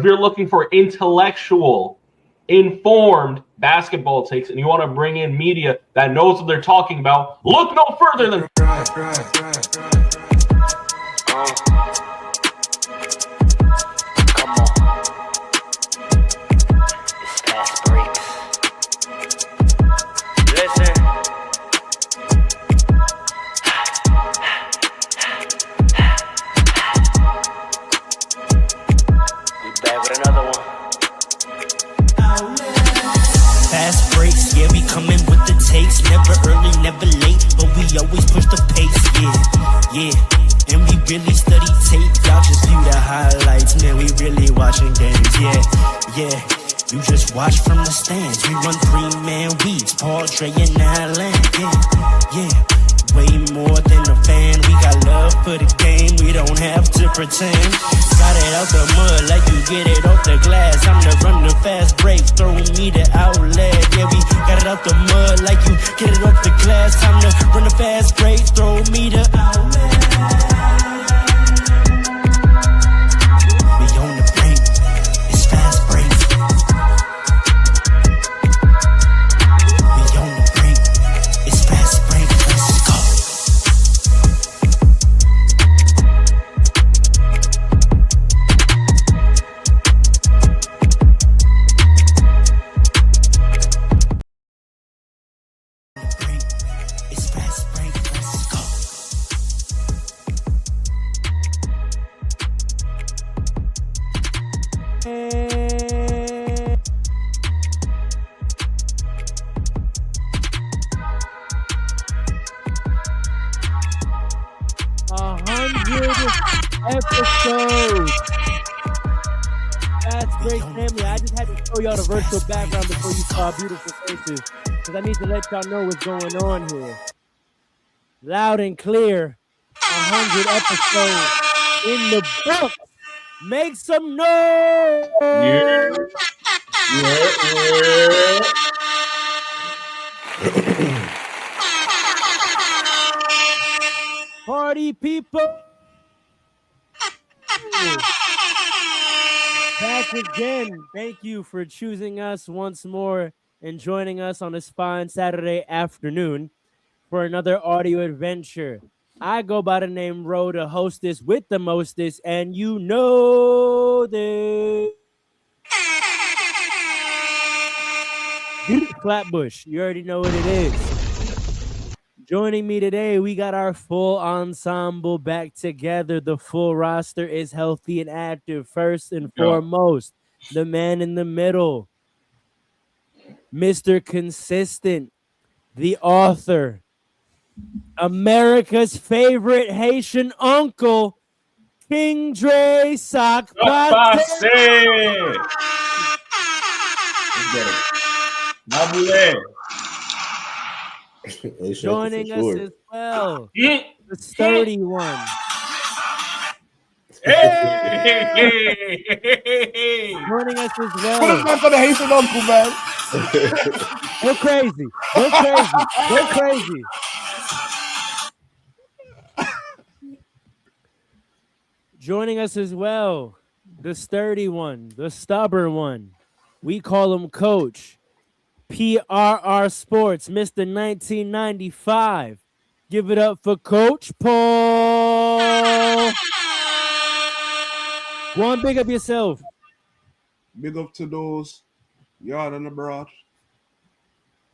If you're looking for intellectual, informed basketball takes, and you want to bring in media that knows what they're talking about, look no further than never early, never late, but we always push the pace, yeah. And we really study tape, y'all just view the highlights, man, we really watching games, yeah. You just watch from the stands, we run 3-man weeks, Paul, Dre, and Allen, yeah. Way more than a fan, we got love for the game, we don't have to pretend. Got it out the mud like you get it off the glass. I'm the run the fast break, throw me the outlet. Yeah, we got it out the mud like you get it off the glass. Time to run the fast break, throw me the outlet. We on the break, it's fast break. We on the break, it's fast break. Let's go. Episode. That's great, family. I just had to show y'all the virtual background before you saw beautiful faces, because I need to let y'all know what's going on here. Loud and clear, 100 episodes in the book. Make some noise. Party people. Back again. Thank you for choosing us once more and joining us on this fine Saturday afternoon for another audio adventure. I go by the name Ro, the hostess with the mostest, and you know this. Flatbush, you already know what it is. Joining me today, we got our full ensemble back together. The full roster is healthy and active. First and foremost, the man in the middle, Mr. Consistent, the author, America's favorite Haitian uncle, King Dre Sakpase. Joining us as well, the sturdy one. Joining us as well. Put him back on the Haitian uncle, man. Go crazy. Go crazy. Go crazy. Joining us as well, the sturdy one, the stubborn one. We call him Coach. PRR Sports, Mr. 1995. Give it up for Coach Paul. Go on, big up yourself. Big up to those yard and abroad.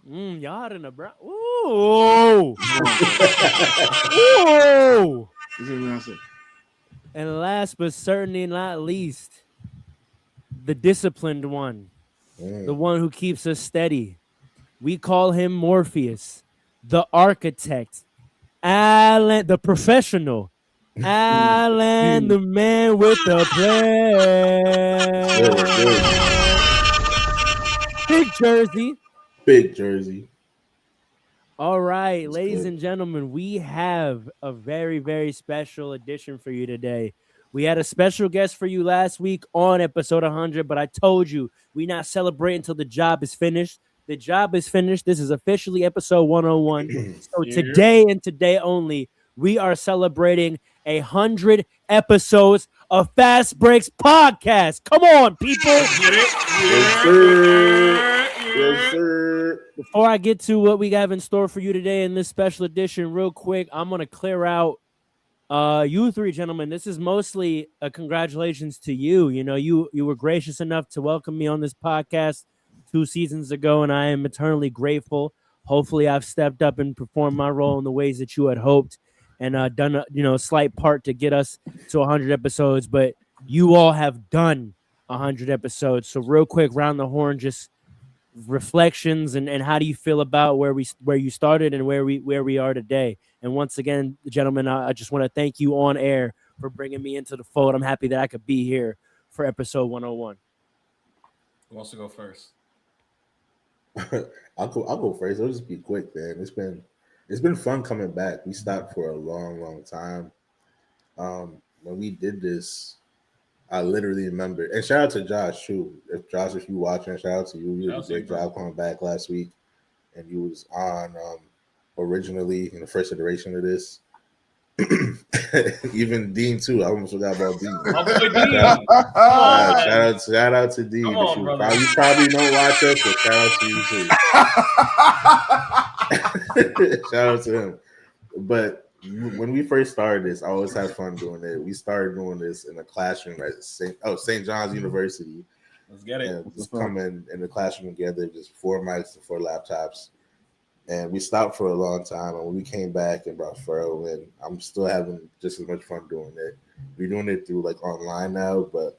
Yard and abroad. Ooh. Ooh. And last but certainly not least, the disciplined one. The one who keeps us steady. We call him Morpheus, the architect, Alan, the professional, Alan, the man with the plan. Big Jersey. All right, ladies and gentlemen, we have a very, very special edition for you today. We had a special guest for you last week on episode 100, but I told you we not celebrate until the job is finished. The job is finished. This is officially episode 101. So today and today only, we are celebrating 100 episodes of Fast Breaks Podcast. Come on, people. Yes, sir. Yes, sir. Before I get to what we have in store for you today in this special edition, real quick, I'm going to clear out you three gentlemen. This is mostly a congratulations to you. You know, you were gracious enough to welcome me on this podcast 2 seasons ago, and I am eternally grateful. Hopefully I've stepped up and performed my role in the ways that you had hoped and done a slight part to get us to 100 episodes, but you all have done 100 episodes. So real quick, round the horn, just reflections and how do you feel about where you started and where we are today. And once again, gentlemen, I just want to thank you on air for bringing me into the fold. I'm happy that I could be here for episode 101. Who wants to go first? I'll go first. It'll just be quick, man. It's been fun coming back. We stopped for a long time. When we did this, I literally remember. And shout out to Josh too. If you watching, shout out to you. You did a great job coming back last week, and you was on originally in the first iteration of this. Even Dean too. I almost forgot about Dean. Shout out to Dean. You probably don't watch us, but shout out to you too. Shout out to him. But when we first started this, I always had fun doing it. We started doing this in a classroom at St. John's University. Let's get it. And just coming in the classroom together, just 4 mics and 4 laptops. And we stopped for a long time, and when we came back and brought Furrow in, I'm still having just as much fun doing it. We're doing it through like online now, but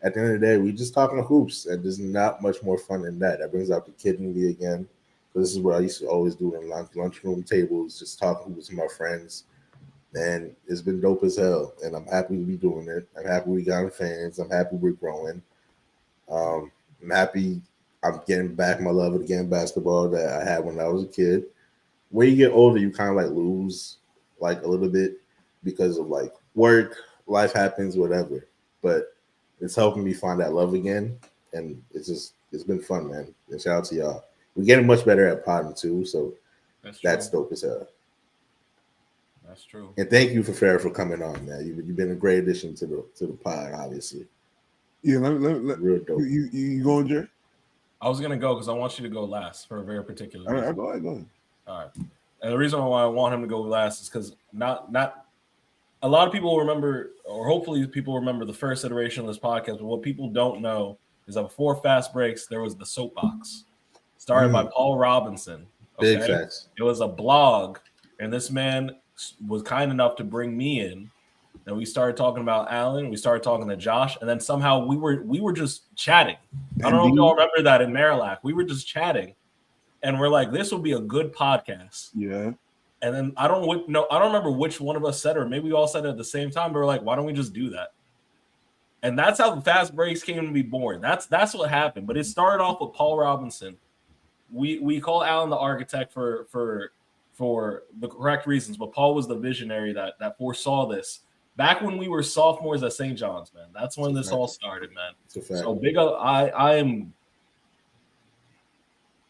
at the end of the day, we just talking hoops, and there's not much more fun than that. That brings out the kid in me again. This is what I used to always do in lunchroom tables, just talking with my friends, and it's been dope as hell. And I'm happy to be doing it. I'm happy we got fans. I'm happy we're growing. I'm happy. I'm getting back my love of the game of basketball that I had when I was a kid. When you get older, you kind of like lose like a little bit because of like work, life happens, whatever. But it's helping me find that love again. And it's been fun, man. And shout out to y'all. We're getting much better at podding too. So that's dope as hell. That's true. And thank you for coming on, man. You've been a great addition to the pod, obviously. Yeah, let real dope. You going, Jerry? I was gonna go because I want you to go last for a very particular reason. All right, go ahead. All right. And the reason why I want him to go last is because not a lot of people remember, or hopefully people remember the first iteration of this podcast, but what people don't know is that before Fast Breaks, there was the Soapbox, started by Paul Robinson. Okay? Big facts. It was a blog, and this man was kind enough to bring me in. And we started talking about Alan. We started talking to Josh, and then somehow we were just chatting. I don't know if y'all remember that in Marillac. We were just chatting, and we're like, "This will be a good podcast." Yeah. And then I don't remember which one of us said it, or maybe we all said it at the same time. But we're like, "Why don't we just do that?" And that's how the Fast Breaks came to be born. That's what happened. But it started off with Paul Robinson. We call Alan the architect for the correct reasons, but Paul was the visionary that foresaw this. Back when we were sophomores at St. John's, man. That's when this all started, man. So big up. I am.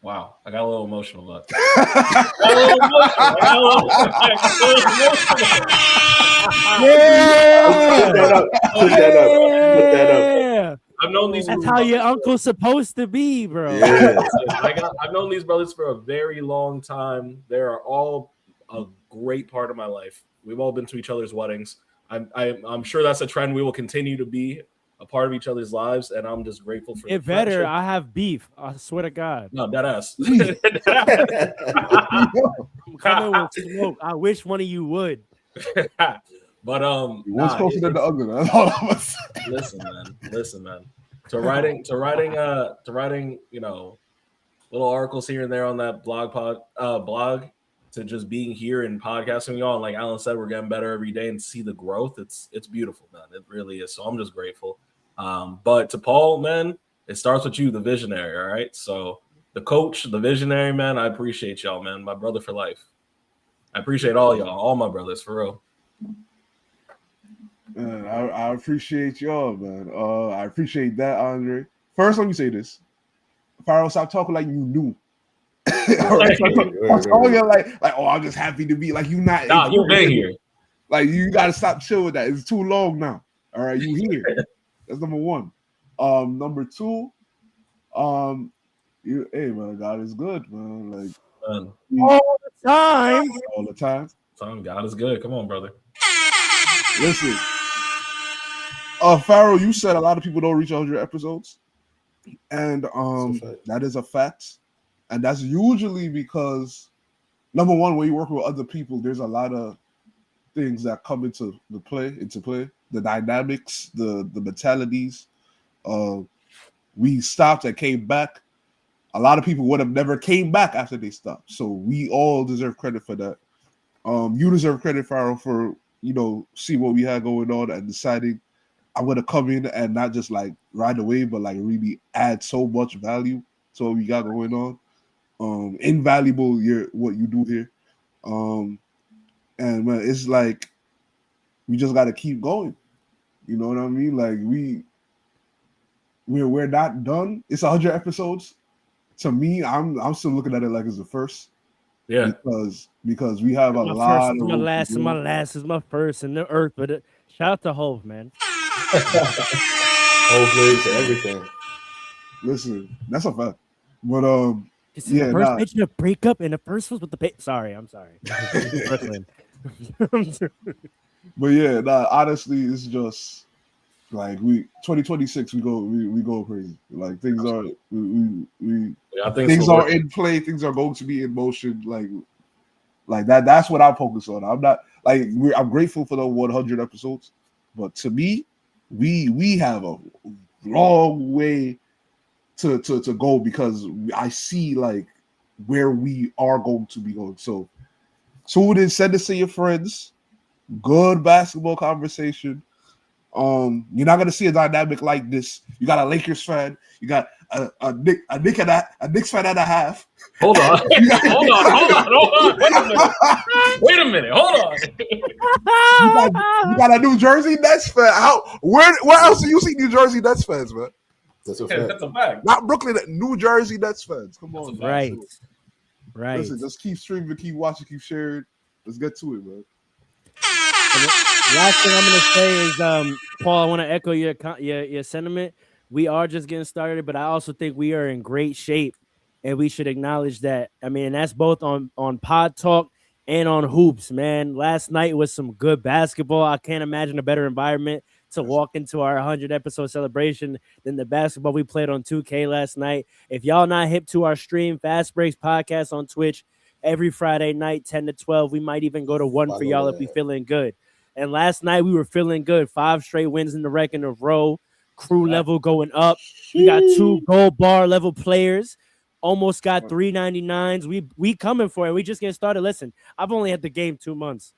Wow, I got a little emotional, but Put that up. I've known these. That's how your uncle's supposed to be, bro. Yeah. I've known these brothers for a very long time. They are all a great part of my life. We've all been to each other's weddings. I'm sure that's a trend we will continue to be a part of each other's lives, and I'm just grateful for it. Better, I have beef. I swear to God. No, that ass. I'm coming with smoke. I wish one of you would. But one's closer than the other. That's all of us. Listen, man. To writing, little articles here and there on that blog. To just being here and podcasting y'all, and like Alan said, we're getting better every day, and to see the growth, it's beautiful, man. It really is. So I'm just grateful. But to Paul, man, it starts with you, the visionary. All right. So the coach, the visionary, man, I appreciate y'all, man. My brother for life. I appreciate all y'all, all my brothers, for real. Man, I appreciate y'all, man. I appreciate that, Andre. First, let me say this. Pharaoh, stop talking like you knew. Like, I'm just happy to be like you not. Nah, you've been here. Like you gotta stop chill with that. It's too long now. All right, you here. That's number one. Number two, hey man, God is good, man. Like all the time. All the time. God is good. Come on, brother. Listen, Pharaoh, you said a lot of people don't reach 100 episodes, and that is a fact, and that's usually because number one, when you work with other people, there's a lot of things that come into play, the dynamics, the mentalities. We stopped and came back. A lot of people would have never came back after they stopped. So we all deserve credit for that. You deserve credit, Pharaoh, for see what we had going on and deciding I'm gonna come in and not just like ride the wave, but like really add so much value to what we got going on. Invaluable what you do here. And man, it's like we just gotta keep going. You know what I mean? Like we're not done. It's 100 episodes. To me, I'm still looking at it like it's the first. Yeah. Because we have a lot. My last is my first in the earth. But shout out to Hov, man. Hopefully to everything. Listen, that's a fact. But the first mention of breakup, and the first was with the sorry. Brooklyn. But yeah, honestly, it's just like 2026 we go crazy. Like things are things are in play, things are going to be in motion. Like that's what I'm focused on. I'm not like I'm grateful for the 100 episodes, but to me, we have a long way to go because I see like where we are going to be going. So tune in, send this to your friends. Good basketball conversation. You're not gonna see a dynamic like this. You got a Lakers fan. You got a Knicks fan and a half. Hold on. Hold on. Wait a minute. Hold on. You got a New Jersey Nets fan. Where else do you see New Jersey Nets fans, man? That's a fact. Not Brooklyn, New Jersey Nets fans. Come on, right. Listen, just keep streaming, keep watching, keep sharing. Let's get to it, man. Last thing I'm gonna say is, Paul, I want to echo your sentiment. We are just getting started, but I also think we are in great shape, and we should acknowledge that. I mean, that's both on Pod Talk and on Hoops, man. Last night was some good basketball. I can't imagine a better environment to walk into our 100 episode celebration than the basketball we played on 2K last night. If y'all not hip to our stream, Fast Breaks Podcast on Twitch every Friday night, 10 to 12. We might even go to 1 for y'all if we feeling good. And last night we were feeling good. 5 straight wins in a row. Crew level going up. We got 2 gold bar level players. Almost got 399s. We coming for it. We just getting started. Listen, I've only had the game 2 months.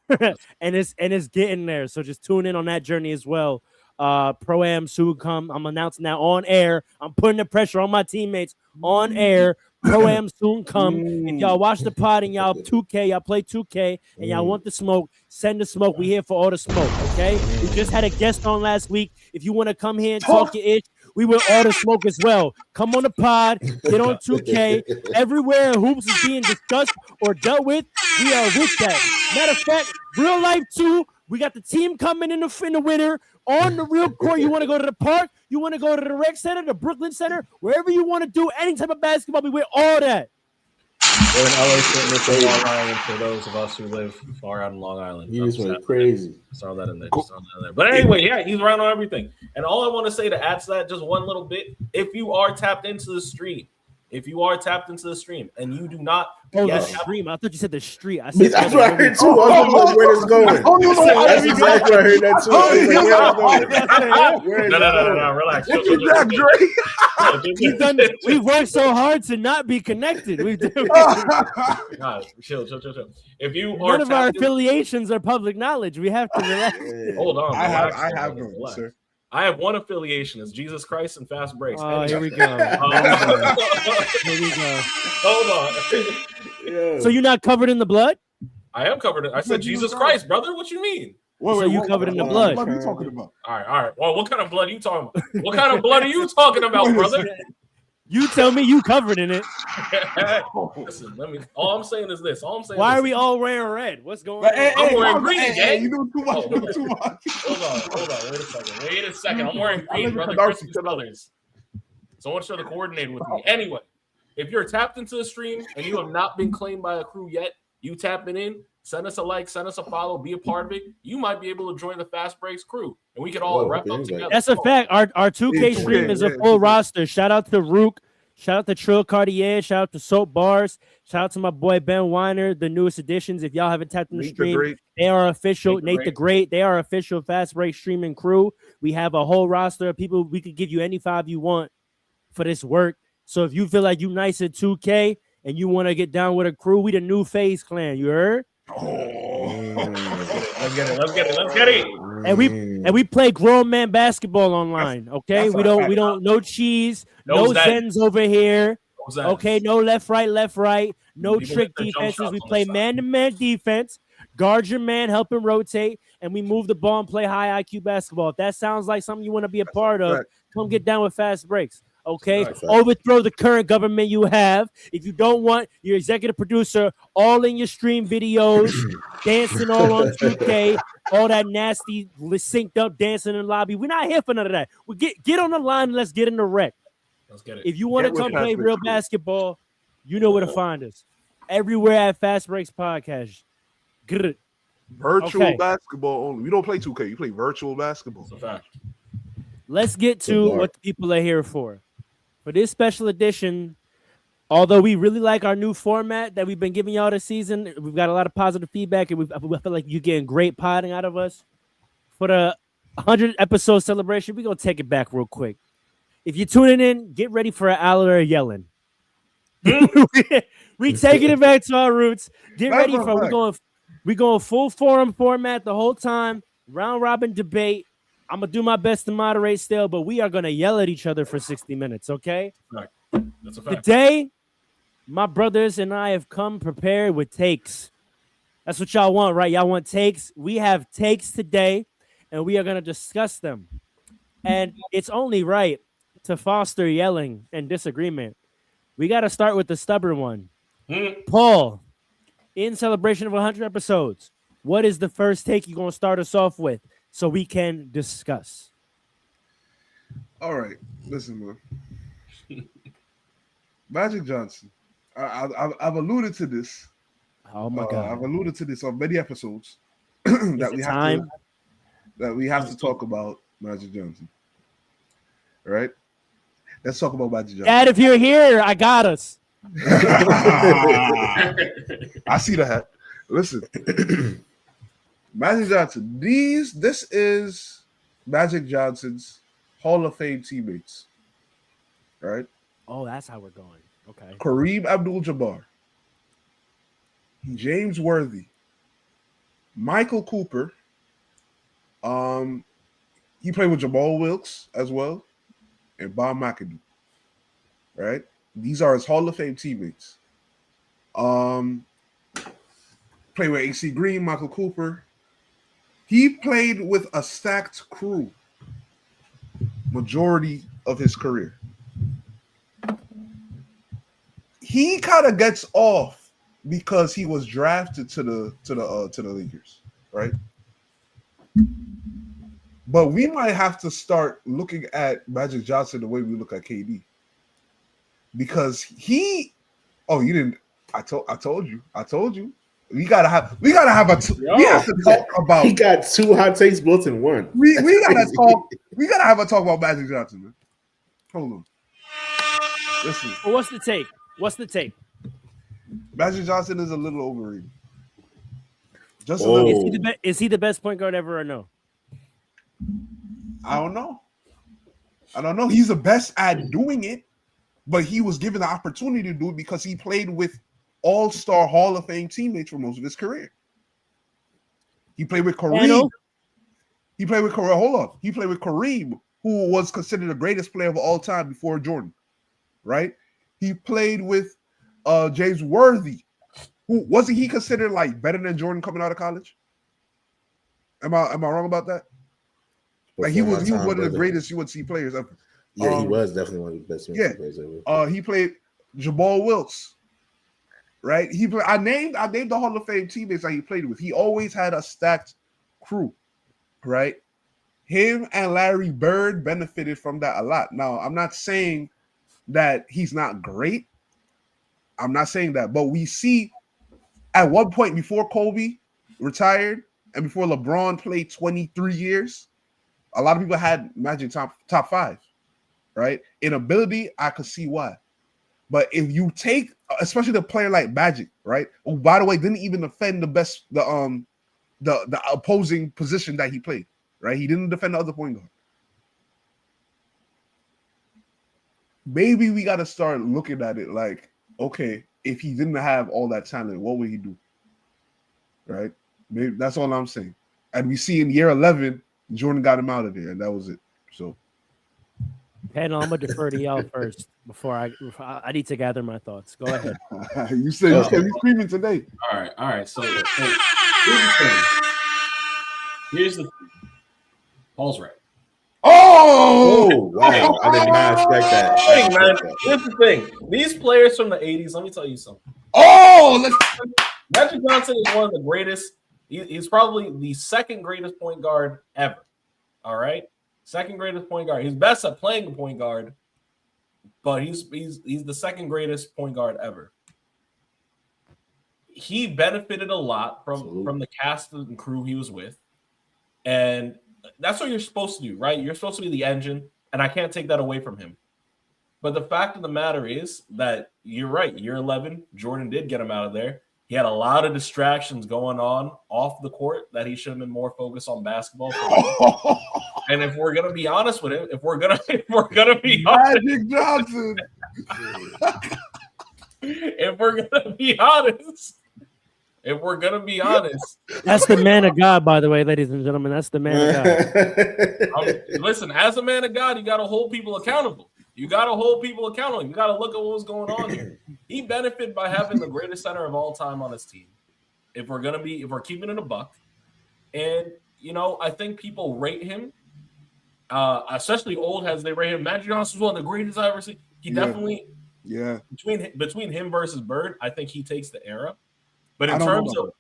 and it's getting there. So just tune in on that journey as well. Pro-Am soon come. I'm announcing that on air. I'm putting the pressure on my teammates on air. Pro-Am soon come. If y'all watch the pod and y'all 2K, y'all play 2K, and y'all want the smoke, send the smoke. We here for all the smoke, okay? We just had a guest on last week. If you want to come here and talk your itch, we will all the smoke as well. Come on the pod, get on 2K. Everywhere hoops is being discussed or dealt with, we are with that. Matter of fact, real life too. We got the team coming in the winter on the real court. You want to go to the park? You want to go to the rec center, the Brooklyn Center, wherever you want to do any type of basketball. We with all that. We're in LA Fitness in Long Island for those of us who live far out in Long Island. He just went crazy. Saw that in there. But anyway, yeah, he's right on everything. And all I want to say to add to that, just one little bit, if you are tapped into the stream, and you do not the stream. I thought you said the street. I said that's what I heard too. I don't know where it's going. That's exactly what I heard that too. No, relax. We worked so hard to not be connected. We do. God, chill. If you are none of our affiliations are public knowledge. We have to relax. Hold on. I have no, sir. I have one affiliation. It's Jesus Christ and Fast Breaks. Oh, here we go. Hold on. Yeah. So you're not covered in the blood? I am covered. I said Jesus Christ, brother. What you mean? So you covered in the blood? What are you talking about? All right. Well, what kind of blood are you talking about? What kind of blood are you talking about, brother? You tell me you covered in it. Listen, all I'm saying is this. Why are we all wearing red? What's going on? I'm wearing green, gang. You doing too much. Too much. Hold on. Wait a second. I'm wearing green, brother. Christmas colors. Someone should have coordinated with me. Anyway, if you're tapped into the stream and you have not been claimed by a crew yet, you tapping in, send us a like, send us a follow, be a part of it. You might be able to join the Fast Breaks crew, and we can all wrap up together. That's a fact. Our 2K stream is a full roster. Shout out to Rook. Shout out to Trill Cartier. Shout out to Soap Bars. Shout out to my boy Ben Weiner, the newest additions. If y'all haven't tapped in the stream, they are official. Nate the Great. They are official Fast Break streaming crew. We have a whole roster of people. We could give you any 5 you want for this work. So if you feel like you nice at 2K and you want to get down with a crew, we the new FaZe Clan. You heard? Let's get it. And we play grown man basketball online. Okay, we don't no cheese, no Zens over here. Okay, no left right, no trick defenses. We play man-to-man defense, guard your man, help him rotate, and we move the ball and play high IQ basketball. If that sounds like something you want to be a part of, come get down with Fast Breaks. Okay, overthrow the current government you have. If you don't want your executive producer all in your stream videos, dancing all on 2K, all that nasty synced up dancing in the lobby, we're not here for none of that. We get on the line and let's get in the wreck. Let's get it. If you want to come play real basketball, you know where to find us. Everywhere at Fast Breaks Podcast. Good. Virtual basketball only. We don't play 2K. You play virtual basketball. That's a fact. Let's get to what the people are here for. For this special edition, although we really like our new format that we've been giving y'all this season, we've got a lot of positive feedback, and we feel like you're getting great potting out of us. For the 100 episode celebration, we're going to take it back real quick. If you're tuning in, get ready for an Aller yelling. We taking it back to our roots. Get ready for we going full forum format the whole time, round robin debate. I'm going to do my best to moderate still, but we are going to yell at each other for 60 minutes, okay? Right. That's a fact. Today, my brothers and I have come prepared with takes. That's what y'all want, right? Y'all want takes? We have takes today, and we are going to discuss them. And it's only right to foster yelling and disagreement. We got to start with the stubborn one. Paul, in celebration of 100 episodes, what is the first take you're going to start us off with so we can discuss? All right. Listen, man. Magic Johnson. I've alluded to this. Oh, my God. I've alluded to this on many episodes that we have to talk about Magic Johnson. All right? Let's talk about Magic Johnson. Dad, if you're here, I got us. I see the hat. Listen, Magic Johnson. This is Magic Johnson's Hall of Fame teammates. All right? Oh, that's how we're going. Okay. Kareem Abdul-Jabbar, James Worthy, Michael Cooper. He played with Jamal Wilkes as well, and Bob McAdoo. Right? These are his Hall of Fame teammates. Played with AC Green, Michael Cooper. He played with a stacked crew majority of his career. He kind of gets off because he was drafted to the Lakers, right? But we might have to start looking at Magic Johnson the way we look at KD. Because you didn't. I told you. We gotta have we have to talk about. He got two hot takes built in one. We gotta talk. We gotta have a talk about Magic Johnson, man. Hold on. Listen. Well, what's the take? Magic Johnson is a little overrated. Just a Oh. little. Is he the best point guard ever or no? I don't know. He's the best at doing it, but he was given the opportunity to do it because he played with all-star Hall of Fame teammates for most of his career. He played with Kareem. He played with Kareem, who was considered the greatest player of all time before Jordan, right? He played with James Worthy, who wasn't he considered like better than Jordan coming out of college? Am I wrong about that? Like he was one of the greatest UNC players ever. Yeah, he was definitely one of the best players ever. He played Jabal Wilkes, right? I named the Hall of Fame teammates that he played with. He always had a stacked crew, right? Him and Larry Bird benefited from that a lot. Now, I'm not saying that he's not great. I'm not saying that, but we see at one point before Kobe retired and before LeBron played 23 years, a lot of people had Magic top 5, right? In ability, I could see why. But if you take, especially the player like Magic, right? Who, by the way, didn't even defend the opposing position that he played, right? He didn't defend the other point guard. Maybe we got to start looking at it like, okay, if he didn't have all that talent, what would he do? Right? Maybe that's all I'm saying. And we see in year 11, Jordan got him out of there, and that was it. So, Panel, I'm gonna defer to y'all first before I need to gather my thoughts. Go ahead. you said he's screaming today. All right. So here's the thing. Paul's right. Oh wow! I did not expect that. Hey, man, here's the thing. These players from the 80s, let me tell you something. Magic Johnson is one of the greatest. He's probably the second greatest point guard ever. All right? Second greatest point guard. He's best at playing the point guard, but he's the second greatest point guard ever. He benefited a lot from the cast and crew he was with. And that's what you're supposed to do, right? You're supposed to be the engine, and I can't take that away from him. But the fact of the matter is that you're right. Year 11, Jordan did get him out of there. He had a lot of distractions going on off the court that he should have been more focused on basketball. And if we're gonna be honest with him, if we're gonna be Magic Johnson, if we're gonna be honest. That's the man of God, by the way, ladies and gentlemen. That's the man of God. Listen, as a man of God, you got to hold people accountable. You got to look at what was going on here. He benefited by having the greatest center of all time on his team. If we're keeping it a buck, and I think people rate him, especially old heads. They rate him. Magic Johnson was one of the greatest I've ever seen. He definitely, between him versus Bird, I think he takes the era. But in terms of,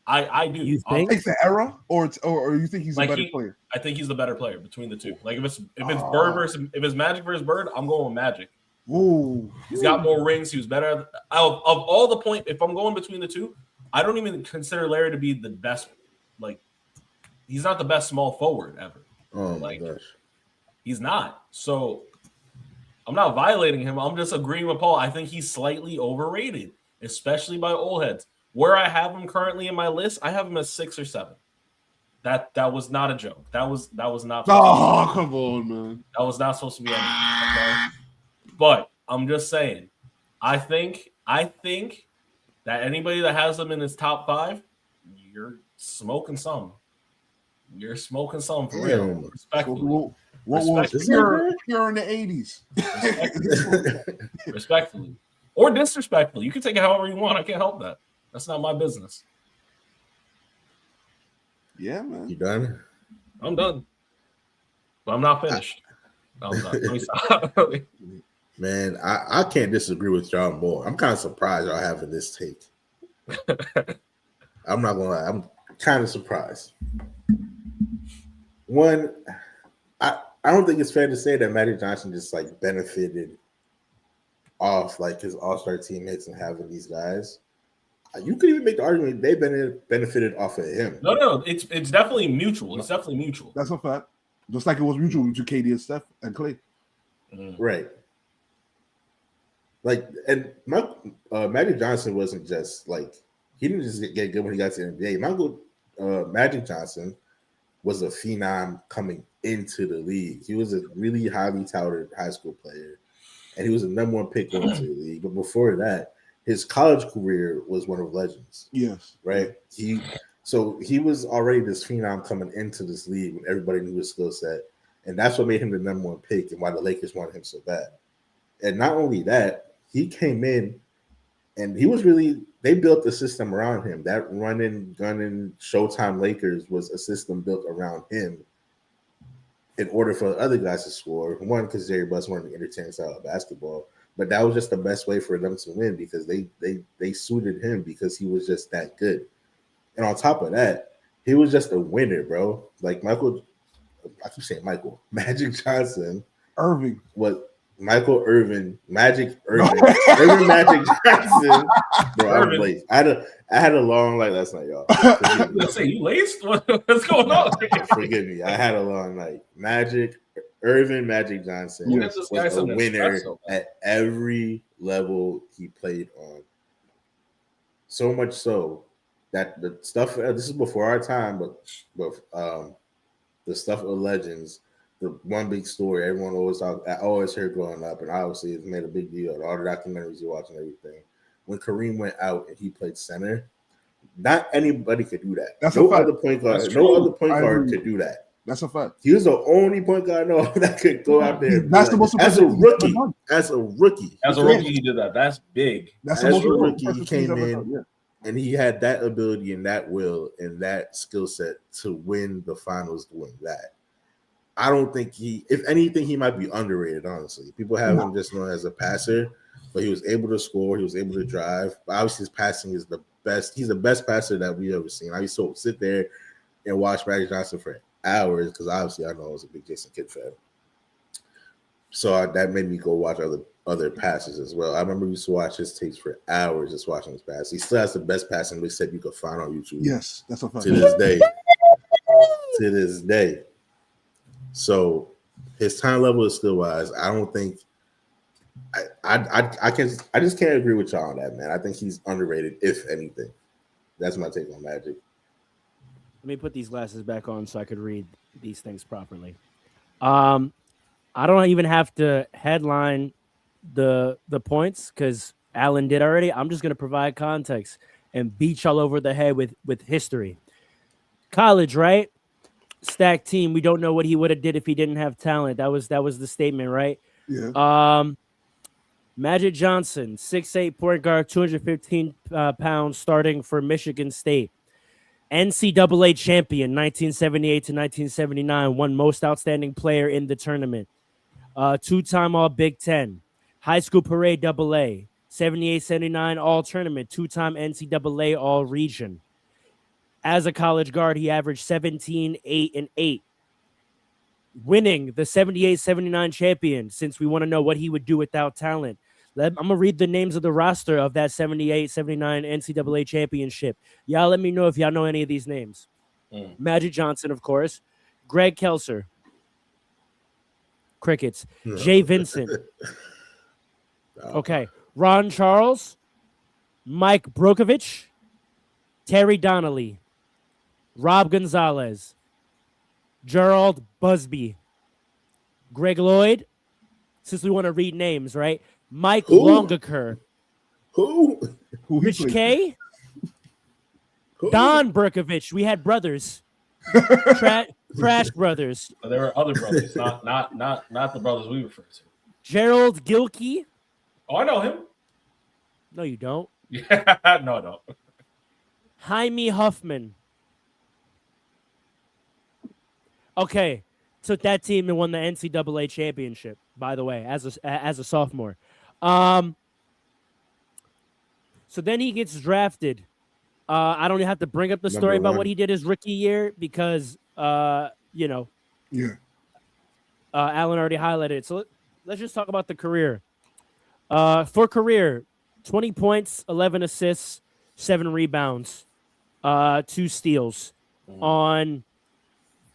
I do. You think takes the era, or you think he's a better player? I think he's the better player between the two. Like if it's Bird versus Magic versus Bird, I'm going with Magic. Ooh, he's got more rings. He was better of all the point. If I'm going between the two, I don't even consider Larry to be the best. Like he's not the best small forward ever. Oh my gosh, he's not. So I'm not violating him. I'm just agreeing with Paul. I think he's slightly overrated, especially by old heads. Where I have him currently in my list, I have him as 6 or 7. That was not a joke. That was not. Oh, come on, man. That was not supposed to be anything. Okay? But I'm just saying, I think that anybody that has him in his top 5, you're smoking some. You're smoking some for real. Respectfully. What was pure in the 80s? Respectfully. Or disrespectfully. You can take it however you want. I can't help that. That's not my business. Yeah, man. You done? I'm done. But I'm not finished. I'm done. Let me stop. Man, I can't disagree with y'all more. I'm kind of surprised y'all having this take. I'm not gonna lie. I'm kind of surprised. One, I don't think it's fair to say that Magic Johnson just like benefited off like his all-star teammates and having these guys. You could even make the argument they benefited off of him. No, it's definitely mutual. It's definitely mutual. That's a fact. Just like it was mutual between KD and Steph and Clay. Right. Like, and Magic Johnson wasn't just like, he didn't just get good when he got to the NBA. Magic Johnson was a phenom coming into the league. He was a really highly touted high school player, and he was a number 1 pick going into the league. But before that, his college career was one of legends. Yes. Right? He was already this phenom coming into this league when everybody knew his skill set. And that's what made him the number 1 pick and why the Lakers wanted him so bad. And not only that, he came in and they built the system around him. That running, gunning, Showtime Lakers was a system built around him. in order for other guys to score. One, because Jerry Buss wanted to entertain style of basketball, but that was just the best way for them to win because they suited him because he was just that good. And on top of that, he was just a winner, bro. Like Magic Johnson. Irving. Michael Irvin, Magic Magic Johnson. Bro, I had a long night last night, y'all. Let's say you laced? What's going on? Forgive me. I had a long night. Magic Johnson was a winner at every level he played on. So much so that the stuff, this is before our time, but the stuff of legends, the one big story everyone I always heard growing up, and obviously it's made a big deal. All the documentaries you watch and everything. When Kareem went out and he played center, not anybody could do that. That's no a fact. Other point guard, no other point guard could do that. That's a fact. He was the only point guard I know that could go out there. That's the most as a rookie. As a rookie, he did that. That's big. That's as a rookie, he came in and he had that ability and that will and that skill set to win the finals doing that. I don't think if anything, he might be underrated, honestly. People have him just known as a passer, but he was able to score, he was able to drive. But obviously, his passing is the best. He's the best passer that we've ever seen. I used to sit there and watch Magic Johnson for hours because obviously I know I was a big Jason Kidd fan. So that made me go watch other passes as well. I remember we used to watch his tapes for hours just watching his pass. He still has the best passing mixtape you could find on YouTube. Yes, that's a fact. To this day. To this day. So his talent level is still wise. I don't think I just can't agree with y'all on that, man. I think he's underrated, if anything. That's my take on Magic. Let me put these glasses back on so I could read these things properly. I don't even have to headline the points because Alan did already. I'm just going to provide context and beat y'all over the head with history. College, right? Stacked team. We don't know what he would have did if he didn't have talent. That was the statement, right? Yeah. Magic Johnson, 6'8" point guard, 215 pounds, starting for Michigan State. NCAA champion, 1978 to 1979, won most outstanding player in the tournament. Two-time All Big Ten, high school parade AA, 78-79 All Tournament, two-time NCAA All Region. As a college guard, he averaged 17, 8, and 8. Winning the 78-79 champion, since we want to know what he would do without talent. I'm going to read the names of the roster of that 78-79 NCAA championship. Y'all let me know if y'all know any of these names. Magic Johnson, of course. Greg Kelser. Crickets. Jay Vincent. Okay. Ron Charles. Mike Brokovich. Terry Donnelly. Rob Gonzalez. Gerald Busby. Greg Lloyd. Since we want to read names, right? Mike Longaker. Who? Rich K. Don Berkovich. We had brothers. Crash brothers. But there were other brothers, not the brothers we refer to. Gerald Gilkey. Oh, I know him. No, you don't. Yeah, no, I don't. Jaime Huffman. Okay, took that team and won the NCAA championship, by the way, as a sophomore. So then he gets drafted. I don't have to bring up the story about what he did his rookie year because, Alan already highlighted it. So let's just talk about the career. For career, 20 points, 11 assists, 7 rebounds, 2 steals on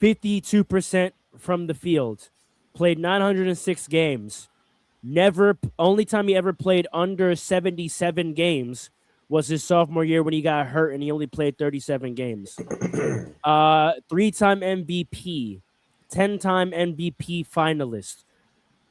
52% from the field. Played 906 games. Only time he ever played under 77 games was his sophomore year when he got hurt and he only played 37 games. 3-time MVP, 10-time MVP finalist,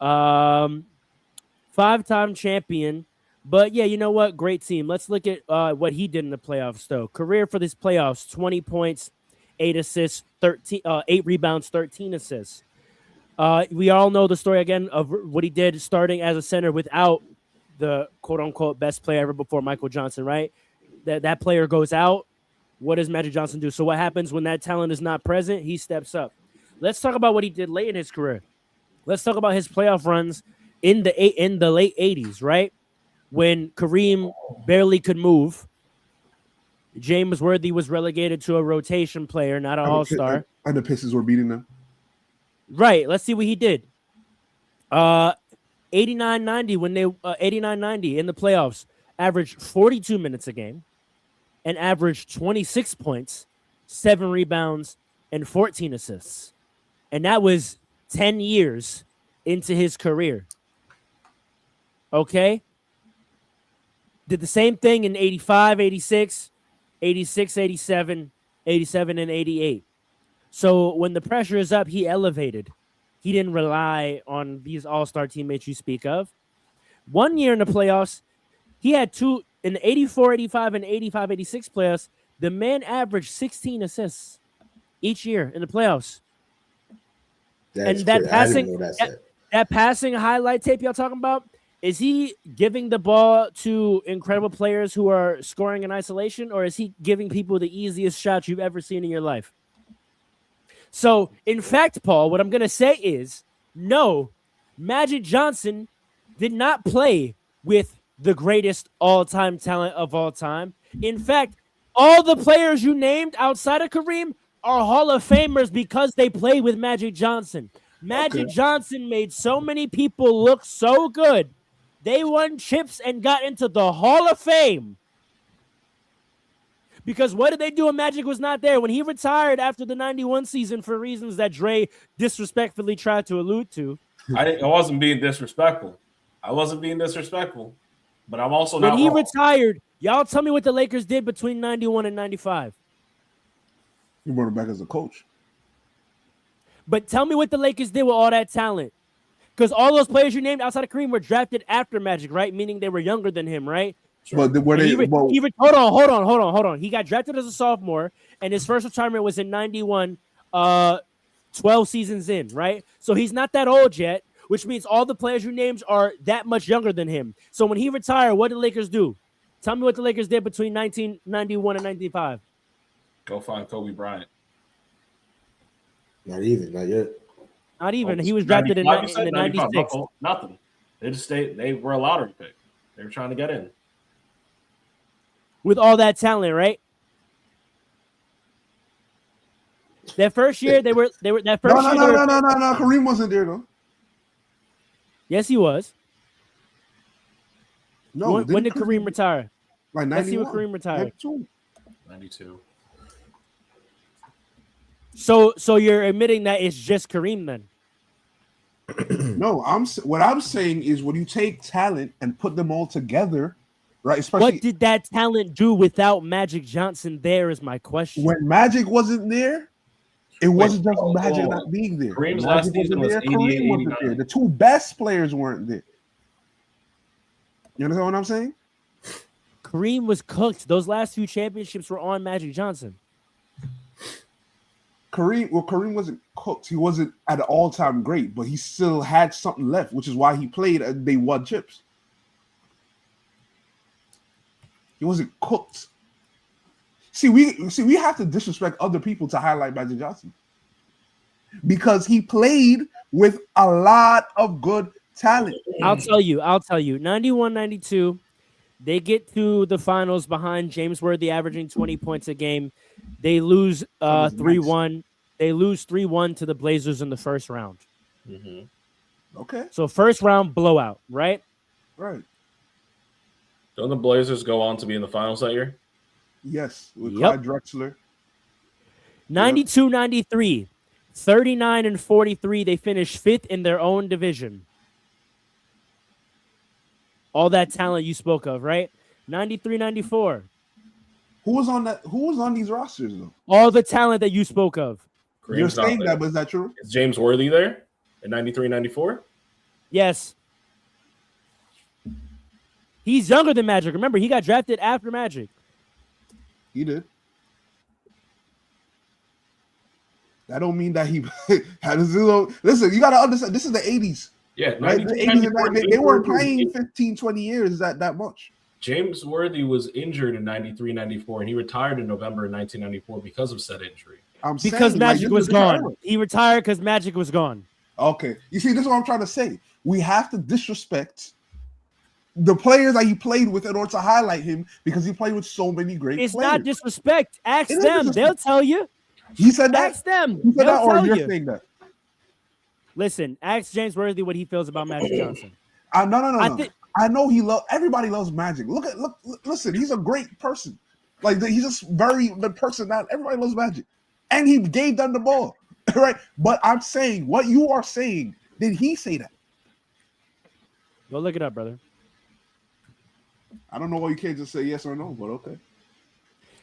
5-time champion. But yeah, you know what? Great team. Let's look at what he did in the playoffs, though. Career for this playoffs: 20 points, 8 assists, 8 rebounds, 13 assists. We all know the story again of what he did starting as a center without the quote-unquote best player ever before Michael Johnson, right? That player goes out. What does Magic Johnson do? So what happens when that talent is not present? He steps up. Let's talk about what he did late in his career. Let's talk about his playoff runs in the late 80s, right? When Kareem barely could move. James Worthy was relegated to a rotation player, not an all-star. And the Pistons were beating them. Right. Let's see what he did. 89-90 when they 89-90 in the playoffs, averaged 42 minutes a game and averaged 26 points, 7 rebounds, and 14 assists. And that was 10 years into his career. Okay? Did the same thing in 85, 86, 86, 87, 87, and 88. So when the pressure is up, he elevated. He didn't rely on these all-star teammates you speak of. 1 year in the playoffs, he had two in the 84, 85, and 85, 86 playoffs. The man averaged 16 assists each year in the playoffs. That's and that crazy. that passing highlight tape y'all talking about, is he giving the ball to incredible players who are scoring in isolation, or is he giving people the easiest shot you've ever seen in your life? So, in fact, Paul, what I'm going to say is, no, Magic Johnson did not play with the greatest all-time talent of all time. In fact, all the players you named outside of Kareem are Hall of Famers because they played with Magic Johnson. Magic Johnson made so many people look so good. They won chips and got into the Hall of Fame. Because what did they do when Magic was not there? When he retired after the 91 season for reasons that Dre disrespectfully tried to allude to. I wasn't being disrespectful. But I'm also not when he wrong. retired, y'all tell me what the Lakers did between 91 and 95. He brought him back as a coach. But tell me what the Lakers did with all that talent. Because all those players you named outside of Kareem were drafted after Magic, right? Meaning they were younger than him, right? But hold on. He got drafted as a sophomore, and his first retirement was in 91, 12 seasons in, right? So he's not that old yet, which means all the players you named are that much younger than him. So when he retired, what did the Lakers do? Tell me what the Lakers did between 1991 and 95. Go find Kobe Bryant. Not yet. Not even. He was drafted in the 96. Nothing. They just stayed. They were a lottery pick. They were trying to get in. With all that talent, right? That first year, they were that first year. No. Kareem wasn't there though. Yes, he was. No. When did Kareem retire? Like 91. Let's see when Kareem retired. 92. So you're admitting that it's just Kareem then? No, what I'm saying is when you take talent and put them all together, right? Especially what did that talent do without Magic Johnson there is my question. When Magic wasn't there, it wasn't just Magic not being there. Kareem's last season was 88, 89. The two best players weren't there. You understand what I'm saying? Kareem was cooked. Those last few championships were on Magic Johnson. Kareem wasn't cooked. He wasn't at an all-time great, but he still had something left, which is why he played and they won chips. He wasn't cooked. See, we have to disrespect other people to highlight Magic Johnson because he played with a lot of good talent. I'll tell you. 91-92, they get to the finals behind James Worthy averaging 20 points a game. They lose 3-1. They lose 3-1 to the Blazers in the first round. Mm-hmm. Okay. So first round blowout, right? Right. Don't the Blazers go on to be in the finals that year? Yes, with Clyde Drexler. 92-93, 39-43. They finished 5th in their own division. All that talent you spoke of, right? 93-94. Who was on these rosters though? All the talent that you spoke of. Kareem's You're saying there. that, but is that true? Is James Worthy there in 93-94? Yes. He's younger than Magic. Remember, he got drafted after Magic. He did. That don't mean that he had his little. Listen, you got to understand, this is the 80s. Yeah, right? The 80s, they weren't playing 15, 20 years that much. James Worthy was injured in 93-94, and he retired in November of 1994 because of said injury. Because Magic was gone. He retired because Magic was gone. Okay. You see, this is what I'm trying to say. We have to disrespect the players that he played with in order to highlight him because he played with so many great players. It's not disrespect. Ask them. They'll tell you. He said that? Ask them. He said that, or you're saying that? Listen, ask James Worthy what he feels about Magic Johnson. No. I know everybody loves Magic. Listen, he's a great person. Like, he's just the person that everybody loves Magic. And he gave them the ball, right? But I'm saying what you are saying. Did he say that? Go look it up, brother. I don't know why you can't just say yes or no, but okay.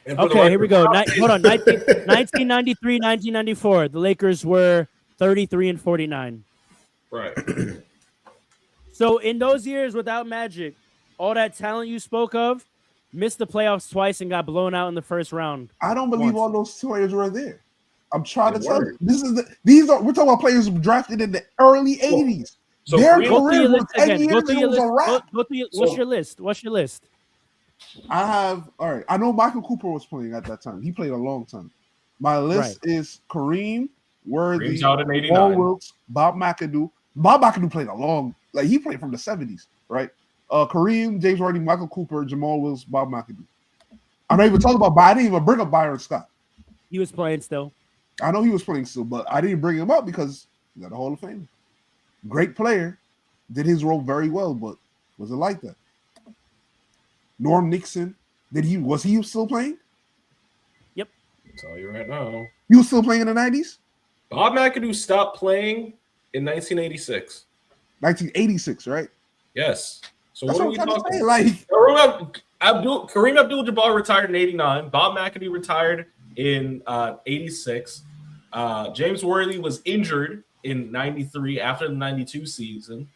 Okay, here we go. Hold on. 1993, 1994. The Lakers were 33-49. Right. So in those years without Magic, all that talent you spoke of missed the playoffs twice and got blown out in the first round. I don't believe all those players were there. I'm trying to tell you. We're talking about players drafted in the early 80s. So Their career was 10 years and it was a wrap. What's your list? I have, all right. I know Michael Cooper was playing at that time. He played a long time. My list is Kareem, Worthy, Paul Wilkes, Bob McAdoo. Bob McAdoo played he played from the 70s, right? Kareem, James Worthy, Michael Cooper, Jamal Wills, Bob McAdoo. I'm not even talking about, I didn't even bring up Byron Scott. He was playing still. I know he was playing still, but I didn't bring him up because he's got a Hall of Fame. Great player, did his role very well, but was it like that? Norm Nixon, was he still playing? Yep. I'll tell you right now. He was still playing in the 90s? Bob McAdoo stopped playing in 1986. 1986, right? Yes. So that's what are we talking about? Like Kareem Abdul-Jabbar retired in 89. Bob McAdoo retired in 86. James Worthy was injured in 93 after the 92 season.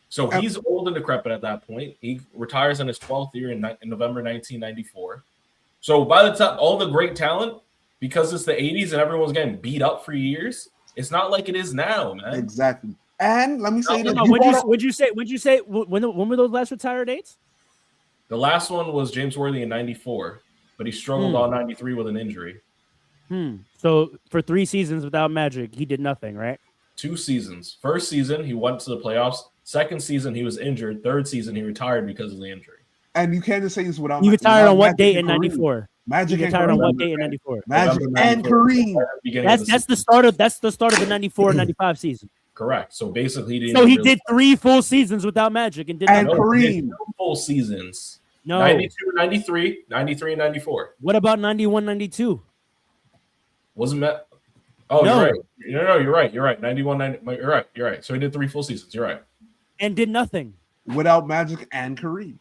So he's old and decrepit at that point. He retires in his 12th year in November 1994. So by the time all the great talent, because it's the 80s and everyone's getting beat up for years, it's not like it is now, man. Exactly. And let me say that. Would you say when were those last retired dates? The last one was James Worthy in 94, but he struggled all 93 with an injury. So for 3 seasons without Magic, he did nothing, right? 2 seasons. First season, he went to the playoffs. Second season, he was injured. Third season, he retired because of the injury. And you can't just say this without. He retired on what date in 94? Magic retired on what date in 94? Magic and Kareem. That's the start of the 94-95 season. Correct. So basically, he did 3 full seasons without Magic and did Kareem. 2 full seasons. No. 92, 93, 93, and 94. What about 91, 92? Wasn't that? Oh, no. You're right. No, you're right. You're right. 91, 90. You're right. So he did 3 full seasons. You're right. And did nothing without Magic and Kareem.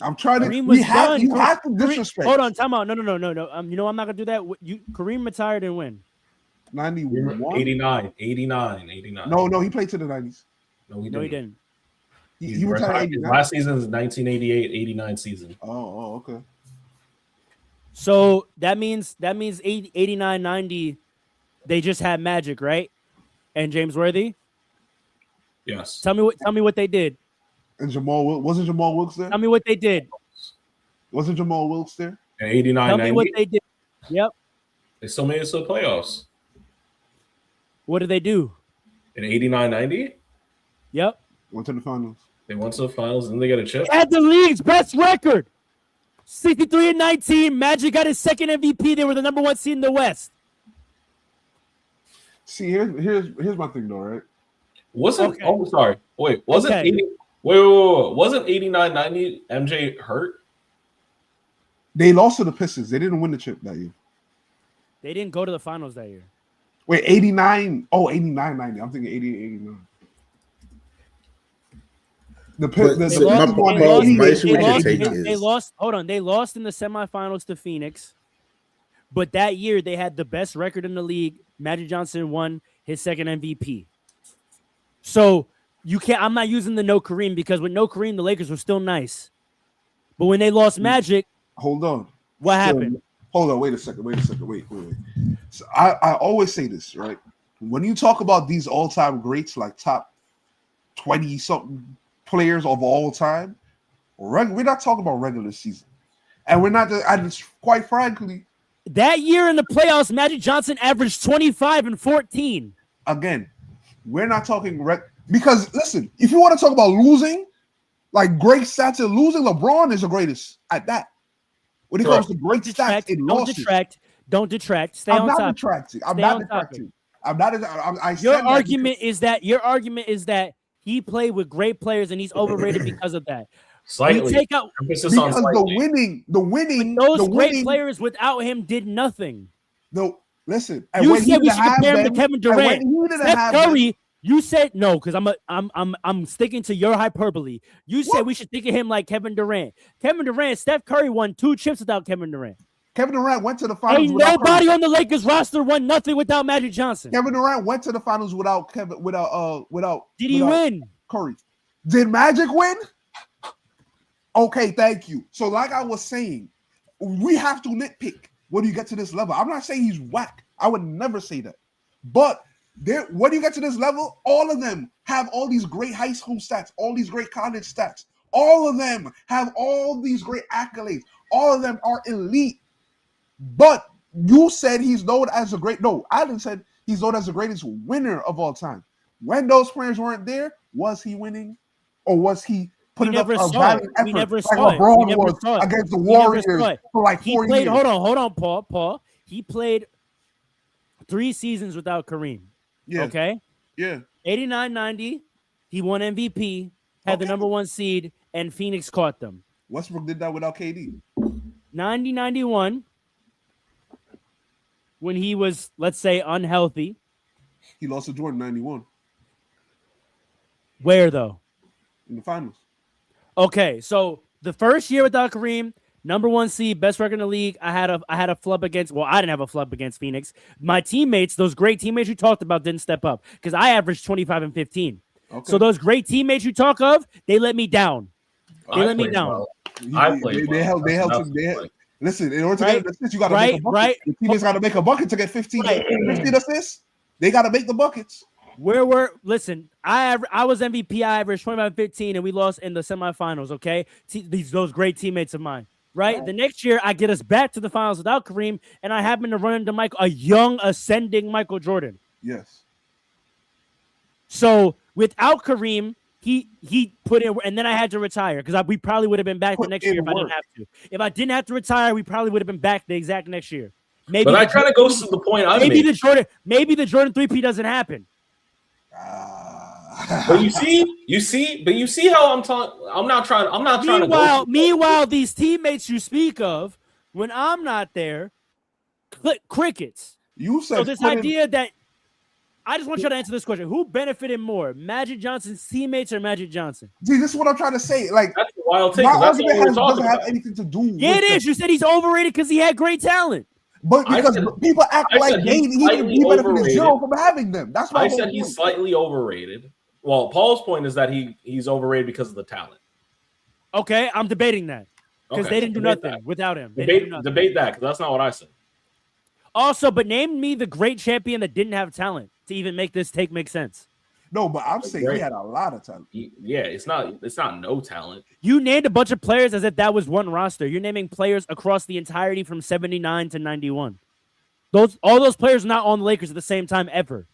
I'm trying to. You have to disrespect. Hold on, time out. No. You know I'm not gonna do that. Kareem retired and when? 91, 89. No, he played to the 90s. No, he didn't. He retired. His last season is 1988-89 season. Oh, okay. So that means 89-90. They just had Magic, right? And James Worthy. Yes. Tell me what they did. And wasn't Jamal Wilkes there? Tell me what they did. Wasn't Jamal Wilkes there? In 89, Tell 90. me what they did. Yep. They still made it to the playoffs. What did they do? In 89-90? Yep. Went to the finals. They went to the finals, and they got a chip. They had the league's best record. 63-19. Magic got his second MVP. They were the number 1 seed in the West. See, here's my thing though, right? Wasn't okay. Oh, sorry. Wait, wasn't okay. 80? Wait. Wasn't 89-90 MJ hurt? They lost to the Pistons. They didn't win the chip that year. They didn't go to the finals that year. Wait, 89. Oh, 89-90. I'm thinking 88-89. They lost. Hold on. They lost in the semifinals to Phoenix. But that year they had the best record in the league. Magic Johnson won his second MVP. So you can't. I'm not using the no Kareem because with no Kareem, the Lakers were still nice. But when they lost Magic, hold on. What happened? Hold on. Wait a second. Wait. So I always say this, right? When you talk about these all-time greats, like top 20-something players of all time, we're not talking about regular season, and we're not. And quite frankly, That year in the playoffs, Magic Johnson averaged 25 and 14. Again, we're not talking because listen, if you want to talk about losing, like great stats in losing, LeBron is the greatest at that. When it comes to great stats in losses, don't detract. Stay on topic. I'm not detracting. Your argument is that he played with great players and he's overrated because of that. Slightly. We take out emphasis on slightly. the winning. Those great players without him did nothing. No, listen. You said we should compare him to Kevin Durant. Steph Curry. You said no because I'm sticking to your hyperbole. You said we should think of him like Kevin Durant. Steph Curry won 2 chips without Kevin Durant. Kevin Durant went to the finals. Ain't nobody on the Lakers roster won nothing without Magic Johnson. Kevin Durant went to the finals without. Did he win? Curry. Did Magic win? Okay, thank you. So, like I was saying, we have to nitpick when you get to this level. I'm not saying he's whack. I would never say that. But when you get to this level, all of them have all these great high school stats, all these great college stats. All of them have all these great accolades. All of them are elite. But you said he's known as a great. No, Alan said he's known as the greatest winner of all time. When those players weren't there, was he winning, or was he putting up a valiant effort? We never like saw LeBron it. was against the Warriors for like 4 years. Hold on, Paul. He played 3 seasons without Kareem. Yeah. Okay. Yeah. 89-90, he won MVP, had the number 1 seed, and Phoenix caught them. Westbrook did that without KD. 90-91, when he was, let's say, unhealthy. He lost to Jordan 91. Where though? In the finals. Okay, so the first year without Kareem, number 1 seed, best record in the league. I had a flub against. Well, I didn't have a flub against Phoenix. My teammates, those great teammates you talked about, didn't step up because I averaged 25 and 15. Okay. So those great teammates you talk of, they let me down. They let me down. I played. They held. Listen, in order to get an assist, you got to make a bucket. Right. The teammates got to make a bucket to get 15 assists. They got to make the buckets. Listen, I was MVP. I averaged 25-15, and we lost in the semifinals. Okay, those great teammates of mine. Right? The next year, I get us back to the finals without Kareem, and I happen to run into a young ascending Michael Jordan. Yes. So without Kareem, he put in, and then I had to retire because we probably would have been back the next year if I didn't have to. If I didn't have to retire, we probably would have been back the exact next year. Maybe. But I try to go to the point I made. Maybe the Jordan 3P doesn't happen. But you see how I'm talking. I'm not trying to go. Meanwhile, these teammates you speak of, when I'm not there, crickets. You said so. This idea that I just want you to answer this question: who benefited more, Magic Johnson's teammates or Magic Johnson? See, this is what I'm trying to say. Like, that's a wild take. My argument doesn't have anything to do. Yeah, it is. You said he's overrated because he had great talent. But because people act like he benefited zero from having them. That's why I said he's slightly overrated. Well, Paul's point is that he's overrated because of the talent. Okay, I'm debating that because they didn't do nothing without him. Debate that because that's not what I said. Also, but name me the great champion that didn't have talent to even make this take make sense. No, but I'm saying he had a lot of talent. Yeah, it's not no talent. You named a bunch of players as if that was one roster. You're naming players across the entirety from 79 to 91. All those players are not on the Lakers at the same time ever.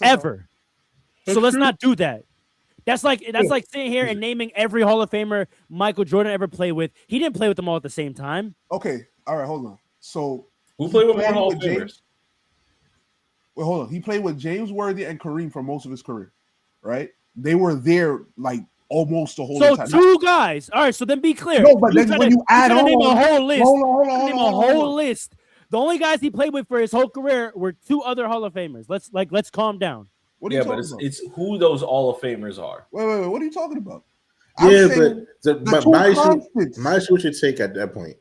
Ever. So let's not do that. That's like sitting here and naming every Hall of Famer Michael Jordan ever played with. He didn't play with them all at the same time. Okay, all right, hold on. So who played with more Hall of Famers? Well, hold on. He played with James Worthy and Kareem for most of his career, right? They were there like almost the whole time. So 2 guys. All right, so then be clear. No, but then when you add on, name a whole list. Hold on. A whole list. The only guys he played with for his whole career were 2 other Hall of Famers. Let's calm down. What are you talking about? It's who those Hall of Famers are. Wait. What are you talking about? But my issue with your take at that point.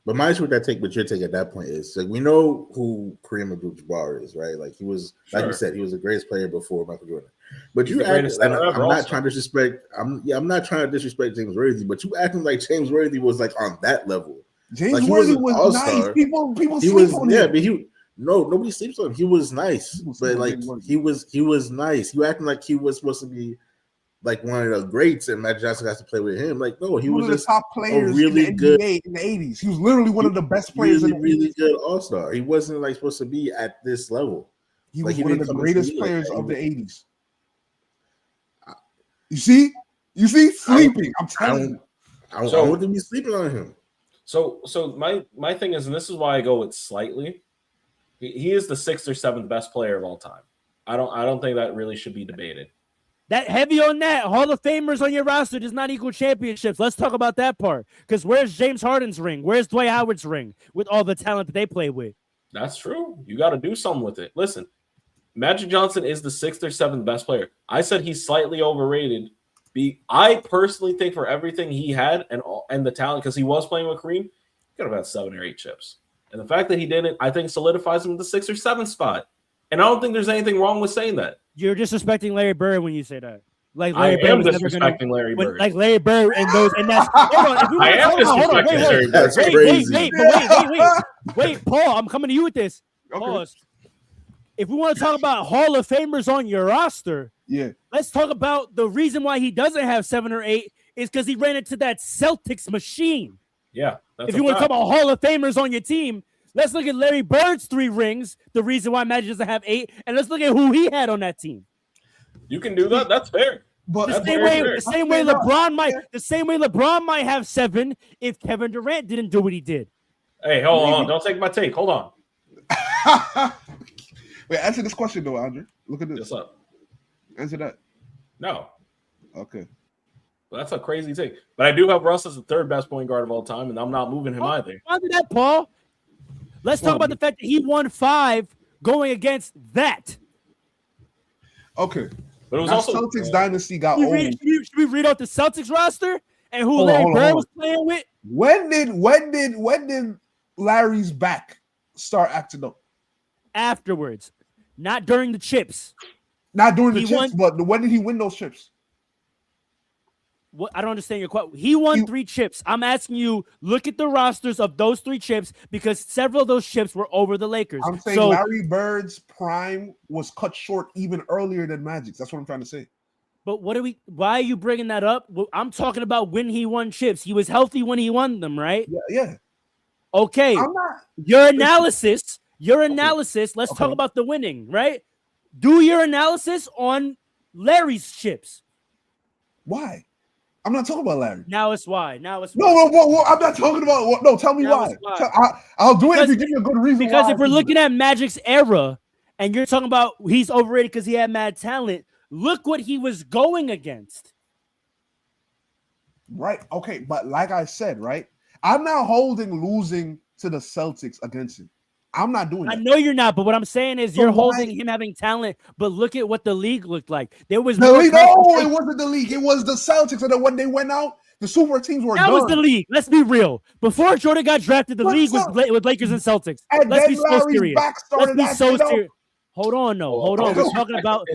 But my issue with that take, with your take at that point is like we know who Kareem Abdul-Jabbar is, right? Like he was, like you said, he was the greatest player before Michael Jordan. But you act, I'm not trying to disrespect. I'm not trying to disrespect James Worthy, but you acting like James Worthy was like on that level. James Worthy was nice. People sleep on him. Yeah, but nobody sleeps on him. He was nice, but like he was nice. You acting like he was supposed to be like one of the greats, and Magic Johnson has to play with him. Like, no, he was one of the just top players really in the good NBA in the 80s. He was literally one of the best players in the 80s. Really good all-star. He wasn't like supposed to be at this level. He like, was one of the greatest players of the 80s. You see, sleeping. I'm telling you. I don't want to be sleeping on him. So my thing is, and this is why I go with slightly. He is the 6th or 7th best player of all time. I don't think that really should be debated. That heavy on that. Hall of Famers on your roster does not equal championships. Let's talk about that part. Because where's James Harden's ring? Where's Dwight Howard's ring with all the talent that they play with? That's true. You got to do something with it. Listen, Magic Johnson is the 6th or 7th best player. I said he's slightly overrated. I personally think for everything he had and the talent, because he was playing with Kareem, he could have had 7 or 8 chips. And the fact that he didn't, I think, solidifies him in the 6th or 7th spot. And I don't think there's anything wrong with saying that. You're disrespecting Larry Bird when you say that. Like Larry Bird was disrespecting Larry Bird. Like Larry Bird and those, and that's. Hold on, I am disrespecting Larry Bird. That's crazy. Wait, Paul, I'm coming to you with this. Okay. Pause. If we want to talk about Hall of Famers on your roster, let's talk about the reason why he doesn't have 7 or 8 is because he ran into that Celtics machine. Yeah. If you want to talk about Hall of Famers on your team, let's look at Larry Bird's 3 rings, the reason why Magic doesn't have 8, and let's look at who he had on that team. You can do that. That's fair. But the same way LeBron might have 7 if Kevin Durant didn't do what he did. Hey, hold on. Don't take my take. Hold on. Wait, answer this question though, Andre. Look at this. What's up? Answer that. No. Okay. Well, that's a crazy take. But I do have Russ as the 3rd best point guard of all time, and I'm not moving him either. Answer that, Paul. Let's talk about the fact that he won 5 going against that. Okay. But it was also Celtics dynasty got old. Should we read out the Celtics roster and who Larry Bird was playing with? When did Larry's back start acting up? Afterwards, not during the chips. Not during the chips, but when did he win those chips? What, I don't understand your question. He won 3 chips. I'm asking you, look at the rosters of those 3 chips because several of those chips were over the Lakers. I'm saying Larry Bird's prime was cut short even earlier than Magic's. That's what I'm trying to say. But why are you bringing that up? Well, I'm talking about when he won chips. He was healthy when he won them, right? Yeah. Okay. Your analysis. Let's talk about the winning, right? Do your analysis on Larry's chips. Why? I'm not talking about Larry. Now it's why. No, I'm not talking about. No, tell me why. I'll do it if you give me a good reason. Because if we're looking at Magic's era, and you're talking about he's overrated because he had mad talent, look what he was going against. Right. Okay. But like I said, right, I'm not holding losing to the Celtics against him. I'm not doing that. I know you're not, but what I'm saying is you're holding him having talent, but look at what the league looked like. There was the league. No, it wasn't the league. It was the Celtics. And then when they went out, the super teams were That was the league. Let's be real. Before Jordan got drafted, the league was with Lakers and Celtics. And let's be so serious. Let's be so serious. Hold on. We're talking about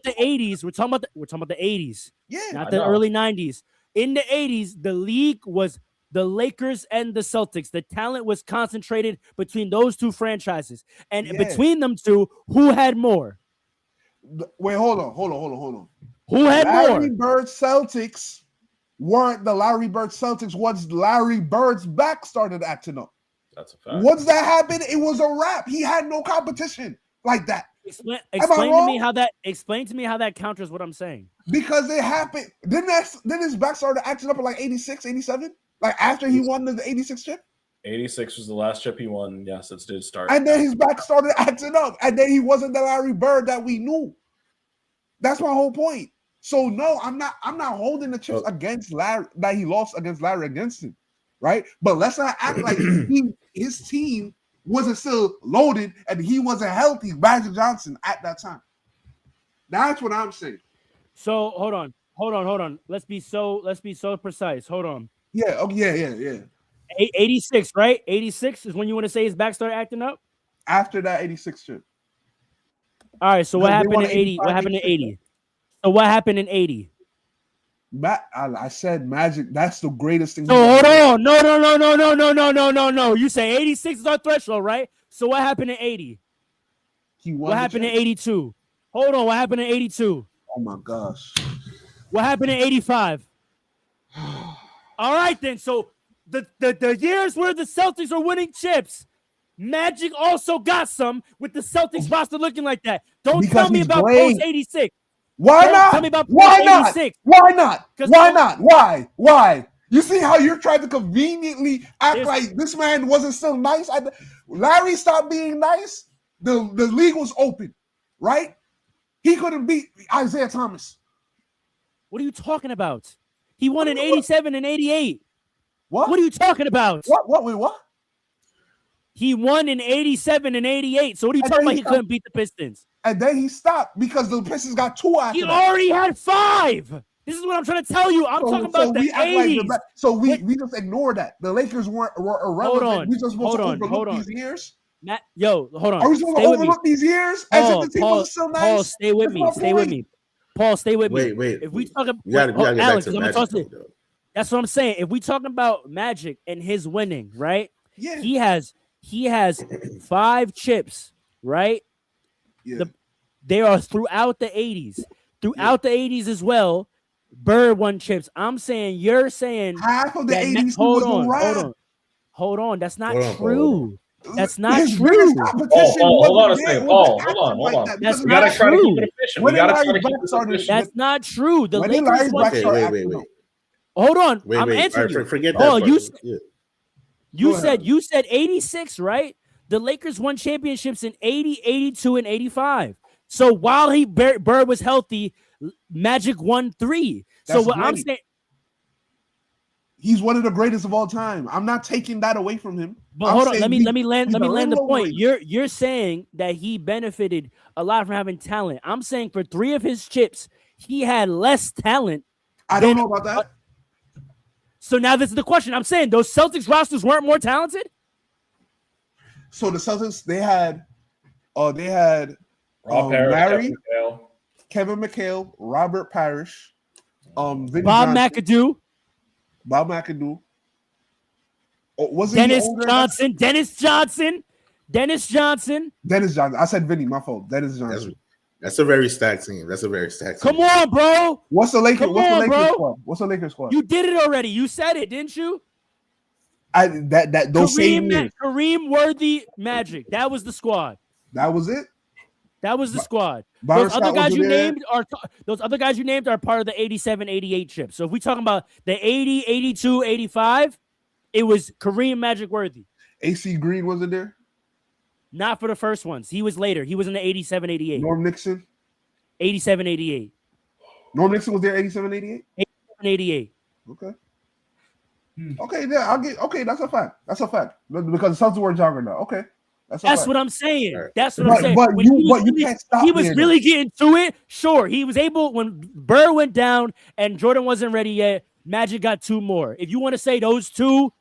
the 80s. We're talking about the 80s. Yeah. Not the early 90s. In the 80s, the league was the Lakers and the Celtics. The talent was concentrated between those 2 franchises. And between them 2, who had more? Wait, hold on. Who had more? Larry Bird Celtics weren't the Larry Bird Celtics once Larry Bird's back started acting up. That's a fact. Once that happened, it was a wrap. He had no competition like that. Explain to me how that counters what I'm saying. Because it happened. Then his back started acting up in like 86, 87? Like after he won the 86 chip? 86 was the last chip he won. Yes, it did start. And then his back started acting up. And then he wasn't the Larry Bird that we knew. That's my whole point. So no, I'm not holding the chips against Larry that he lost against Larry against him. Right? But let's not act like his team wasn't still loaded and he wasn't healthy, Magic Johnson, at that time. That's what I'm saying. So hold on. Let's be so precise. Hold on. Yeah. Oh, yeah. 86, right? 86 is when you want to say his back started acting up? After that 86 trip. All right, so what happened in 80? What happened in 80? So what happened in 80? I said Magic, that's the greatest thing. So hold on. No. You say 86 is our threshold, right? So what happened in 80? What happened in 82? Hold on, what happened in 82? Oh my gosh. What happened in 85? All right, then. So the years where the Celtics are winning chips, Magic also got some with the Celtics roster looking like that. Don't tell me about post 86. Why not? Tell me about Why not? 86. Why not? Why not? Why? You see how you're trying to conveniently act like this man wasn't still nice? Larry stopped being nice. The league was open, right? He couldn't beat Isaiah Thomas. What are you talking about? He won in 87 and 88. What? What are you talking about? What? He won in 87 and 88. So what are you talking about? He couldn't beat the Pistons. And then he stopped because the Pistons got 2 after He that. already had 5. This is what I'm trying to tell you. I'm talking about the 80s. We just ignore that. The Lakers were irrelevant. Hold on. We just supposed to overlook these years? Hold on. Are we supposed to overlook these years? As if the team was still nice? Paul, stay with me. Paul, stay with me. Wait. If we talk about we gotta get Alex, back to Magic, though. That's what I'm saying. If we talking about Magic and his winning, right? Yeah. He has 5 chips, right? Yeah. They are throughout the 80s. Throughout the 80s as well, Bird won chips. I'm saying you're saying half of the 80s Hold on. That's not true. That's not His true. Hold on a second. Hold on. That's We gotta not try to true. keep it efficient. We gotta try to keep it efficient. That's not true. The Lakers won. Wait. Hold on. I'm answering you. Forget that. You said 86, right? The Lakers won championships in 80, 82, and 85. So while Bird was healthy, Magic won 3. So what I'm saying, he's one of the greatest of all time. I'm not taking that away from him. But hold on, let me land the point. You're saying that he benefited a lot from having talent. I'm saying for 3 of his chips, he had less talent. I don't know about that. So now this is the question. I'm saying those Celtics rosters weren't more talented. So the Celtics, they had Parrish, Kevin McHale, Robert Parrish, Vinny Bob Johnson, McAdoo. Was Dennis Johnson. I said Vinny, my fault. Dennis Johnson. That's a very stacked team. Come on, bro. What's the Lakers squad? You did it already. You said it, didn't you? Those same years. Kareem, Worthy, Magic. That was the squad. That was it. That was the squad. Byron Those other Scott guys you there. named are part of the 87, 88 chip. So if we talking about the 80, 82, 85, it was Kareem, Magic, Worthy. AC Green wasn't there. Not for the first ones. He was later. He was in the 87, 88. Norm Nixon. 87, 88. Norm Nixon was there 87, 88? 87, 88. Okay. Okay, yeah, that's a fact. Because the Celtics were juggernaut. Okay. That's what I'm saying. Right. That's what I'm saying. But you can't stop. He was really getting to it. Sure, he was able when Bird went down and Jordan wasn't ready yet. Magic got 2 more. If you want to say those 2,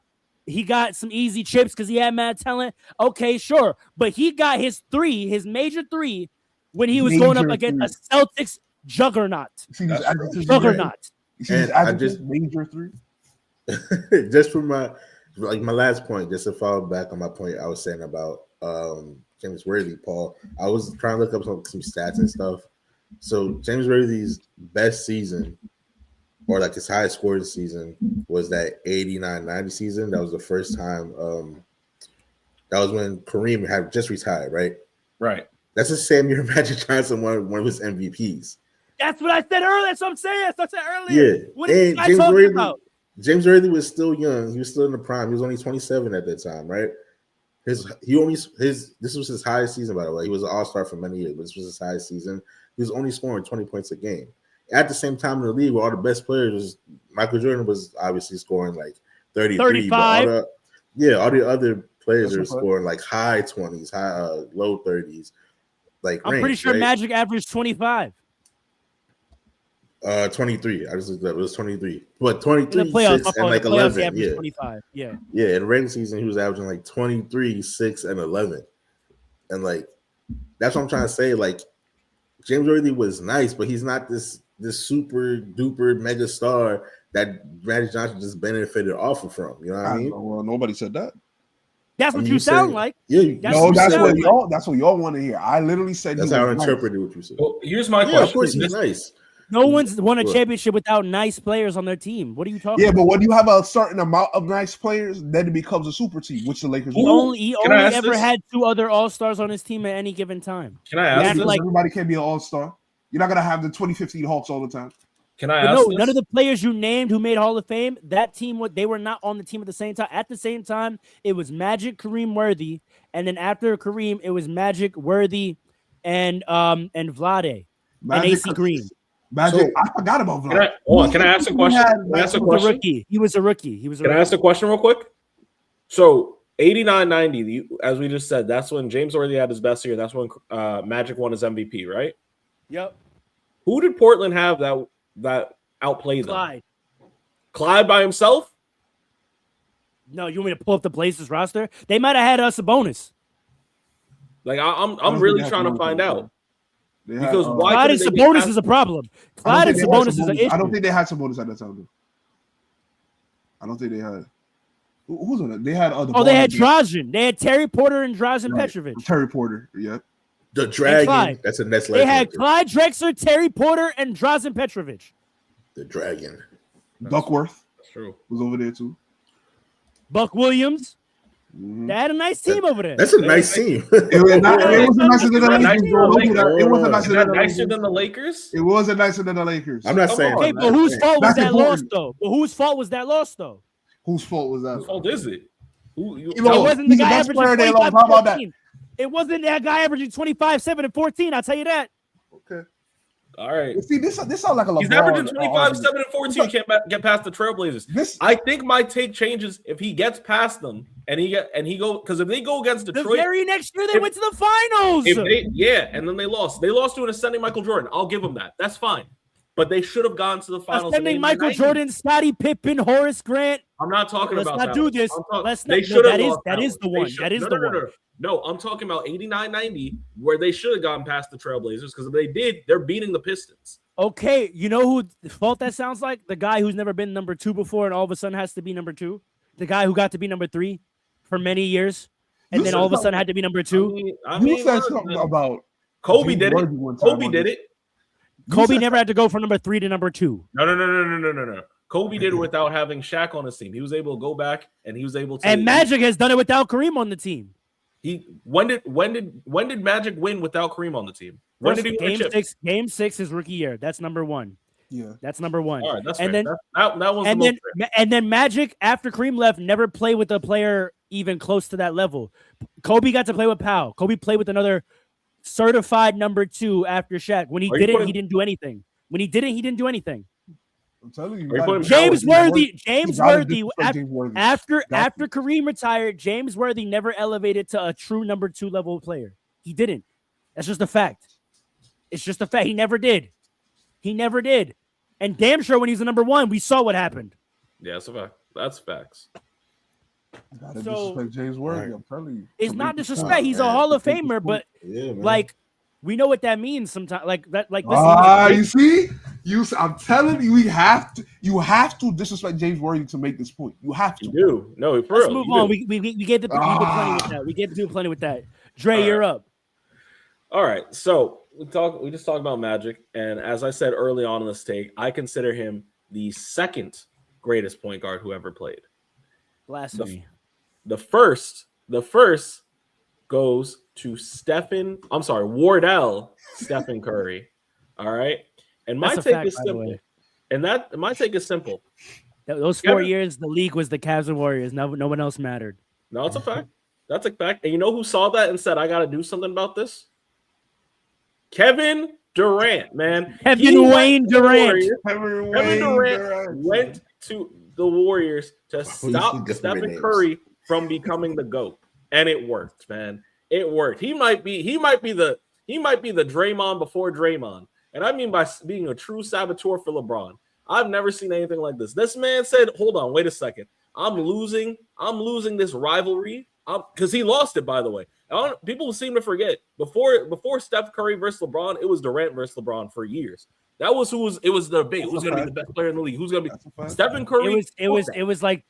he got some easy chips because he had mad talent. Okay, sure, but he got his major 3, when he was going up against a Celtics juggernaut. Juggernaut. Major 3. Just for my last point, just to follow back on my point I was saying about James Worthy, Paul. I was trying to look up some stats and stuff. So James Worthy's best season, or like his highest scoring season, was that 89-90 season. That was the first time. That was when Kareem had just retired, right? Right. That's the same year Magic Johnson won one of his MVPs. That's what I said earlier. That's what I'm saying. That's what I said earlier. Yeah. What are you guys talking about? James Worthy was still young. He was still in the prime. He was only 27 at that time, right? This was his highest season, by the way. He was an all-star for many years, but this was his highest season. He was only scoring 20 points a game. At the same time in the league, where all the best players, Michael Jordan was obviously scoring like 33. 35. All the other players are scoring like high 20s, low 30s. Like I'm pretty sure Magic averaged 25. 23. I just looked up. It was 23. But 23, in the playoffs, 6, and like 11. Yeah. 25. Yeah. Yeah. In the regular season, he was averaging like 23, 6, and 11. And like, that's what I'm trying to say. Like, James Worthy was nice, but he's not this super duper mega star that Magic Johnson just benefited off of from. You know what I mean? Well, nobody said that. That's what you sound like. Yeah. That's what y'all want to hear. I literally said that's how I interpreted what you said. Well, here's my question. Of course, he's nice. No one's won a championship without nice players on their team. What are you talking about? But when you have a certain amount of nice players, then it becomes a super team, which the Lakers He only ever had 2 other All-Stars on his team at any given time. Can I ask this? Like, everybody can't be an All-Star. You're not gonna have the 2015 Hawks all the time. Can I ask this? None of the players you named who made Hall of Fame, that team, they were not on the team at the same time. At the same time, it was Magic, Kareem, Worthy, and then after Kareem, it was Magic, Worthy, and Vlade, and AC Green. Magic, I forgot about Vlade. Can I ask a question? He was a rookie. Can I ask a question real quick? So 89-90, as we just said, that's when James Worthy had his best year. That's when Magic won his MVP, right? Yep. Who did Portland have that outplayed them? Clyde by himself? No, you want me to pull up the Blazers roster? They might have had us a bonus. Like I'm really trying to find out. Because why Clyde and Sabonis is a problem. Clyde and Sabonis is an issue. I don't think they had Sabonis at that time. I don't think they had. Who's on it? They had they had Drazen. They had Terry Porter and Drazen Petrovic. Terry Porter, yeah. The Dragon. That's a next level. They had Clyde Drexler, Terry Porter, and Drazen Petrovic. The Dragon. Duckworth. That's true. Was over there too. Buck Williams. They had a nice team over there. That's a nice team. It wasn't nicer than the Lakers. It wasn't nicer than the Lakers. It wasn't nicer than the Lakers. I'm not saying. Okay, but whose fault was that loss, though? But whose fault was that loss, though? Whose fault was that? Whose fault is it? It wasn't the guy averaging 25, 14. It wasn't that guy averaging 25, 7, and 14. I'll tell you that. Okay. All right. See, this sounds like a LeBron. He's averaging 25, 7, and 14. Can't get past the Trailblazers. I think my take changes if he gets past them and he go, because if they go against Detroit, the very next year they went to the finals. And then they lost. They lost to an ascending Michael Jordan. I'll give them that. That's fine. But they should have gone to the finals. Ascending Michael Jordan, Scottie Pippen, Horace Grant. I'm not talking about that. Let's not do this. Let's not. That is the one. That is the one. No, I'm talking about 89-90, where they should have gone past the Trailblazers, because if they did, they're beating the Pistons. Okay, you know who fault that sounds like? The guy who's never been number 2 before and all of a sudden has to be number 2. The guy who got to be number 3 for many years and then all of a sudden had to be number 2. You said something about Kobe did it. Kobe did it. Kobe never had to go from number 3 to number 2. No. Kobe did it without having Shaq on his team. He was able to go back and he was able to. And Magic has done it without Kareem on the team. When did Magic win without Kareem on the team? When did he win Game 6 his rookie year. That's number 1. Yeah, that's number 1. All right, that's and fair. Then and then Magic after Kareem left never played with a player even close to that level. Kobe got to play with Powell. Kobe played with another certified number 2 after Shaq. When he didn't, he didn't do anything. When he didn't, he didn't do anything. I'm telling you, James Worthy. After Kareem retired, James Worthy never elevated to a true number 2 level player. He didn't. That's just a fact. It's just a fact. He never did. And damn sure when he was the number 1, we saw what happened. Yeah, that's a fact. That's facts. Gotta disrespect James Worthy. I'm telling you. It's not disrespect. He's a Hall of Famer, but like we know what that means sometimes. Like that. Like you see. I'm telling you, you have to disrespect James Worthy to make this point. You have to. You do. No, for Let's real. move on. We gave the people plenty with that. We gave the people plenty with that. Dre, you're up. All right. So we just talked about Magic, and as I said early on in this take, I consider him the second greatest point guard who ever played. Blasphemy. The first goes to Wardell Stephen Curry. All right. And my take is simple. My take is simple. Those 4 years, the league was the Cavs and Warriors. No one else mattered. No, it's a fact. That's a fact. And you know who saw that and said, I got to do something about this? Kevin Durant, man. Kevin Durant went to the Warriors to stop Stephen Curry from becoming the GOAT. And it worked, man. It worked. He might be the Draymond before Draymond. And I mean by being a true saboteur for LeBron. I've never seen anything like this. This man said, hold on, wait a second. I'm losing this rivalry. Because he lost it, by the way. People seem to forget before Steph Curry versus LeBron, it was Durant versus LeBron for years. That was it was the debate. Who's going to be the best player in the league? Who's going to be Stephen Curry? It was like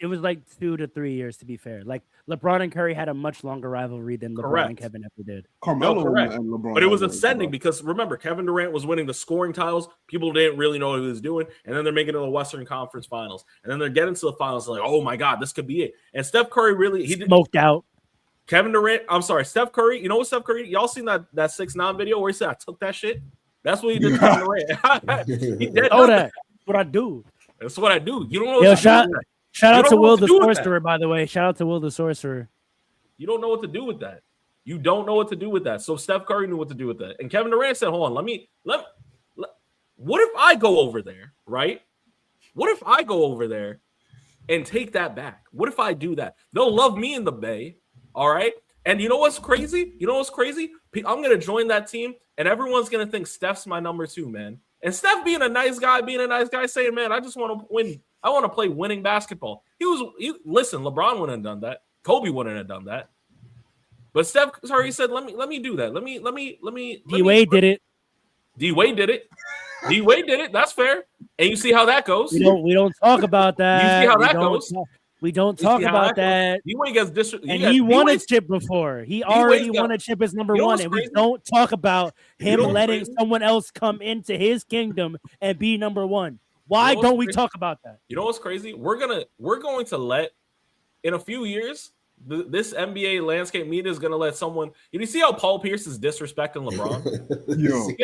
2 to 3 years, to be fair. Like LeBron and Curry had a much longer rivalry than LeBron and Kevin ever did. Carmelo correct. And LeBron, but it was ascending because remember, Kevin Durant was winning the scoring titles. People didn't really know what he was doing, and then they're making it to the Western Conference Finals, and then they're getting to the finals. Like, oh my God, this could be it. And Steph Curry really smoked out. Kevin Durant. I'm sorry, Steph Curry. You know what Steph Curry? Y'all seen that 6ix9ine video where he said, "I took that shit." That's what he did to Kevin Durant. He did that. What I do. That's what I do. You don't know. Yo, shout out to Will the Sorcerer, by the way. Shout out to Will the Sorcerer. You don't know what to do with that. You don't know what to do with that. So Steph Curry knew what to do with that. And Kevin Durant said, hold on, what if I go over there, right? What if I go over there and take that back? What if I do that? They'll love me in the Bay, all right? And you know what's crazy? I'm going to join that team, and everyone's going to think Steph's my number 2, man. And Steph being a nice guy, saying, man, I just want to win. I want to play winning basketball. Listen, LeBron wouldn't have done that. Kobe wouldn't have done that. But Steph, he said, let me do that. Let me. D-Wade did it. D-Wade did it. D-Wade did it. That's fair. And you see how that goes. We don't talk about that. You see how that goes. We don't talk about that. D-Wade gets he won a chip before. He already won a chip as number 1, and we don't talk about him letting someone else come into his kingdom and be number 1. Why don't we talk about that? You know what's crazy? We're going to let, in a few years, this NBA landscape media is going to let someone. You see how Paul Pierce is disrespecting LeBron? You're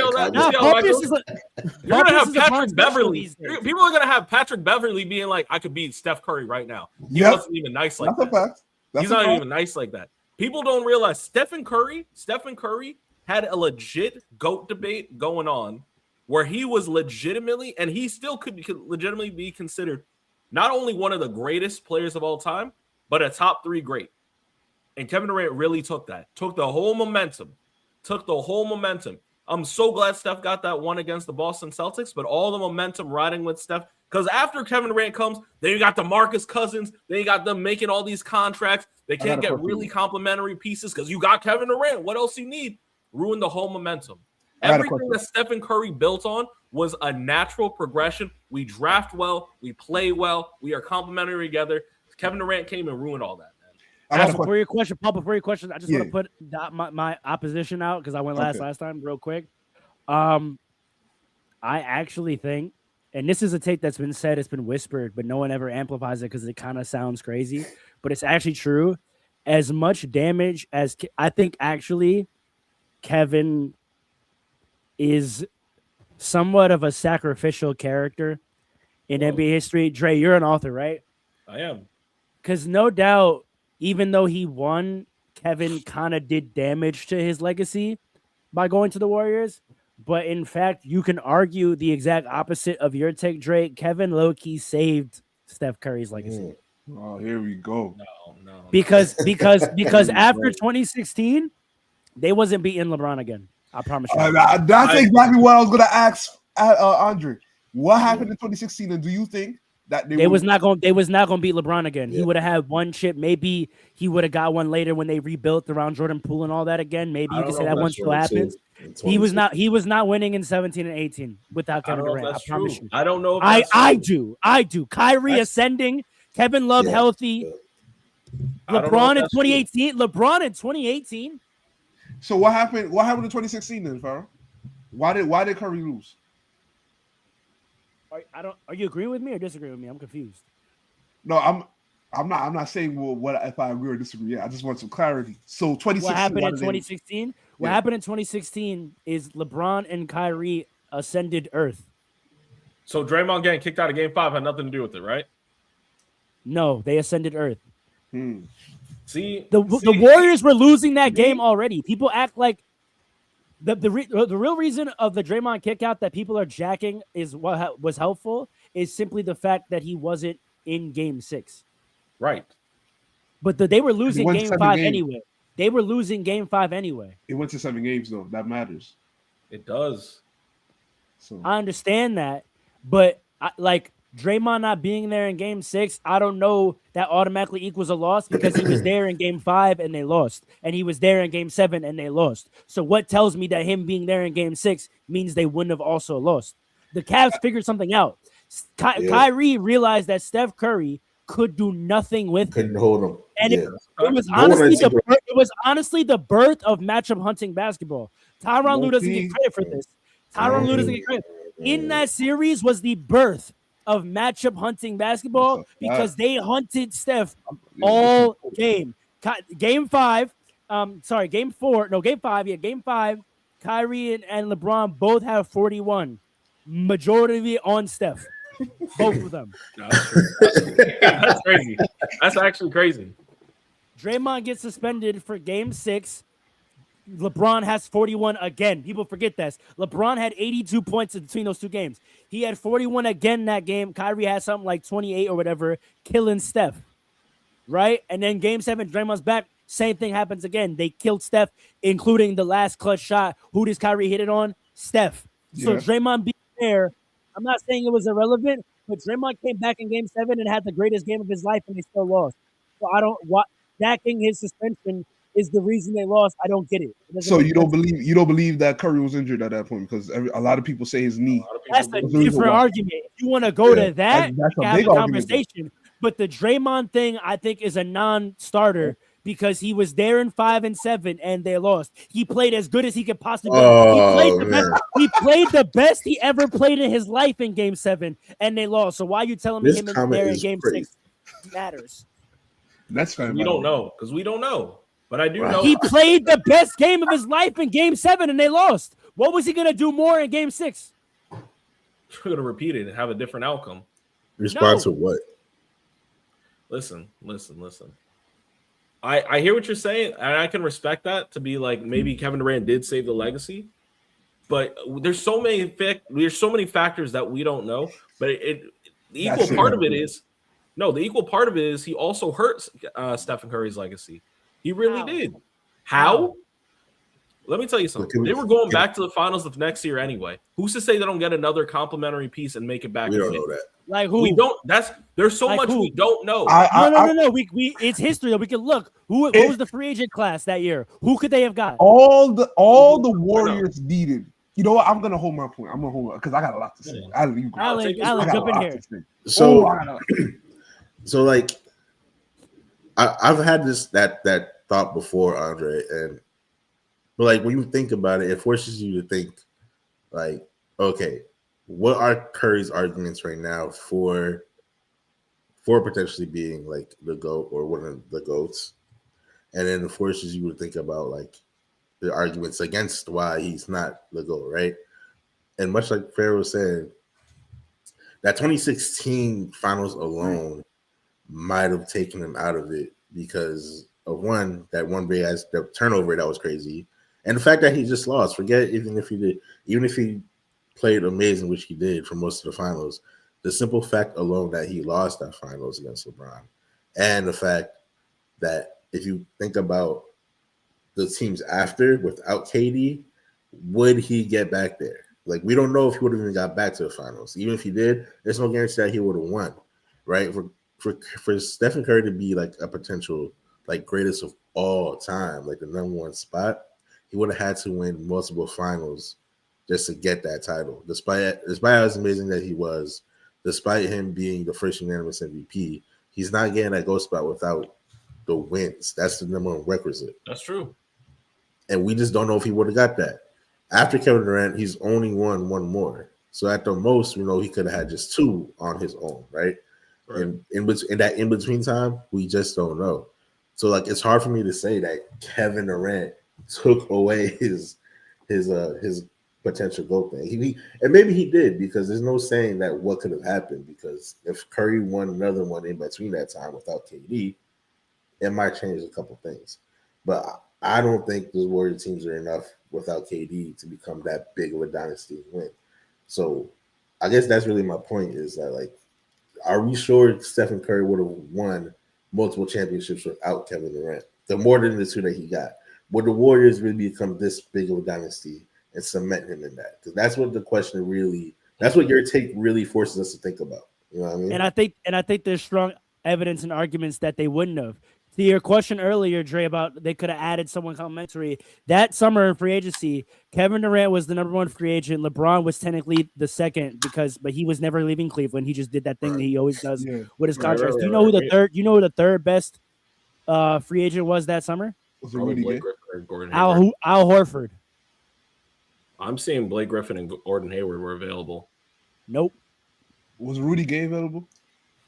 going to have Patrick Beverly. People are going to have Patrick Beverly being like, I could beat Steph Curry right now. He wasn't even nice like that. He's not even nice like that. People don't realize Stephen Curry had a legit GOAT debate going on where he was legitimately, and he still could legitimately be considered not only one of the greatest players of all time, but a top 3 great. And Kevin Durant really took the whole momentum. I'm so glad Steph got that one against the Boston Celtics, but all the momentum riding with Steph, because after Kevin Durant comes, then you got the DeMarcus Cousins, then you got them making all these contracts. They can't get really complimentary pieces because you got Kevin Durant. What else you need? Ruin the whole momentum. Everything that Stephen Curry built on was a natural progression. We draft well, we play well, we are complementary together. Kevin Durant came and ruined all that, man. Before your question, I just want to put my opposition out because I went last time real quick. I actually think, and this is a take that's been said, it's been whispered, but no one ever amplifies it because it kind of sounds crazy, but it's actually true. As much damage as I think actually Kevin is somewhat of a sacrificial character in NBA history. Dre, you're an author, right? I am. Because no doubt, even though he won, Kevin kind of did damage to his legacy by going to the Warriors. But in fact, you can argue the exact opposite of your take, Drake. Kevin low-key saved Steph Curry's legacy. Oh, here we go. No. Because after 2016, they wasn't beating LeBron again. I promise you. That's exactly what I was going to ask Andre. What happened in 2016, and do you think that they was not going to beat LeBron again? He would have had one chip. Maybe he would have got one later when they rebuilt around Jordan Poole and all that again. Maybe you can say that one still happens. He was not winning in 17 and 18 without Kevin Durant. I promise you. I don't know. I do. Kyrie ascending, Kevin Love healthy. LeBron in 2018. So what happened? What happened in 2016 then, Farrah? Why did Curry lose? Are you agreeing with me or disagreeing with me? I'm confused. No, I'm not saying what if I agree or disagree. Yeah, I just want some clarity. So 2016. What happened in 2016? What happened in 2016 is LeBron and Kyrie ascended Earth. So Draymond getting kicked out of Game 5 had nothing to do with it, right? No, they ascended Earth. See, the Warriors were losing that game already. People act like the real reason of the Draymond kickout that people are jacking is what was helpful is simply the fact that he wasn't in Game 6. Right. But they were losing Game 5 anyway. They were losing Game 5 anyway. It went to 7 games though. That matters. It does. So I understand that, but Draymond not being there in game 6, I don't know that automatically equals a loss because he was there in game 5 and they lost. And he was there in game 7 and they lost. So what tells me that him being there in game 6 means they wouldn't have also lost? The Cavs figured something out. Kyrie realized that Steph Curry could do nothing with him. Couldn't hold him. And it was honestly the birth of matchup hunting basketball. Tyronn Lue doesn't get credit for this. Tyronn Lue doesn't get credit. In that series was the birth of matchup hunting basketball because they hunted Steph all game. Game 5, game 4, no, game 5, game 5, Kyrie and LeBron both have 41. Majority on Steph. Both of them. That's crazy. That's actually crazy. Draymond gets suspended for game 6. LeBron has 41 again. People forget this. LeBron had 82 points between those two games. He had 41 again that game. Kyrie had something like 28 or whatever, killing Steph. Right? And then game 7, Draymond's back. Same thing happens again. They killed Steph, including the last clutch shot. Who does Kyrie hit it on? Steph. So Draymond being there, I'm not saying it was irrelevant, but Draymond came back in game 7 and had the greatest game of his life and they still lost. So I don't stacking his suspension is the reason they lost. I don't get it. So you don't believe that Curry was injured at that point because a lot of people say his knee. That's a different argument. If you want to go to that, that's a big conversation. But the Draymond thing, I think, is a non-starter because he was there in 5 and 7 and they lost. He played as good as he could possibly. He played the best he ever played in his life in game 7 and they lost. So why are you telling me him in there in game 6 matters? That's fine. We don't know because we don't know. But I do know he played the best game of his life in game 7 and they lost. What was he going to do more in game 6? We're going to repeat it and have a different outcome. Response to what? Listen. I hear what you're saying, and I can respect that to be like maybe Kevin Durant did save the legacy, but there's so many factors that we don't know. But the equal part of it is he also hurt Stephen Curry's legacy. He really did. How? Let me tell you something. They were going back to the finals of next year anyway. Who's to say they don't get another complimentary piece and make it back? We don't know that. Like who? We don't. There's so like much we don't know. No. We it's history. We can look. What was the free agent class that year? Who could they have got? All the Warriors needed. You know what? I'm gonna hold my point. I'm gonna hold because I got a lot to say. Alan, jump in here. So like, I've had that thought before, Andre, but like when you think about it, it forces you to think like, okay, what are Curry's arguments right now for potentially being like the GOAT or one of the GOATs? And then it forces you to think about like the arguments against why he's not the GOAT, right? And much like Pharaoh was saying, that 2016 finals alone might have taken him out of it because of that one big ass turnover that was crazy. And the fact that he just lost, forget even if he played amazing, which he did for most of the finals, the simple fact alone that he lost that finals against LeBron, and the fact that if you think about the teams after without KD, would he get back there? Like, we don't know if he would have even got back to the finals. Even if he did, there's no guarantee that he would have won, right? For Stephen Curry to be like a potential like greatest of all time, like the number one spot, he would have had to win multiple finals just to get that title. Despite as amazing that he was, despite him being the first unanimous MVP, he's not getting that GOAT spot without the wins. That's the number one requisite. That's true. And we just don't know if he would have got that. After Kevin Durant, he's only won one more. So at the most, he could have had just 2 on his own, right? And in between time, we just don't know. So like, it's hard for me to say that Kevin Durant took away his potential GOAT thing. And maybe he did, because there's no saying that what could have happened, because if Curry won another one in between that time without KD, it might change a couple things. But I don't think those Warrior teams are enough without KD to become that big of a dynasty and win. So I guess that's really my point, is that like, are we sure Stephen Curry would have won multiple championships without Kevin Durant? The more than the 2 that he got. Would the Warriors really become this big of a dynasty and cement him in that? Because that's what the question really, that's what your take really forces us to think about. You know what I mean? And I think there's strong evidence and arguments that they wouldn't have. To your question earlier, Dre, about they could have added someone complimentary. That summer in free agency, Kevin Durant was the number 1 free agent. LeBron was technically the second but he was never leaving Cleveland. He just did that thing that he always does with his contracts. Do you know who the third? You know who the third best free agent was that summer? Was it Rudy Gay? Gordon Al Horford. I'm seeing Blake Griffin and Gordon Hayward were available. Nope. Was Rudy Gay available?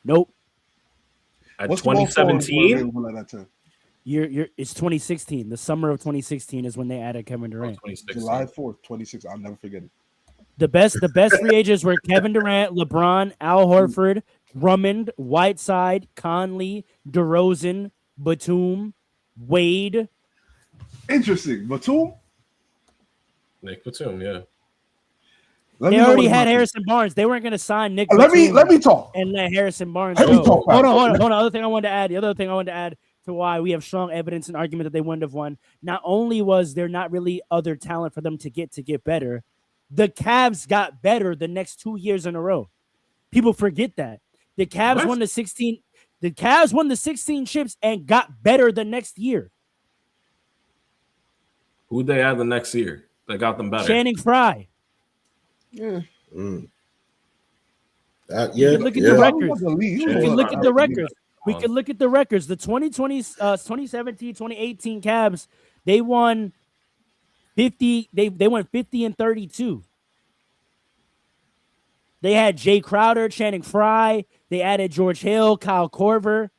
Nope. At What's 2017? It's 2016. The summer of 2016 is when they added Kevin Durant. July 4th, 2016. I'll never forget it. The best free agents were Kevin Durant, LeBron, Al Horford, Drummond, Whiteside, Conley, DeRozan, Batum, Wade. Interesting. Batum? Nick Batum, yeah. They already had Harrison Barnes. They weren't going to sign Nick. Let me talk and let Harrison Barnes go. Hold on. The other thing I wanted to add to why we have strong evidence and argument that they wouldn't have won. Not only was there not really other talent for them to get better, the Cavs got better the next 2 years in a row. People forget that the Cavs won the 16. The Cavs won the 16 chips and got better the next year. Who'd they add the next year that got them better? Channing Frye. Yeah. Look at the records. We can look at the records. We can look at the records. The 2020, 2017, 2018 Cavs, they won 50. They went 50 and 32. They had Jay Crowder, Channing Frye. They added George Hill, Kyle Korver.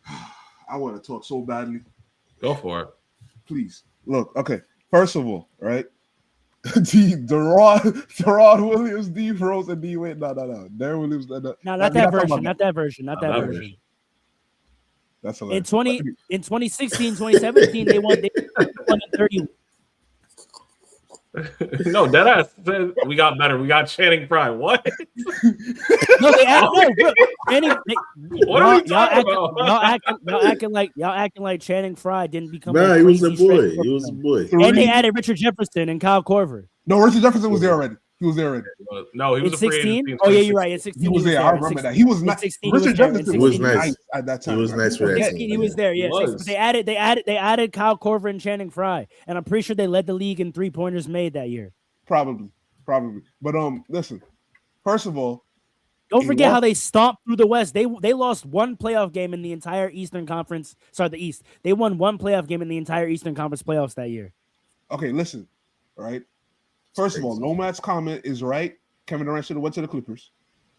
I want to talk so badly. Go for it. Please. Look, okay. First of all, right? Deron Williams, D Rose, and D Wade. No. Deron Williams. No, not that version. Not that version. That's hilarious. In 2016, 2017, they won 30. No, deadass said we got better. We got Channing Frye. What? No, they added what are we talking about? Y'all acting like Channing Frye didn't become. Nah, he was a boy. He was a boy. And they added Richard Jefferson and Kyle Korver. No, Richard Jefferson was there already. He was there already. No, he was in 16. Oh yeah, you're right. In 16, he was there. I remember that. He was not. Richard Jefferson was nice at that time. He was nice for that. 16, he was there. Yeah, they added Kyle Korver and Channing Frye, and I'm pretty sure they led the league in 3-pointers made that year. Probably. But listen. First of all, don't forget how they stomped through the West. They lost one playoff game in the entire Eastern Conference. Sorry, the East. They won one playoff game in the entire Eastern Conference playoffs that year. Okay, listen. All right. First of all, Nomad's comment is right. Kevin Durant should have went to the Clippers.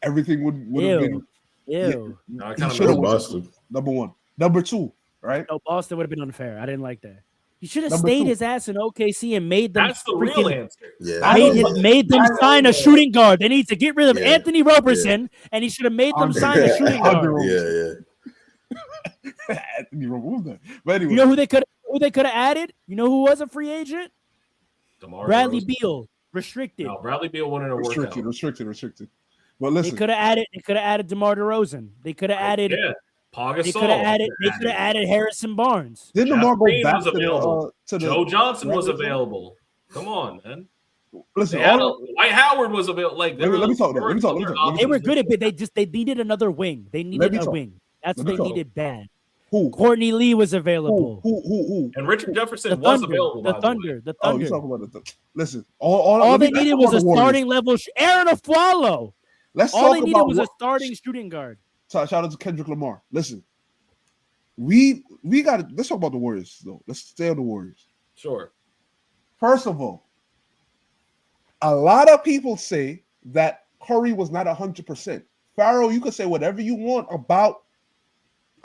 Everything would have been. Ew. No, he should have went to Boston. Number one. Number two, right? No, Boston would have been unfair. I didn't like that. He should have stayed his ass in OKC and made them. That's the real answer. Yeah. Made them sign a shooting guard. They need to get rid of Anthony Roberson, and he should have made them sign a shooting guard. Yeah. Anthony Roberson. But anyway, you know who they could have added? You know who was a free agent? DeMar Bradley DeRozan. Beal, restricted. No, Bradley Beal wouldn't have worked out. Restricted. But listen, they could have added DeMar DeRozan. They could have added. Yeah, Pau They could have added Harrison Barnes. Didn't DeMar go back to the Joe Johnson was available. Come on, man. Listen, Dwight Howard was available. Like, let me talk. They were good at it. They needed another wing. They needed a wing. That's what they needed bad. Who? Courtney Lee was available. Who? And Richard Jefferson was available. The Thunder. Oh, you talking about the Listen, all they needed was a starting level. Aaron Aflalo. All they needed was a starting shooting guard. Shout out to Kendrick Lamar. Listen, we got to let's talk about the Warriors though. Let's stay on the Warriors. Sure. First of all, a lot of people say that Curry was not 100%. Pharaoh, you could say whatever you want about.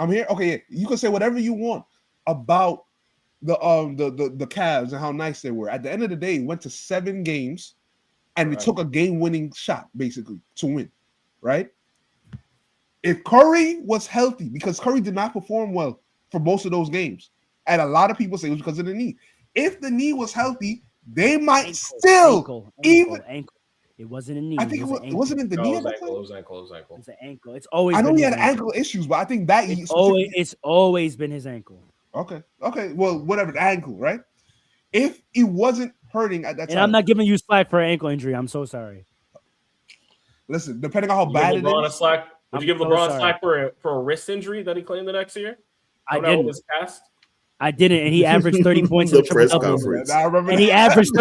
I'm here. Okay, yeah. You can say whatever you want about the Cavs and how nice they were. At the end of the day, went to 7 games, and we took a game-winning shot basically to win. Right? If Curry was healthy, because Curry did not perform well for most of those games, and a lot of people say it was because of the knee. If the knee was healthy, they might ankle. It wasn't a knee. I think it wasn't in the knee. It was ankle. It's an ankle. It's always. I know he had ankle issues, but I think that it's always been his ankle. Okay. Well, whatever, the ankle, right? If he wasn't hurting at that time, and I'm not giving you slack for an ankle injury. I'm so sorry. Listen, depending on how bad it is. Would you give LeBron slack for a wrist injury that he claimed the next year? I didn't. Was cast? I didn't, and he averaged 30 points in a press triple double. conference. And he averaged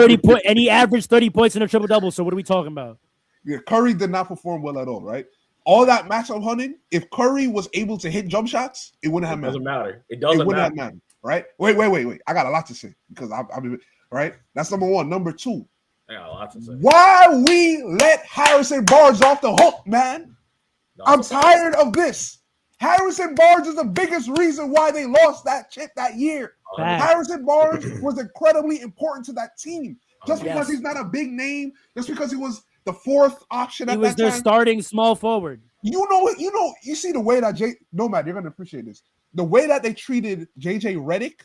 30 points in a triple double. So what are we talking about? Yeah, Curry did not perform well at all, right? All that matchup hunting, if Curry was able to hit jump shots, it wouldn't have mattered. Doesn't matter. It doesn't have mattered, right? Wait. I got a lot to say because I'm right. That's number one. Number two. I got a lot to say. Why we let Harrison Barnes off the hook, man? I'm tired of this. Harrison Barnes is the biggest reason why they lost that chip that year. Harrison Barnes was incredibly important to that team. Just because he's not a big name, just because he was the fourth option at that time. He was their starting small forward. You see the way that Nomad, you're gonna appreciate this. The way that they treated JJ Redick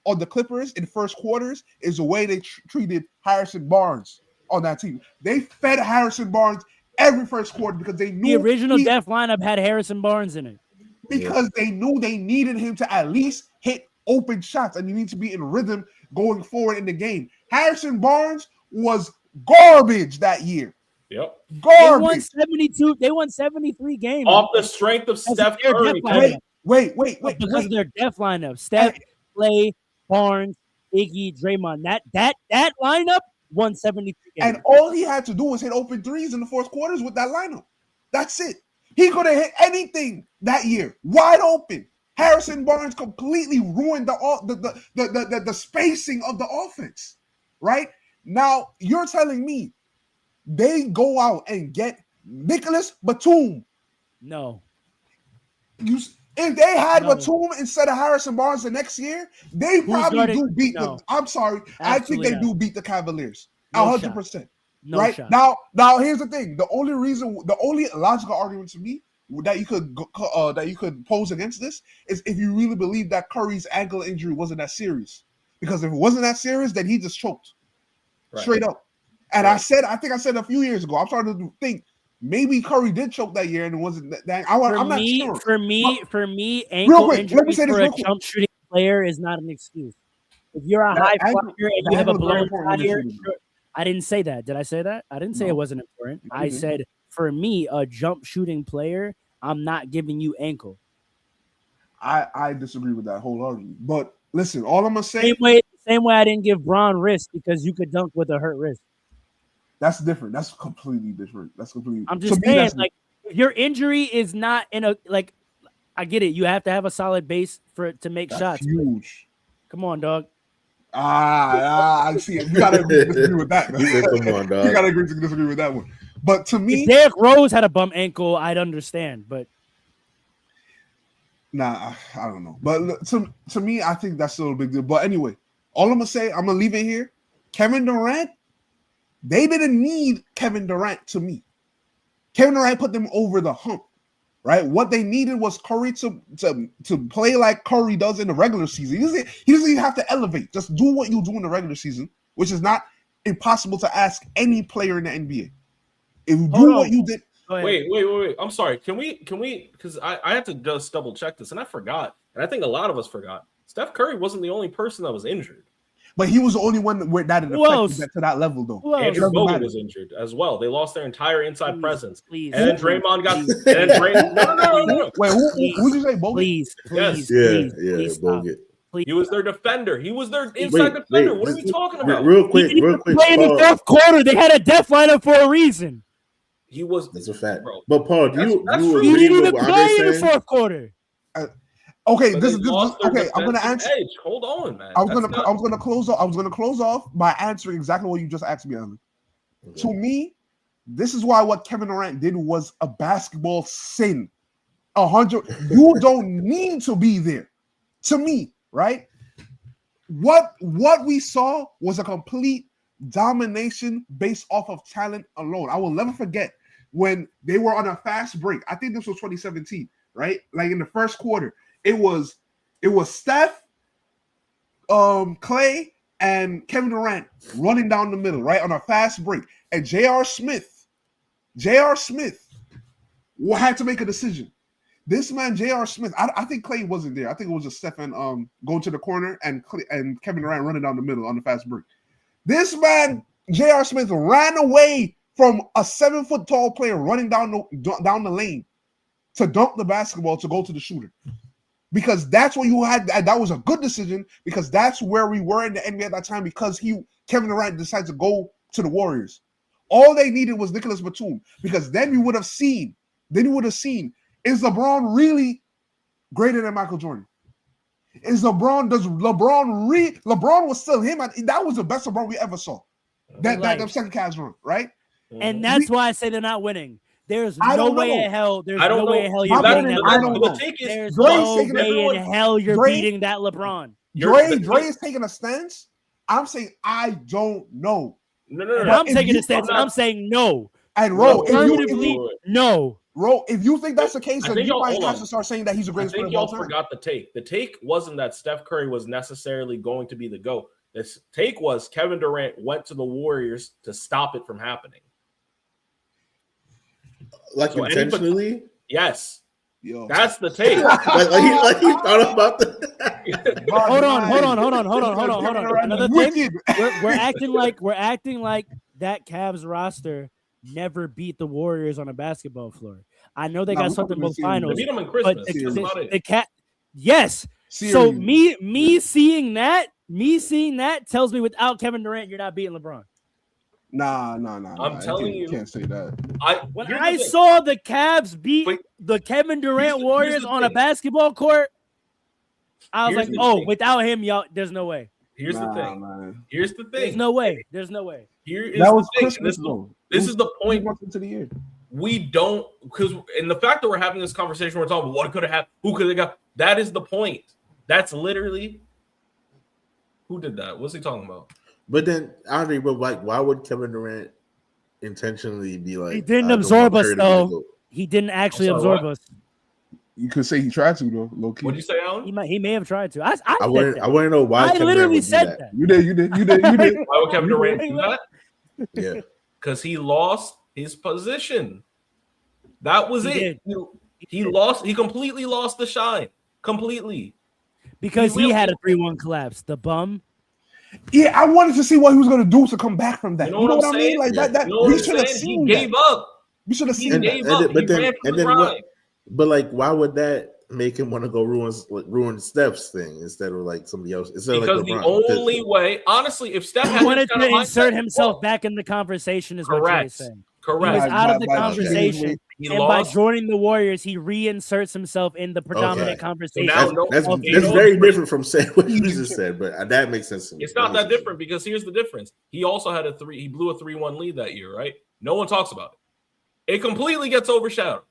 on the Clippers in first quarters is the way they treated Harrison Barnes on that team. They fed Harrison Barnes every first quarter because they knew the original Def lineup had Harrison Barnes in it. Because they knew they needed him to at least hit open shots and you need to be in rhythm going forward in the game. Harrison Barnes was garbage that year. Yep. Garbage. They won 73 games. Off the strength of Steph Curry. Wait. Because of their Def lineup. Steph, Clay, Barnes, Iggy, Draymond. That lineup won 73 games. And all he had to do was hit open threes in the fourth quarters with that lineup. That's it. He could have hit anything that year, wide open. Harrison Barnes completely ruined the spacing of the offense, right? Now, you're telling me they go out and get Nicholas Batum. No. If they had Batum instead of Harrison Barnes the next year, they probably do beat them. I'm sorry. I think they do beat the Cavaliers. 100%. No right shot. Now, here's the thing. The only logical argument to me that you could pose against this is if you really believe that Curry's ankle injury wasn't that serious. Because if it wasn't that serious, then he just choked straight up. And I think I said a few years ago, I'm starting to think maybe Curry did choke that year and it wasn't that. I'm not sure. For me, ankle injury for a jump shooting player is not an excuse. If you're a high flyer and you have a blown tire. I didn't say that. Did I say that? I didn't say it wasn't important. I said, for me, a jump shooting player, I'm not giving you ankle. I disagree with that wholeheartedly. But listen, all I'm going to say. Same way I didn't give Bron wrist because you could dunk with a hurt wrist. That's different. That's completely different. I'm just saying, like, if your injury is not in a, like, I get it. You have to have a solid base to make shots. Huge. Come on, dog. I see it. You gotta disagree with that. Come on, dog. You gotta agree to disagree with that one. But to me, if Derrick Rose had a bum ankle, I'd understand. But I don't know. But to me, I think that's still a big deal. But anyway, all I'm gonna say, I'm gonna leave it here. Kevin Durant, they didn't need Kevin Durant to me. Kevin Durant put them over the hump. Right, what they needed was Curry to play like Curry does in the regular season. He doesn't even have to elevate. Just do what you do in the regular season, which is not impossible to ask any player in the NBA. If you do what you did. Wait. I'm sorry. Can we? Because I have to just double check this, and I forgot, and I think a lot of us forgot. Steph Curry wasn't the only person that was injured. But he was the only one where that affected to that level, though. Andrew Bogut was injured as well. They lost their entire inside presence. Please. And then Draymond got. No. Wait, who did you say? Bogut? Please. Bogut. He was their defender. He was their inside defender. What are we talking about? Real quick. Play in the fourth quarter. They had a def lineup for a reason. He was. That's a fact. Bro. But Paul, you didn't even play in the fourth quarter. Okay, this is okay. I'm gonna answer. Edge. Hold on, man. I was gonna close off by answering exactly what you just asked me, Alan. Okay. To me, this is why what Kevin Durant did was a basketball sin. 100. You don't need to be there. To me, right? What we saw was a complete domination based off of talent alone. I will never forget when they were on a fast break. I think this was 2017, right? Like in the first quarter. It was Steph, Clay, and Kevin Durant running down the middle, right, on a fast break. And J.R. Smith had to make a decision. This man, J.R. Smith, I think Clay wasn't there. I think it was just Steph and going to the corner and Kevin Durant running down the middle on the fast break. This man, J.R. Smith, ran away from a 7-foot tall player running down the lane to dunk the basketball to go to the shooter. Because that's what you had. That was a good decision because that's where we were in the NBA at that time because Kevin Durant decided to go to the Warriors. All they needed was Nicholas Batum because then you would have seen, is LeBron really greater than Michael Jordan? LeBron was still him? That was the best LeBron we ever saw. That second Cavs run, right? And that's why I say they're not winning. There's no way in hell. There's no way in hell you're beating that LeBron. There's no way in hell you're beating that LeBron. Dre is taking a stance. I'm saying I don't know. No. I'm taking a stance. I'm saying no. And Ro, no. If you think that's the case, then you might have to start saying that he's the greatest player of all time. I think y'all forgot the take. The take wasn't that Steph Curry was necessarily going to be the GOAT. The take was Kevin Durant went to the Warriors to stop it from happening. Like so intentionally? Yes. Yo. That's the take. like he thought about the Hold on. Another thing, we're acting like that Cavs roster never beat the Warriors on a basketball floor. I know they got something both finals. They beat them in Christmas. But That's about it. Yes. Series. So me seeing that tells me without Kevin Durant, you're not beating LeBron. Nah. I'm telling you, can't say that. When I saw the Cavs beat the Kevin Durant Warriors on a basketball court, I was like, without him, y'all, there's no way. Here's the thing. Man. Here's the thing. There's no way. Here is that was the thing. Christmas, though. This is the point. Into the year. We don't, because in the fact that we're having this conversation, we're talking about what could have happened, who could have got. That is the point. That's literally who did that. What's he talking about? But then, Andre, why would Kevin Durant intentionally be like? He didn't absorb us, though. He didn't actually absorb us. You could say he tried to, though. Low key. What did you say, Alan? He may have tried to. I want to know why. I literally said that. You did. Why would Kevin Durant do that? Yeah, because he lost his position. That was it. He lost. He completely lost the shine. Completely. Because he had a 3-1 collapse. The bum. Yeah, I wanted to see what he was going to do to come back from that. You know what I mean? Like that. We should have seen. He gave up. We should have seen. He gave up. But then, but like, why would that make him want to go ruin Steph's thing instead of like somebody else? Because the only way, honestly, if Steph had wanted to insert himself back in the conversation, is what you're saying. Correct. He was out of the conversation, and by joining the Warriors, he reinserts himself in the predominant conversation. So that's very different from saying what you just said, but that makes sense to me. It's not that different because here's the difference. He also had he blew a 3-1 lead that year, right? No one talks about it. It completely gets overshadowed.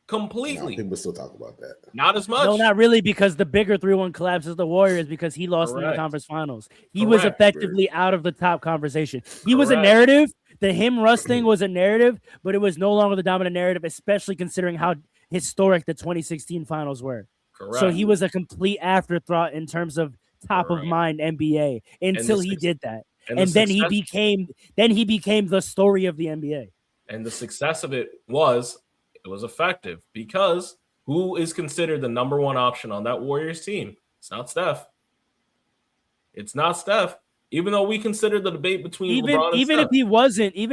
Completely. People still talk about that. Not as much. No, not really, because the bigger 3-1 collapse is the Warriors because he lost in the conference finals. He was effectively out of the top conversation. He was a narrative. The him rusting was a narrative, but it was no longer the dominant narrative, especially considering how historic the 2016 finals were. Correct. So he was a complete afterthought in terms of top of mind NBA until he did that. And then he became the story of the NBA. And the success of it was effective because who is considered the number one option on that Warriors team? It's not Steph. It's not Steph. Even though we consider the debate between LeBron and Steph. Even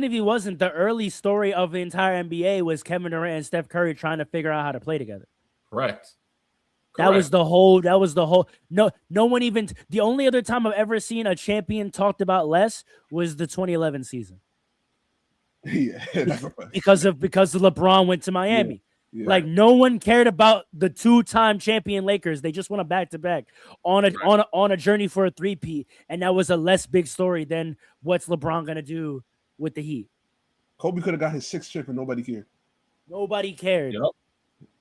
if he wasn't, the early story of the entire NBA was Kevin Durant and Steph Curry trying to figure out how to play together. Correct. That was the whole. No one even. The only other time I've ever seen a champion talked about less was the 2011 season. Yeah, because LeBron went to Miami. Yeah. Like no one cared about the 2-time champion Lakers. They just won a back-to-back on a journey for a 3-peat, and that was a less big story than what's LeBron gonna do with the Heat. Kobe could have got his 6th chip and nobody cared. Nobody cared. Yep.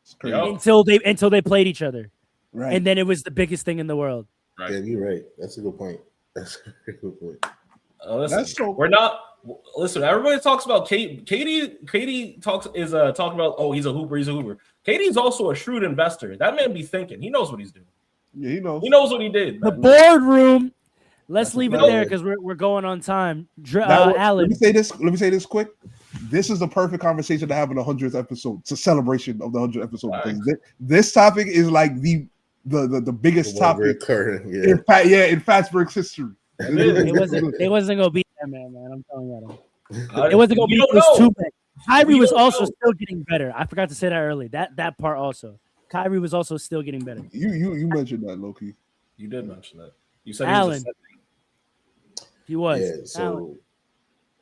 It's crazy. Until they played each other, right? And then it was the biggest thing in the world. Right. Yeah, you're right. That's a good point. Listen, we're not. Listen, everybody talks about Katie talks talking about he's a hooper. Katie's also a shrewd investor. That man be thinking. He knows what he's doing. Yeah, he knows. He knows what he did. The boardroom. Let's leave it there because we're going on time. Alan, let me say this quick. This is the perfect conversation to have in the 100th episode. It's a celebration of the 100th episode because this topic is like the biggest topic in Fatsburg's history. It wasn't gonna be that man. I'm telling you. It wasn't going to be this too bad. Kyrie was also still getting better. I forgot to say that early. That part also. Kyrie was also still getting better. You mentioned that, Loki. You did mention that. You said Allen. He was. Yeah,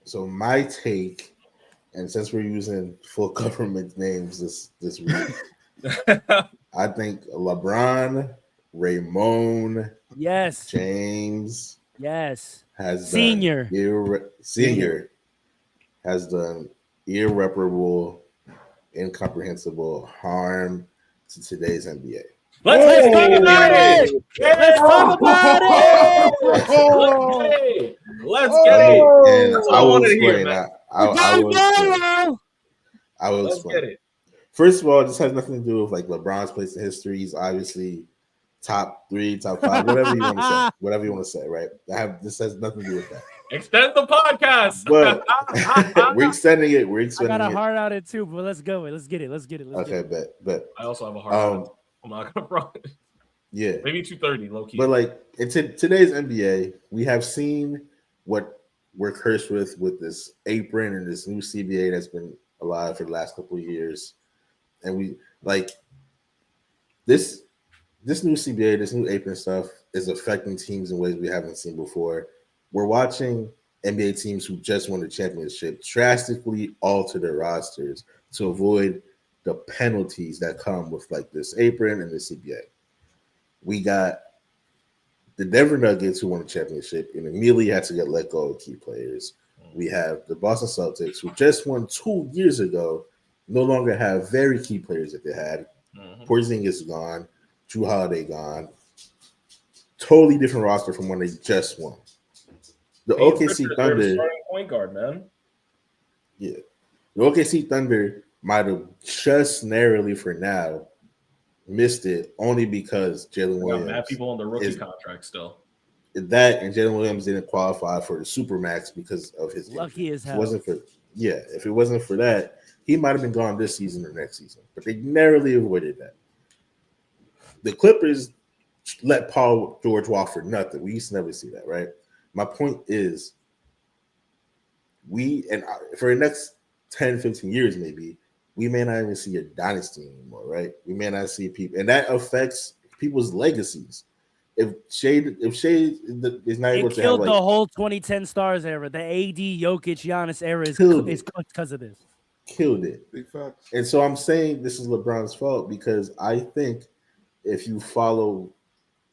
so my take, and since we're using full government names this week, I think LeBron, Raymond, yes, James, yes, has senior has done irreparable, incomprehensible harm to today's NBA. Let's talk about it. Let's talk about it. Let's get it. And I will explain that. I will explain it. First of all, this has nothing to do with like LeBron's place in history. He's obviously top 3, top 5, whatever you want to say. Whatever you want to say, right? This has nothing to do with that. Extend the podcast. But we're extending it. I got a heart on it too, but let's go. Let's get it. Okay, bet. I also have a heart on it. I'm not gonna front. Yeah. Maybe 230, low key. But like in today's NBA, we have seen what we're cursed with this apron and this new CBA that's been alive for the last couple of years. And we like this new CBA, this new apron stuff is affecting teams in ways we haven't seen before. We're watching NBA teams who just won the championship drastically alter their rosters to avoid the penalties that come with like this apron and the CBA. We got the Denver Nuggets who won the championship and immediately had to get let go of key players. We have the Boston Celtics who just won 2 years ago, no longer have very key players that they had. Porzingis is gone, Jrue Holiday gone. Totally different roster from when they just won. The OKC Thunder point guard, man. Yeah. The OKC Thunder might have just narrowly for now missed it only because Jalen Williams. Mad people on the rookie contract still. That and Jalen Williams didn't qualify for the Supermax because of his lucky as hell. If it wasn't for that, he might have been gone this season or next season. But they narrowly avoided that. The Clippers let Paul George walk for nothing. We used to never see that, right? My point is, for the next 10, 15 years, maybe, we may not even see a dynasty anymore, right? We may not see people, and that affects people's legacies. If Shea is not able to killed the whole 2010 Stars era, the AD, Jokic, Giannis era is because of this. Killed it. Big facts. And so I'm saying this is LeBron's fault because I think if you follow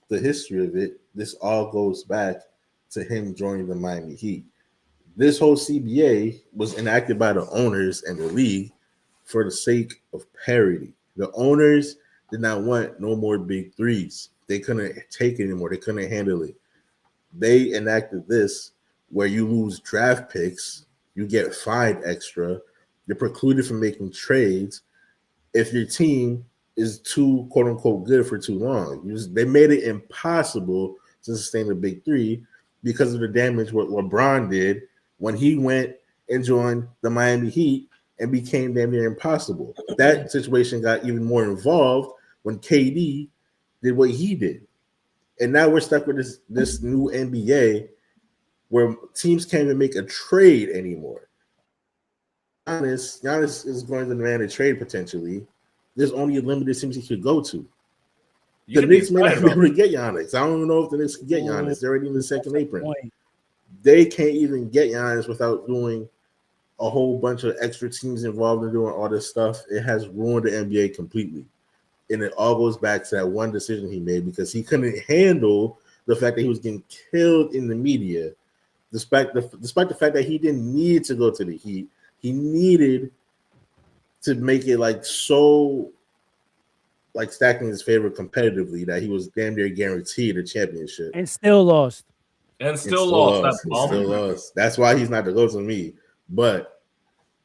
the history of it, this all goes back to him joining the Miami Heat. This whole CBA was enacted by the owners and the league for the sake of parity. The owners did not want no more big threes. They couldn't take it anymore. They couldn't handle it. They enacted this where you lose draft picks, you get fined extra, you're precluded from making trades if your team is too quote unquote good for too long. They made it impossible to sustain the big three because of the damage what LeBron did when he went and joined the Miami Heat and became damn near impossible. That situation got even more involved when KD did what he did. And now we're stuck with this new NBA where teams can't even make a trade anymore. Giannis is going to demand a trade potentially. There's only a limited teams he could go to. The Knicks may not be able to get Giannis. I don't even know if the Knicks can get Giannis. They're already in the second apron. They can't even get Giannis without doing a whole bunch of extra teams involved in doing all this stuff. It has ruined the NBA completely. And it all goes back to that one decision he made because he couldn't handle the fact that he was getting killed in the media, despite the fact that he didn't need to go to the Heat. He needed to make it stacked in his favor competitively that he was damn near guaranteed a championship. And still lost. Still lost. That's why he's not the go to me. But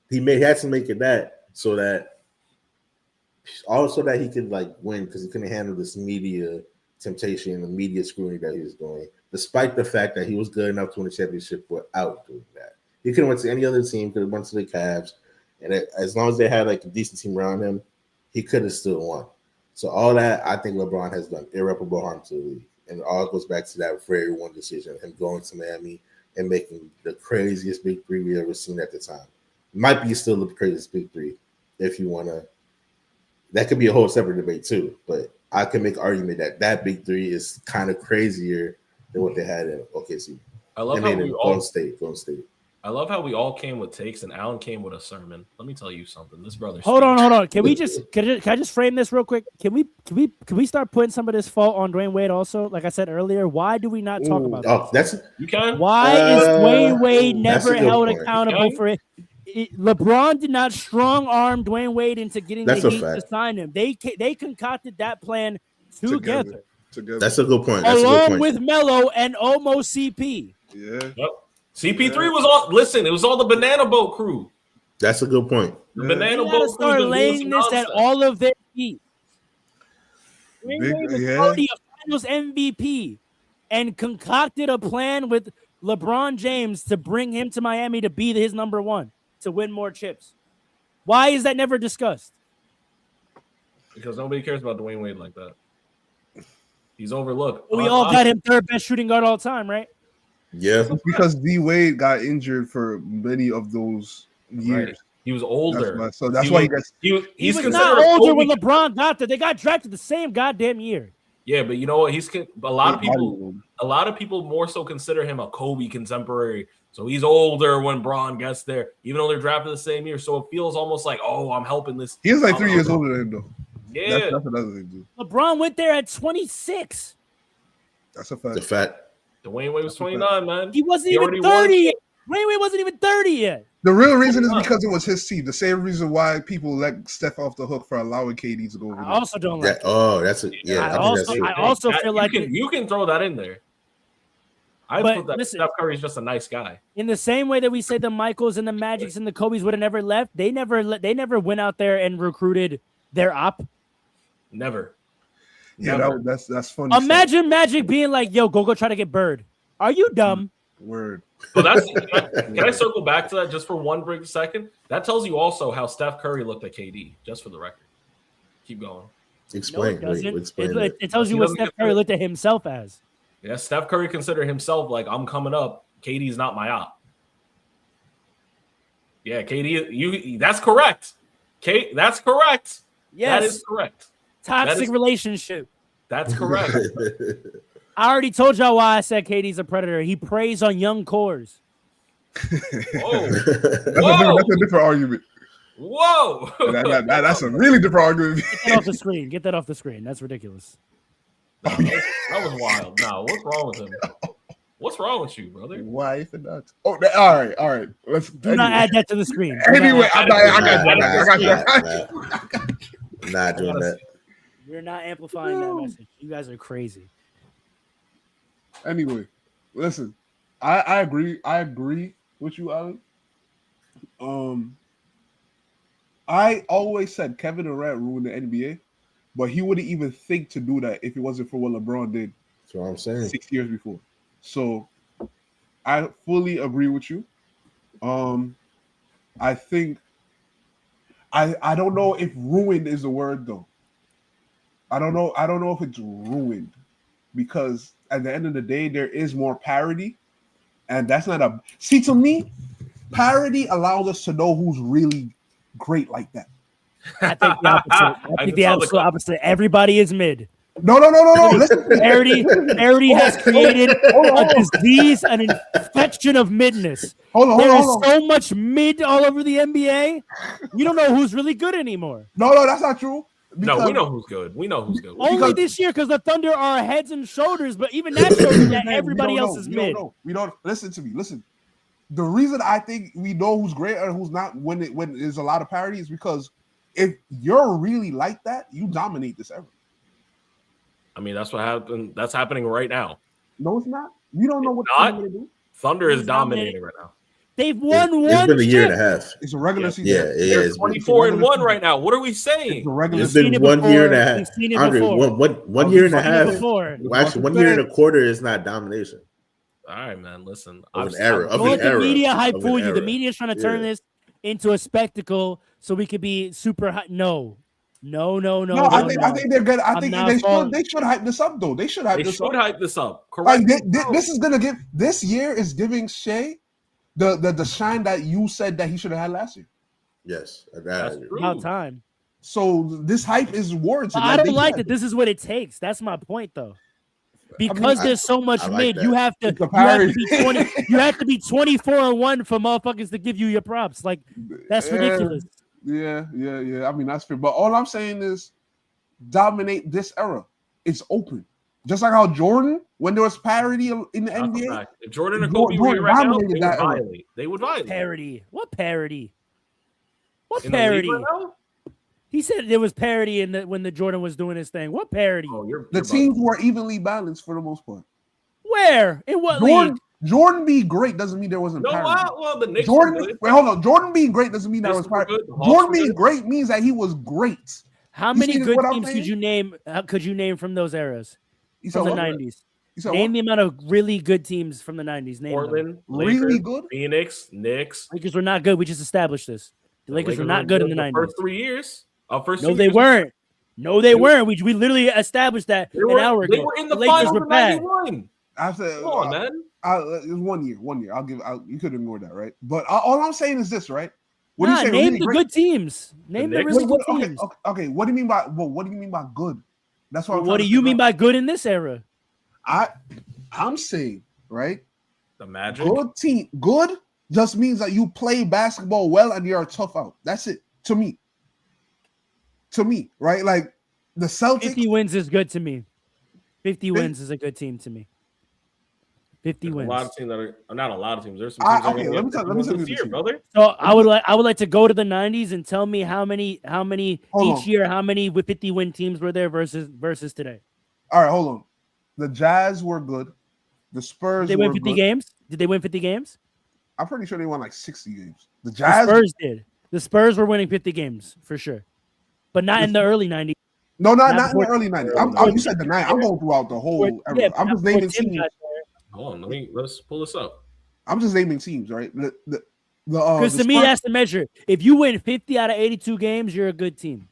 he had to make it that so that he could win because he couldn't handle this media temptation and the media scrutiny that he was doing, despite the fact that he was good enough to win a championship without doing that. He could have went to any other team, could have went to the Cavs, and as long as they had a decent team around him, he could have still won. So all that, I think LeBron has done irreparable harm to the league. And it all goes back to that very one decision, him going to Miami and making the craziest big three we ever seen at the time. Might be still the craziest big three if you want to. That could be a whole separate debate too, but I can make an argument that big three is kind of crazier than what they had in OKC. I love and how then we in all Golden State. I love how we all came with takes and Alan came with a sermon. Let me tell you something. This brother. Hold on. Can I just frame this real quick? Can we start putting some of this fault on Dwayne Wade also? Like I said earlier, why do we not talk about this? You can. Why is Dwayne Wade never held point. accountable for it? LeBron did not strong arm Dwayne Wade into getting the Heat to sign him. They concocted that plan together. That's a good point. Along with Melo and almost CP. Yeah. Yep. CP3 was all. Listen, it was all the Banana Boat crew. That's a good point. The Banana They Boat start crew. laying this at all of their feet. Dwayne Wade was already a Finals MVP and concocted a plan with LeBron James to bring him to Miami to be his number one, to win more chips. Why is that never discussed? Because nobody cares about Dwayne Wade like that. He's overlooked. We all got him third best shooting guard all time, right? Yeah. Because D Wade got injured for many of those years. Right. He was older. That's why he was not older when LeBron got there. They got drafted the same goddamn year. Yeah, but you know what? A lot of people more so consider him a Kobe contemporary. So he's older when Bron gets there, even though they're drafted the same year. So it feels almost like, oh, I'm helping this. He's like 3 years older than him, though. Yeah, that's another thing, dude. LeBron went there at 26. That's a fact. The fact. Dwayne Wade was 29, man. He wasn't even 30 yet. Dwayne Wade wasn't even 30 yet. The real reason is because it was his team. The same reason why people let Steph off the hook for allowing KD to go over there. I also don't like that. I also feel like you can throw that in there. I put that Steph Curry's just a nice guy. In the same way that we say the Michaels and the Magics and the Kobes would have never left, they never went out there and recruited their op. Never. Yeah, that's funny. Imagine Magic being like, "Yo, go try to get Bird." Are you dumb? Word. Well, can I circle back to that just for one brief second? That tells you also how Steph Curry looked at KD, just for the record. Keep going. Explain. No, it tells you what Steph Curry looked at himself as. Yeah, Steph Curry considered himself like, I'm coming up. KD's not my op. Yeah, KD, that's correct. That's correct. Yes. That is correct. Toxic relationship. That's correct. I already told y'all why I said KD's a predator. He preys on young cores. Whoa. That's a different argument. Whoa. That's a really different argument. Get that off the screen. Get that off the screen. That's ridiculous. That was wild. Now, what's wrong with him? What's wrong with you, brother? Why is it not? Oh, all right. Let's not add that to the screen. Anyway, I got not doing that. We're not amplifying that message. You guys are crazy. Anyway, listen, I agree. I agree with you, Alan. I always said Kevin Durant ruined the NBA, but he wouldn't even think to do that if it wasn't for what LeBron did. That's what I'm saying. 6 years before. So I fully agree with you. I think I don't know if ruined is the word though. I don't know if it's ruined because at the end of the day there is more parity, and that's not a see to me. Parity allows us to know who's really great like that. I think the opposite. I think the absolute opposite. Everybody is mid. No. Listen, parity has created a disease, an infection of midness. Hold on. There's so much mid all over the NBA. You don't know who's really good anymore. No, that's not true. No, we know who's good. Only this year because the Thunder are heads and shoulders, but even that shows you that everybody else is mid. We don't listen to me. Listen. The reason I think we know who's great and who's not when there's a lot of parity is because if you're really like that, you dominate this era. I mean, that's what happened. That's happening right now. No, it's not. You don't know what not. Thunder do. Thunder is dominating right now. They've won one. It's been a year and a half. It's a regular season. Yeah. It's 24-1 right now. What are we saying? It's been 1 year and a half. Andre, one year and a half. Actually, 1 year and a quarter is not domination. All right, man. Listen, of an era. The media hype for you. The media is trying to turn this into a spectacle so we could be super high. No, No. I think they're good. I think they should hype this up though. They should hype this up. hype this up. Correct. Like this is gonna give this year is giving Shea the shine that you said that he should have had last year. Yes, That's true. About time. So this hype is warranted. I don't like that. This is what it takes. That's my point, though. Because there's so much mid, that. you have to be 20. You have to be 24-1 for motherfuckers to give you your props. Like that's ridiculous. Yeah. I mean that's fair. But all I'm saying is, dominate this era. It's open. Just like how Jordan, when there was parity in the NBA, if Jordan and Kobe were here right now, they would violate. Parody. What parody? What In parody? the league right now? He said there was parity when the Jordan was doing his thing. What parity? Oh, the teams were evenly balanced for the most part. Where? In what league? Jordan being great doesn't mean there wasn't parity. Well, the Knicks Jordan, wait, hold on. Jordan being great doesn't mean there was parity. Jordan being great means that he was great. How many good teams could you name? Could you name from those eras? From the 90s. Name the amount of really good teams from the 90s. Name Portland, Lakers, really good. Phoenix, Knicks. Lakers were not good. We just established this. The Lakers were not good in the 90s. First 3 years. No, they weren't. No, they weren't. We literally established that an hour ago. They were in the Lakers finals were in bad. 91. I said, come on, man. It was 1 year. 1 year. You could ignore that, right? But all I'm saying is this, right? What name really the good teams. Name the really good teams. Okay. What do you mean by what do you mean by good? That's what. What do you mean by good in this era? I'm saying, right? The Magic. Good team. Good just means that you play basketball well and you're a tough out. That's it. To me, right? Like the Celtics. 50 wins is good to me. 50 wins is a good team to me. 50 wins. A lot of teams that are not a lot of teams. There's some teams let me tell you this year, brother. So I would like to go to the 90s and tell me how many each year, how many with 50 win teams were there versus today. All right, hold on. The Jazz were good. The Spurs. Did they win 50 games? Did they win 50 games? I'm pretty sure they won like 60 games. The Spurs did. The Spurs were winning 50 games for sure, but not in the early 90s. No, not in the early 90s. You said the 90s. I'm going throughout the whole era. Yeah, I'm just naming teams. Hold on, let's pull this up. I'm just naming teams, right? Because to me, that's the measure. If you win 50 out of 82 games, you're a good team.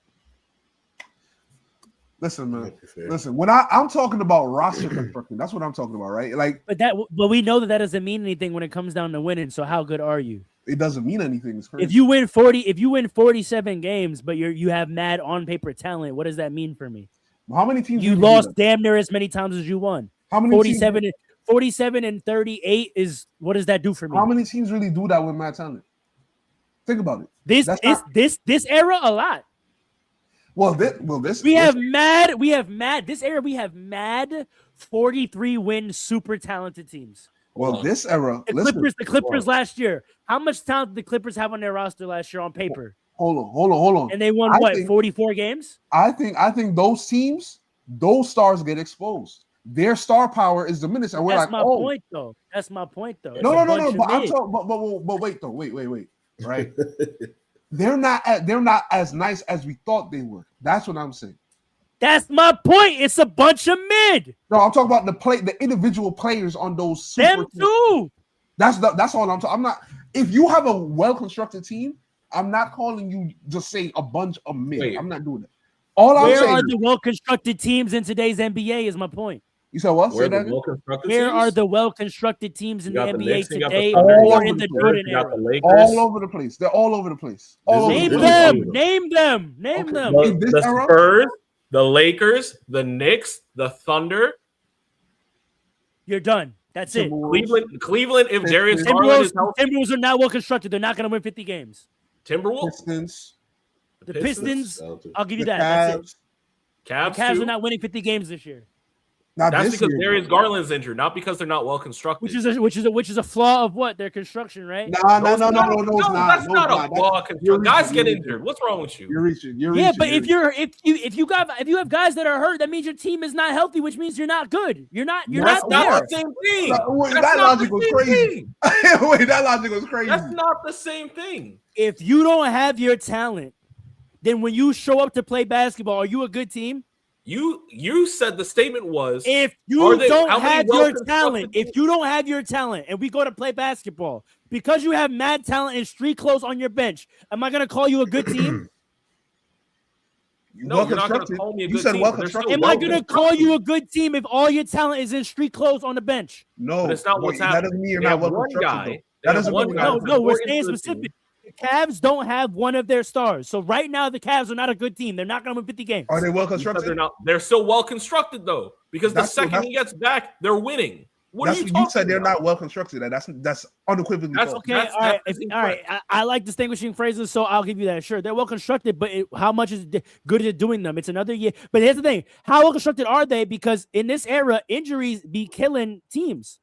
Listen, man. Listen, when I'm talking about roster construction, that's what I'm talking about, right? Like, but we know that doesn't mean anything when it comes down to winning. So how good are you? It doesn't mean anything. It's crazy. If you win 47 games, but you have mad on paper talent, what does that mean for me? How many teams you lost damn near as many times as you won? How many 47 and 38 is what does that do for me? How many teams really do that with mad talent? Think about it. This era a lot. This we have mad this era we have mad 43 win super talented teams. Well, this era, the Clippers last year. How much talent did the Clippers have on their roster last year on paper? Hold on. And they won 44 games? I think those teams, those stars get exposed. Their star power is diminished, and we're That's my point, though. That's my point, though. No. But I'm talking. But wait, though. Wait. Right? They're not as nice as we thought they were. That's what I'm saying. That's my point. It's a bunch of mid. No, I'm talking about the individual players on those. Them too. That's all I'm talking. I'm not. If you have a well-constructed team, I'm not calling you just say a bunch of mid. Wait. I'm not doing that. Where are the well-constructed teams in today's NBA? Is my point. You said what? Where are the well-constructed teams in the NBA today or in the Jordan era? All over the place. They're all over the place. Name them. The Spurs, the Lakers, the Knicks, the Thunder. You're done. That's it. Cleveland. If Darius Garland is healthy, Timberwolves are not well-constructed. They're not going to win 50 games. Timberwolves. The Pistons. I'll give you that. That's it. Cavs. The Cavs are not winning 50 games this year. That's because Darius Garland's injured, not because they're not well constructed. Which is a flaw of what their construction, right? No, it's not. That's not a flaw. Guys get injured. What's wrong with you? You're reaching. But if you have guys that are hurt, that means your team is not healthy, which means you're not good. That's not the same thing. That logic was crazy. Wait, that logic was crazy. That's not the same thing. If you don't have your talent, then when you show up to play basketball, are you a good team? You said the statement was if you don't have your talent and we go to play basketball because you have mad talent and street clothes on your bench, am I gonna call you a good team? No, you're not going to call me a good team. Am I going to call you a good team if all your talent is in street clothes on the bench? No, but it's not what's happening. That doesn't mean you're not well constructed. That doesn't mean no. We're staying specific. The Cavs don't have one of their stars, so right now the Cavs are not a good team. They're not going to win 50 games. Are they well constructed? They're not. They're still well constructed though, because the second he gets back, they're winning. What are you talking? You said they're not well constructed. That's unequivocally. That's okay. All right. I like distinguishing phrases, so I'll give you that. Sure, they're well constructed, but how much is good at doing them? It's another year. But here's the thing: how well constructed are they? Because in this era, injuries be killing teams.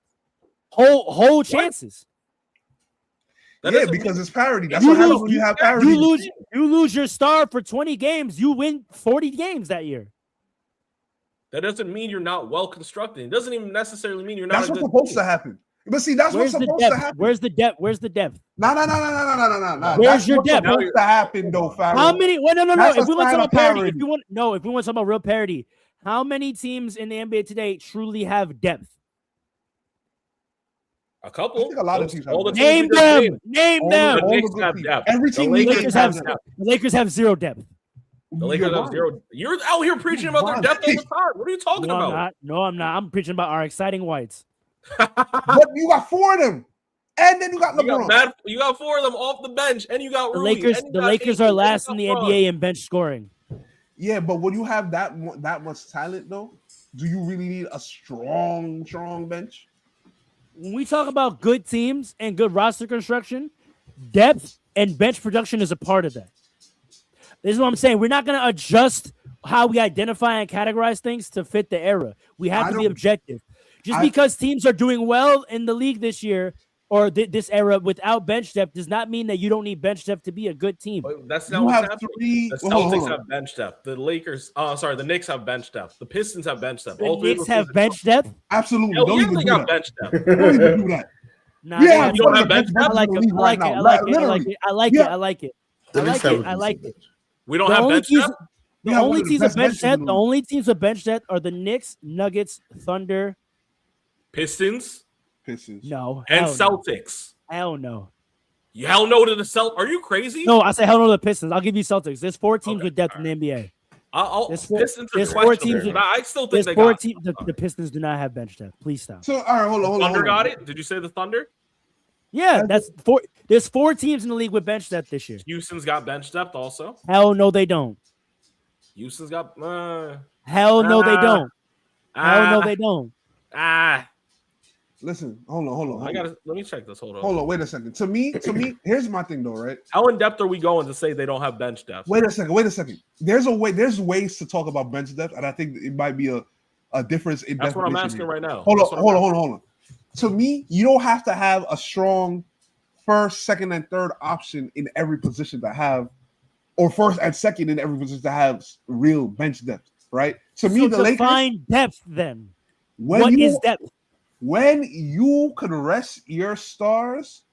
Whole chances. Yeah, because it's parity. That's what happens when you have parity. You lose your star for 20 games. You win 40 games that year. That doesn't mean you're not well constructed. It doesn't even necessarily mean you're not. That's what's supposed to happen. But see, that's what's supposed to happen. Where's the depth? Where's the depth? No. Where's your depth? Supposed to happen though, Farrell. How many? Well, no. If we want to talk about parity, if we want to talk about real parity, how many teams in the NBA today truly have depth? A couple. I think a lot of teams have Name them. Name them. The Knicks have depth. Every team the Lakers have zero depth. The Lakers have zero. You're out here preaching about their depth all the time. What are you talking about? No, I'm not. I'm preaching about our exciting whites. But you got 4 of them, and then you got LeBron. You got 4 of them off the bench, and you got Rui, the Lakers are last in the NBA in bench scoring. Yeah, but when you have that much talent, though, do you really need a strong bench? When we talk about good teams and good roster construction, depth and bench production is a part of that. This is what I'm saying. We're not going to adjust how we identify and categorize things to fit the era. We have to be objective. Because teams are doing well in the league this year or this era without bench depth does not mean that you don't need bench depth to be a good team. That's not what's happening. The Celtics have bench depth. The Knicks have bench depth. The Pistons have bench depth. The Knicks have bench depth? Absolutely. Don't even do that. Bench depth. Don't even do that. Yeah, you don't have bench depth? I like it. We don't have bench depth? The only teams with bench depth are the Knicks, Nuggets, Thunder, Pistons. No. And Celtics. Hell no. You hell no to the Celtics. Are you crazy? No, I say hell no to the Pistons. I'll give you Celtics. There's 4 teams with depth in the NBA. There's 4 teams. I still think they got it. The Pistons do not have bench depth. Please stop. So, all right, hold on. Thunder got it? Did you say the Thunder? Yeah, that's 4. There's 4 teams in the league with bench depth this year. Houston's got bench depth also. Hell no, they don't. Houston's got. Hell no, they don't. Hell no, they don't. Listen, hold on. Let me check this. Hold on. Wait a second. To me, here's my thing though, right? How in depth are we going to say they don't have bench depth? Wait a second. There's ways to talk about bench depth, and I think it might be a difference in. That's what I'm asking right now. Hold on. To me, you don't have to have a strong first, second, and third option in every position to have, or first and second in every position to have real bench depth, right? To me, the Lakers define depth then. What is depth? When you could rest your stars,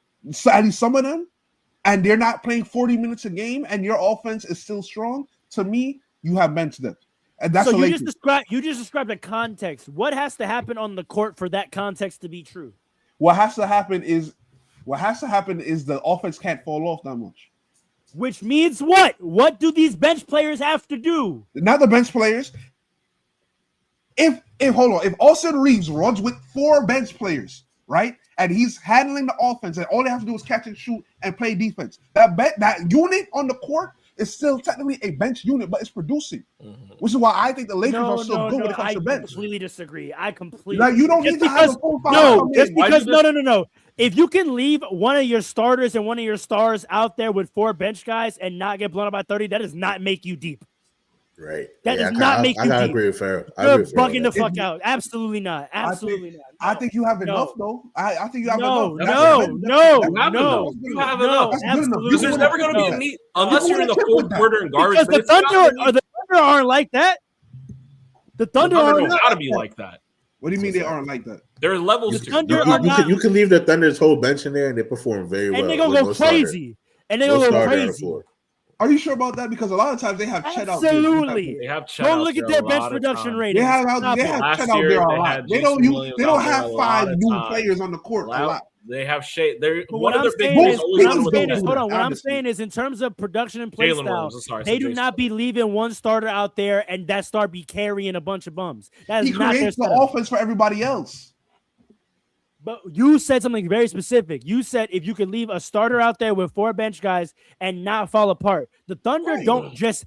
at least some of them, and they're not playing 40 minutes a game, and your offense is still strong, to me, you have bench depth. And that's so you just described the context. What has to happen on the court for that context to be true? What has to happen is the offense can't fall off that much. Which means what? What do these bench players have to do? Not the bench players. If Austin Reeves runs with 4 bench players, right, and he's handling the offense, and all they have to do is catch and shoot and play defense, that unit on the court is still technically a bench unit, but it's producing, which is why I think the Lakers are so good when it comes to bench. I completely disagree. You don't need to have a full 5. No. If you can leave one of your starters and one of your stars out there with 4 bench guys and not get blown up by 30, that does not make you deep. Right. That does not make you deep. I agree with Farrell. You're bugging the fuck out. Absolutely not. Absolutely not. I think you have enough, though. I think you have enough. No. You have enough. Because there's never going to be a need unless you're in the fourth quarter and garbage. Because the Thunder aren't like that. The Thunder aren't got to be like that. What do you mean they aren't like that? There are levels to it. You can leave the Thunder's whole bench in there and they perform very well. And they're going to go crazy. Are you sure about that? Because a lot of times they have Chet out there. Absolutely. They have Chet Go out look there at their a bench lot of production times. rating. They have Stop it. Last Chet out year, there a they lot. had They don't Jason use. Williams They out don't there have a lot 5 of new times. players on the court a lot. They have Shea. They're But one what of I'm their big saying moves is, always what I'm was saying with is, that. hold on. What I'm honestly. saying is, in terms of production and play Jalen style, Williams. I'm sorry, I they said do Jason not be leaving one starter out there and that star be carrying a bunch of bums. That He is not their creates the setup. offense for everybody else. But you said something very specific. You said if you could leave a starter out there with 4 bench guys and not fall apart. The Thunder don't just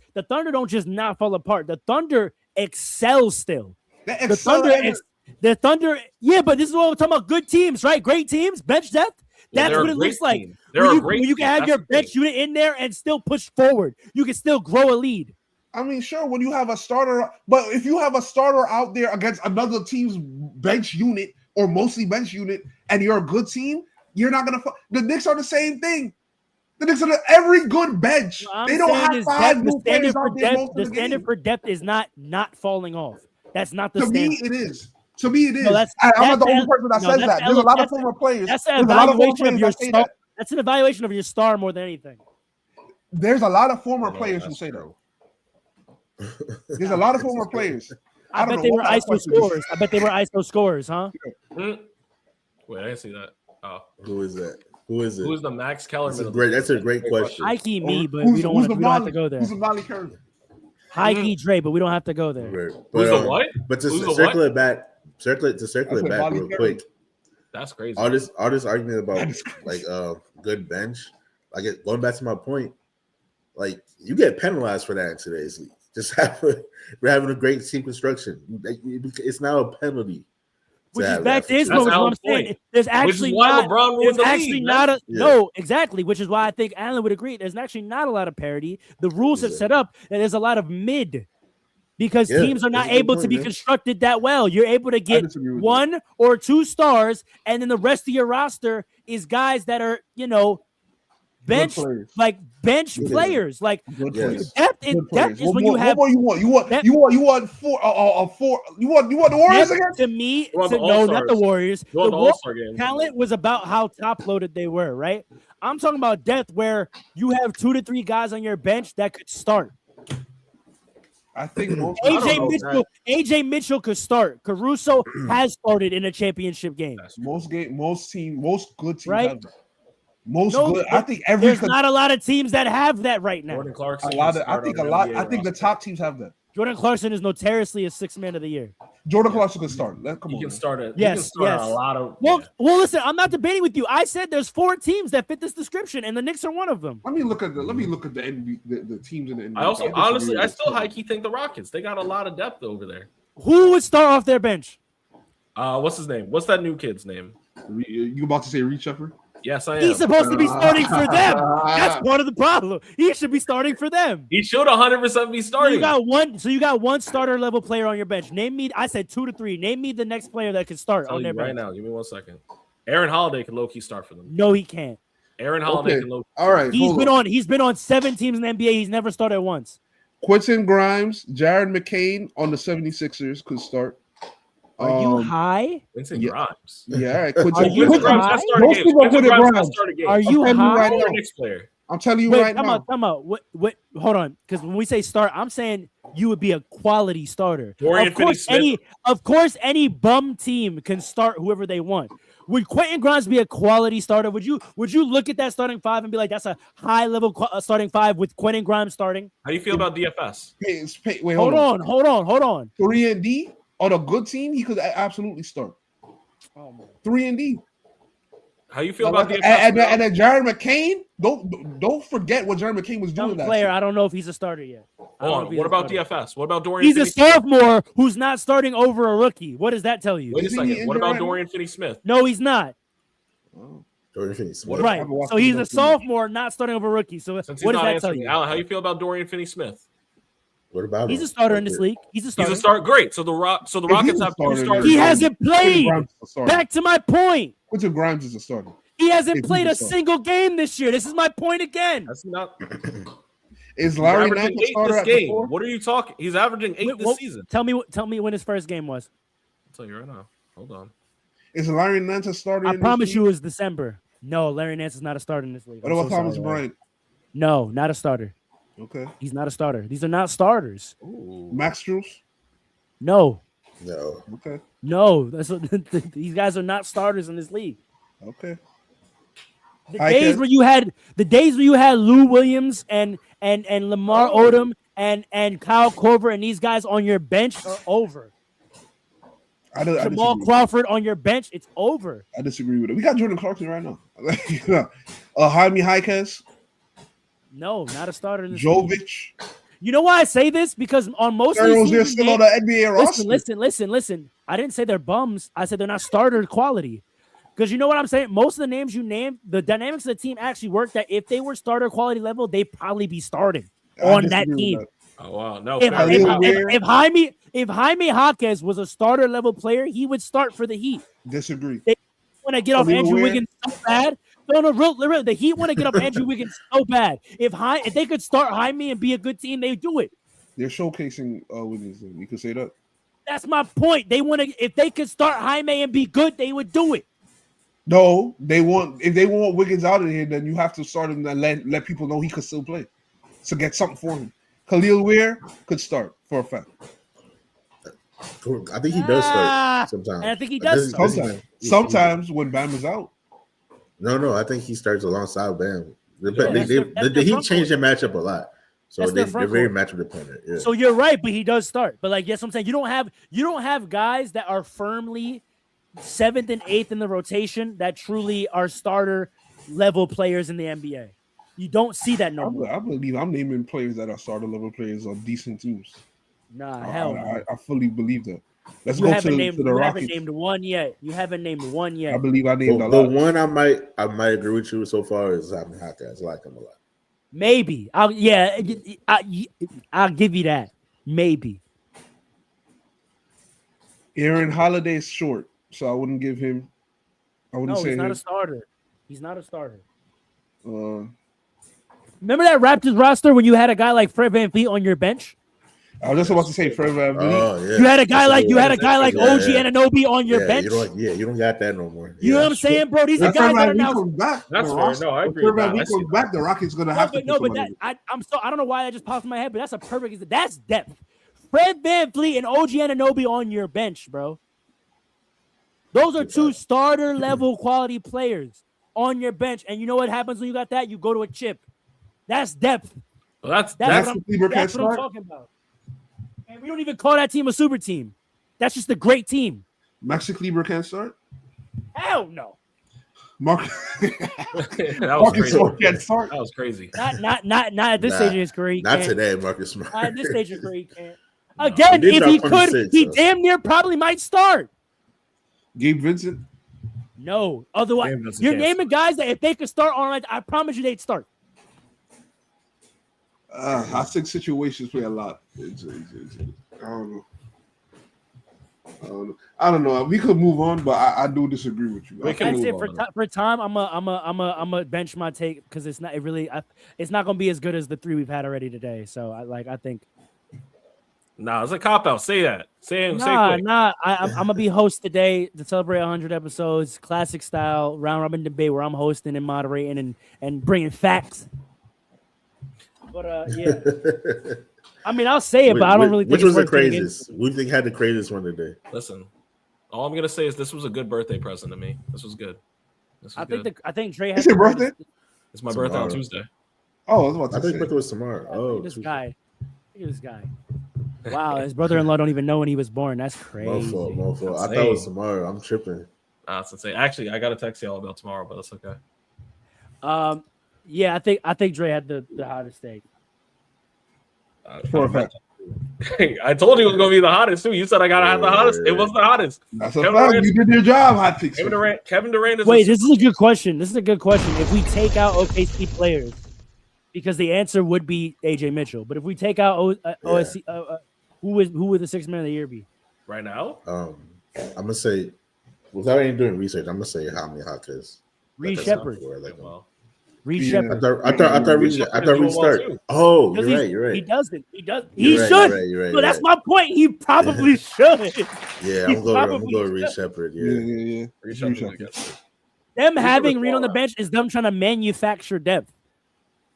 not fall apart. The Thunder excel still. The Thunder, yeah, but this is what we're talking about. Good teams, right? Great teams, bench depth. That's what it looks like. When you can have your bench unit in there and still push forward, you can still grow a lead. I mean, sure, when you have a starter, but if you have a starter out there against another team's bench unit or mostly bench unit, and you're a good team, you're not gonna. The Knicks are the same thing. The Knicks are every good bench. They don't have 5 new players out there. The standard for depth is not falling off. That's not the to standard. me, it is. To me, it is. No, I'm not the only person that says that. There's a lot of former players. That's an evaluation of your star. That's an evaluation of your star more than anything. There's a lot of former players who say that. There's a lot of former players. I bet they were ISO scorers. I bet they were ISO scorers, huh? Wait, I didn't see that. Oh, Who is that? Who is it? who's the Max Kellerman? That's a great question. High key me, but we don't have to go there. Who's the Molly Curry? High key Dre, but we don't have to go there. Right. Who's the what? But to Who's the circle what? it back, real quick. That's crazy. All this argument about like good bench, like going back to my point, like you get penalized for that in today's league. Just we're having a great team construction. It's now a penalty. Which is back to his point, what I'm saying. There's actually no, exactly, which is why I think Allen would agree. There's actually not a lot of parity. The rules have set up that there's a lot of mid because teams are not able to be constructed that well. You're able to get 1 or 2 stars, and then the rest of your roster is guys that are, bench players. Like depth is when you have. What more you want? You want 4 You want the Warriors again? To me, no, not the Warriors. The All-Star game. Talent was about how top loaded they were, right? I'm talking about depth where you have 2 to 3 guys on your bench that could start. I think AJ Mitchell could start. Caruso has started in a championship game. Most good teams right? have that. Good. I think there's not a lot of teams that have that right now. Jordan Clarkson. I think the top teams have that. Jordan Clarkson is notoriously a 6th man of the year. Jordan Clarkson can start. He can start it. Yes. A lot of. Well, listen. I'm not debating with you. I said there's 4 teams that fit this description, and the Knicks are one of them. Let me look at the NBA, the teams in the NBA. I also honestly, I still high key think the Rockets. They got a lot of depth over there. Who would start off their bench? What's his name? What's that new kid's name? You about to say Reed Shepherd? Yes, I am. He's supposed to be starting for them. That's part of the problem. He should be starting for them. He should 100% be starting. So you got one starter level player on your bench. Name me. I said 2 to 3. Name me the next player that can start on their bench right now. Give me 1 second. Aaron Holiday can low key start for them. No, he can't. Aaron Holiday can low key. All right. He's been on 7 teams in the NBA. He's never started once. Quentin Grimes, Jared McCain on the 76ers could start. Are you high? Vincent Grimes. Yeah. Are you high? Are you high? I'm telling you right now. Come on. What? Hold on. Because when we say start, I'm saying you would be a quality starter. Of course, any bum team can start whoever they want. Would Quentin Grimes be a quality starter? Would you look at that starting 5 and be like, that's a high level starting 5 with Quentin Grimes starting? How do you feel about DFS? Wait, hold on. 3 and D on a good team, he could absolutely start. 3 and D. How you feel about DFS? And then Jared McCain, don't forget what Jared McCain was doing. Player, I don't know if he's a starter yet. What about DFS? What about Dorian? He's a sophomore who's not starting over a rookie. What does that tell you? Wait a second. What about Dorian Finney-Smith? No, he's not. Dorian Finney-Smith. Right. So he's a sophomore, not starting over a rookie. So what does that tell you? Alan, how you feel about Dorian Finney-Smith? What about He's a starter in this league. He's a starter. Great. So the Rockets have 2 starters. He hasn't played. Back to my point. Quentin Grimes is a starter. He hasn't played a single game this year. This is my point again. That's not. Is Larry Nance a starter this game? What are you talking? He's averaging 8 this season. Tell me when his first game was. I'll tell you right now. Hold on. Is Larry Nance a starter? I promise you, it was December. No, Larry Nance is not a starter in this league. What about Thomas Bryant? No, not a starter. Okay. He's not a starter. These are not starters. Ooh. Max Strus? No. Okay. No. These guys are not starters in this league. Okay. The days where you had Lou Williams and Lamar Odom and Kyle Korver and these guys on your bench are over. Jamal Crawford on your bench, it's over. I disagree with it. We got Jordan Clarkson right now. Jaime Jaquez. No, not a starter in this Jovic. league. You know why I say this? Because on most of these they're still on the NBA roster. Listen. I didn't say they're bums. I said they're not starter quality. Because you know what I'm saying? Most of the names you named, the dynamics of the team actually work that if they were starter quality level, they'd probably be starting on that team. Oh wow, no. If Jaime Jaquez was a starter level player, he would start for the Heat. Disagree. They want to get off Andrew Wiggins so bad. No, real. The Heat want to get off Andrew Wiggins so bad. If they could start Jaime and be a good team, they do it. They're showcasing Wiggins. You could say that. That's my point. They want to. If they could start Jaime and be good, they would do it. No, if they want Wiggins out of here, then you have to start him and let people know he could still play. So get something for him. Khalil Weir could start for a fact. I think he does start sometimes. And I think he does start. Sometimes when Bam is out. No, I think he starts alongside Bam. The Heat changed their matchup a lot. So they're very matchup dependent. Yeah. So you're right, but he does start. But like, yes, I'm saying you don't have guys that are firmly 7th and 8th in the rotation that truly are starter level players in the NBA. You don't see that no more. I believe I'm naming players that are starter level players on decent teams. Nah, hell no. I fully believe that. Let's you go haven't to named, the you Rockets. haven't named one yet. You haven't named one yet. I believe I named a lot. The one I might agree with you so far is Jaime Jaquez. I like him a lot. Maybe. I'll give you that. Maybe. Aaron Holiday is short, so I wouldn't give him. I wouldn't say he's not him. a starter. He's not a starter. Remember that Raptors roster when you had a guy like Fred VanVleet on your bench? I was just about to say Fred VanVleet. Oh, yeah. You had a guy like OG Anunoby on your bench. You don't got that no more. You know what I'm saying, bro? These are guys that are now. Back, that's fair. No, I agree. Fred VanVleet comes back, the Rockets gonna have to. No, but I don't know why that just popped in my head, but that's a perfect. That's depth. Fred VanVleet and OG Anunoby on your bench, bro. Those are two starter level quality players on your bench, and you know what happens when you got that? You go to a chip. That's depth. Well, that's what I'm talking about. And we don't even call that team a super team. That's just a great team. Maxi Kleber can't start? Hell no. Marcus Smart can't start. That was crazy. Not at this stage of his career. Not today, Marcus Smart. Not at this stage of his career, he can't. Again, if he could, he damn near probably might start. Gabe Vincent? No. Otherwise, you're naming guys that if they could start on, I promise you they'd start. I think situations play a lot. I don't know. We could move on, but I do disagree with you. We can move on. For time, I'm a bench my take because it's not gonna be as good as the three we've had already today. So I think. Nah, it's a cop out. Say that. Say quick. I'm gonna be host today to celebrate 100 episodes, classic style round robin debate where I'm hosting and moderating and bringing facts. But yeah, I mean, I'll say it, but I don't really think which was the craziest. We think had the craziest one today. Listen, all I'm gonna say is this was a good birthday present to me. This was good. I think Dre has. It's your birthday. It's my birthday on Tuesday. Oh, I was about to say. I think birthday was tomorrow. Oh, look at this guy. Wow, his brother-in-law don't even know when he was born. That's crazy. Mofo. I thought it was tomorrow. I'm tripping. That's insane. Actually, I got to text y'all about tomorrow, but that's okay. Yeah, I think Dre had the hottest take. For a fact. I told you it was going to be the hottest too. You said I got to have the hottest. It was the hottest. That's a fact. You did your job, hot takes. Kevin Durant is. Wait, this is a good question. If we take out OKC players, because the answer would be AJ Mitchell, but if we take out OSC, who would the sixth man of the year be? Right now? I'm gonna say, without even doing research, I'm gonna say Jaime Jaquez. Reed Shepard. Reed Shepard. I thought Reed start. Oh, you're right. He doesn't. He should. You're right. But that's my point. He probably should. Yeah, I'm gonna go Reed Shepard. Yeah. Reed Shepard. Them having Reed on the bench is them trying to manufacture depth.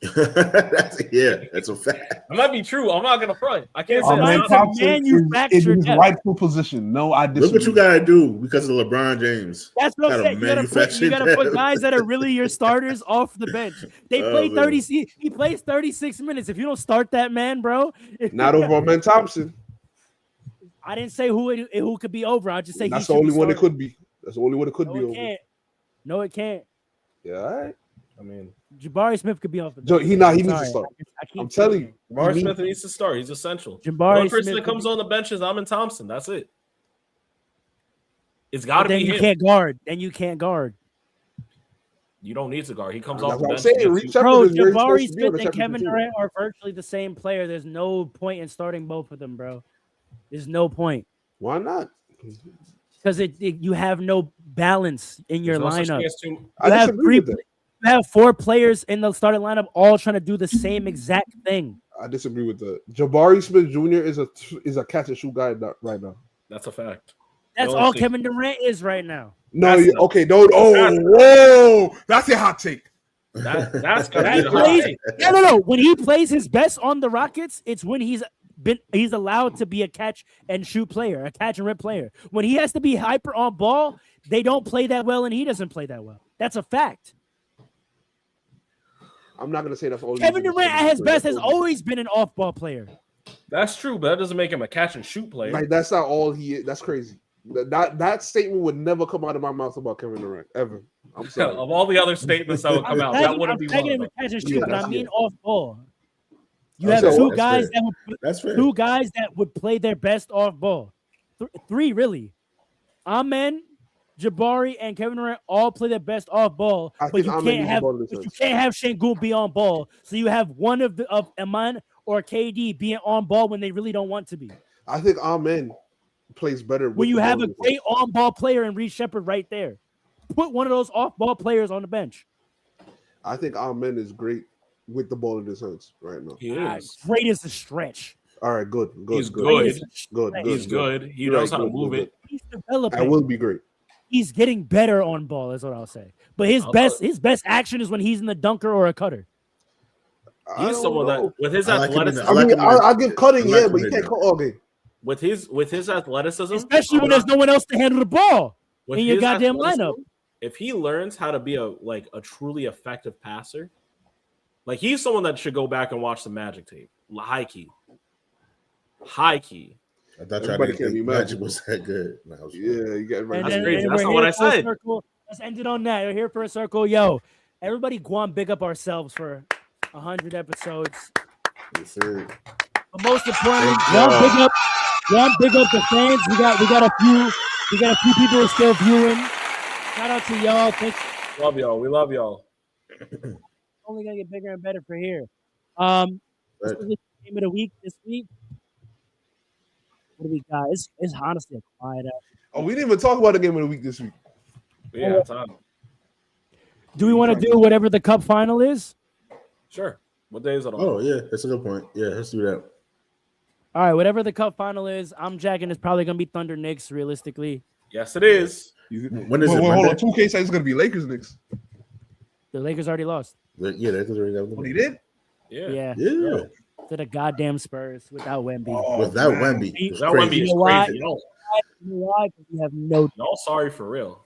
That's a fact. It might be true. I'm not gonna front. I can't say Amen that. Thompson is in manufactured his depth. rightful position. No, I disagree. Look what you gotta do because of LeBron James. That's what I'm Gotta saying. You gotta put manufacture guys that are really your starters off the bench. They Oh, play man. 30. He plays 36 minutes. If you don't start that man, bro, Not over Amen Thompson. I didn't say who could be over. I just say That's he the only should one be it could be. That's the only one it could No, be it over. can't. No, it can't. Yeah, all right. I mean, Jabari Smith could be off the Joe, bench. he needs to Sorry. start. I keep I'm telling you. Jabari he Smith needs- needs to start. He's essential. The Jabari only person Smith that comes could be- on the bench is Amin Thompson. That's it. It's But got to then be you him. can't guard. Then you can't guard. You don't need to guard. He comes That's off the what I'm bench. saying. and Reach gets up. you- Bro, is where he's supposed Jabari to be on Smith the and Kevin championship team. Durant are virtually the same player. There's no point in starting both of them, bro. There's no point Why not? because you have no balance in your There's no such lineup. thing as two- You I have disagree with that. You have 4 players in the starting lineup all trying to do the same exact thing. I disagree with that. Jabari Smith Jr. is a catch and shoot guy right now. That's a fact. That's No, all see. Kevin Durant is right now. No, That's you, not- okay, don't. Oh, whoa, that's a hot take. That's got to He be the hot plays, take. no. When he plays his best on the Rockets, it's when he's allowed to be a catch and shoot player, a catch and rip player. When he has to be hyper on ball, they don't play that well, and he doesn't play that well. That's a fact. I'm not gonna say that's all. Kevin Durant at his best has always been an off-ball player. That's true, but that doesn't make him a catch and shoot player. Like that's not all he is. That's crazy. That statement would never come out of my mouth about Kevin Durant ever. I'm sorry. Of all the other statements that would come out, that wouldn't be one taking of him them. a catch and shoot, Yeah, but I that's mean it. off ball. You That's have fair. two That's guys fair. that would That's fair. two guys that would play their best off ball. 3 really. Amen, Jabari, and Kevin Durant all play their best off ball, I but think you Amen can't needs the have ball in this but you sense. can't have Şengün be on ball. So you have one of Aman or KD being on ball when they really don't want to be. I think Amen plays better When you the have ball a in his great on ball player in Reed Shepherd right there, put one of those off ball players on the bench. hands. I think Amen is great with the ball in his hands right now. He is. Great as a stretch. All right, good. He's Great good. as a stretch. He's good. He You're knows right, how to good, move good, it. He's developing. I will be great. He's getting better on ball, is what I'll say. But his best action is when he's in the dunker or a cutter. I He's don't someone know. that with his I like him in athleticism, the- I mean, like him in- I'll give cutting, I like yeah, him but you in can't there. cut all game. with his athleticism, Especially when there's no one else to handle the ball with in your his goddamn athleticism, lineup. if he learns how to be a truly effective passer, like he's someone that should go back and watch the Magic tape. High key. I thought y'all Everybody didn't can't think be Magic Magic. was that good. No, I was Yeah, you got it right. And That's then- crazy. and That's we're not what here I for a said. circle. Let's end it on that. We're here for a circle. Yo, everybody go on big up ourselves for 100 episodes. Yes, sir. But most importantly, Thank y'all. go on big up the fans. We got a few people who are still viewing. Shout out to y'all. Thanks. Love y'all. We love y'all. Only gonna get bigger and better for here. This Right. is the game of the week this week. What do we got? It's honestly a quiet out. Oh, we didn't even talk about the game of the week this week. But yeah, time. Do we want to do whatever the cup final is? Sure. What day is it on? Oh, yeah, that's a good point. Yeah, let's do that. All right, whatever the cup final is, I'm jacking. It's probably gonna be Thunder Knicks, realistically. Yes, it is. When is it? Hold Monday? on. 2K says it's gonna be Lakers Knicks. The Lakers already lost. Yeah, that's already got. What he did? Yeah. Yeah. To the goddamn Spurs without Wemby. Oh, Without man. Wemby, it's That crazy. one be You know why? crazy. Y'all You know why? Because we have no. sorry for real.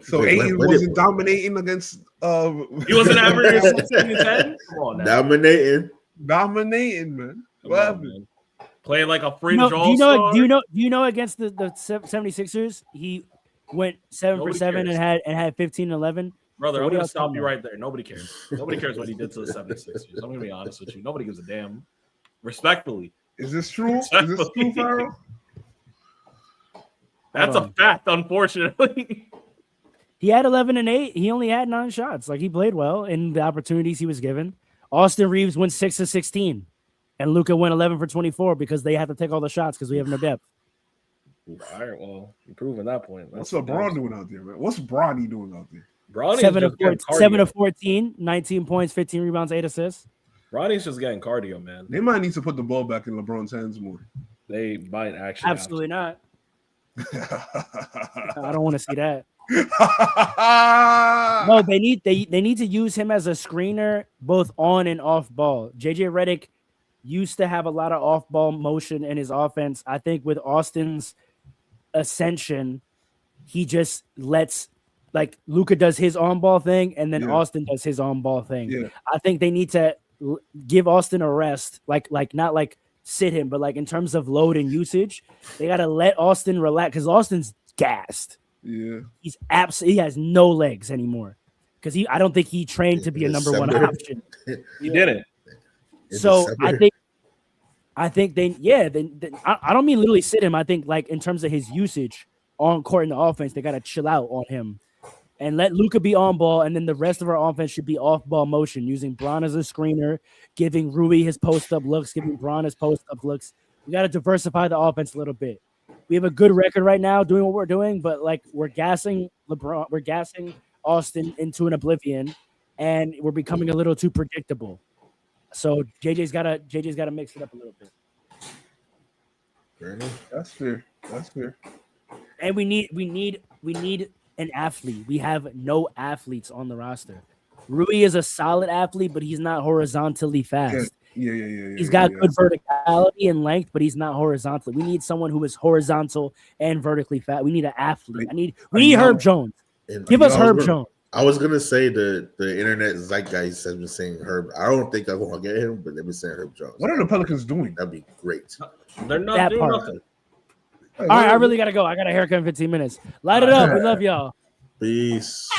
So Wait, Aiden what wasn't did- dominating against He wasn't averaging 16 and 10? Come on now. Dominating. dominating, man. Come What on, happened? man. Playing like a Do fringe you know? all-star. Do you know? Against the 76ers, he went 7 for Nobody 7 cares. and had 15 and 11. Brother, I'm What going to else stop talking you about? right there. Nobody cares. Nobody cares what he did to the 76ers. I'm going to be honest with you. Nobody gives a damn. Respectfully. Is this true? Is this true, Farrell? That's Hold a fact, unfortunately. He had 11 and 8. He only had 9 shots. Like, he played well in the opportunities he was given. Austin Reeves went 6 of 16, and Luka went 11 for 24 because they had to take all the shots because we have no depth. All right, well, you're proving that point. What's LeBron doing out there, man? What's Bronny doing out there? Bronny's 7 just of getting 14, 7 cardio. of 14, 19 points, 15 rebounds, 8 assists. Bronny's just getting cardio, man. They might need to put the ball back in LeBron's hands more. They might actually. Absolutely not. I don't want to see that. No, they need to use him as a screener both on and off ball. JJ Redick used to have a lot of off ball motion in his offense. I think with Austin's ascension, he just lets like Luka does his on ball thing and then Austin does his on ball thing. Yeah. I think they need to give Austin a rest, like not like sit him, but like in terms of load and usage, they got to let Austin relax because Austin's gassed. Yeah, he has no legs anymore because I don't think he trained to be a number one option. He didn't. So I think they I don't mean literally sit him. I think like in terms of his usage on court in the offense, they got to chill out on him and let Luka be on ball, and then the rest of our offense should be off ball motion, using Bron as a screener, giving Rui his post up looks, giving Bron his post up looks. We got to diversify the offense a little bit. We have a good record right now doing what we're doing, but like we're gassing LeBron, we're gassing Austin into an oblivion, and we're becoming a little too predictable. So JJ's gotta mix it up a little bit. Fair enough. That's fair. And we need an athlete. We have no athletes on the roster. Rui is a solid athlete, but he's not horizontally fast. Yeah. He's got good verticality and length, but he's not horizontal. We need someone who is horizontal and vertically fast. We need an athlete. We need Herb Jones. Give us Herb Jones. I was gonna say the internet zeitgeist has been saying Herb. I don't think I'm gonna get him, but they've been saying Herb Jones. What are the Pelicans doing? That'd be great. They're not doing nothing. All right, I really gotta go. I got a haircut in 15 minutes. Light it up. We love y'all. Peace.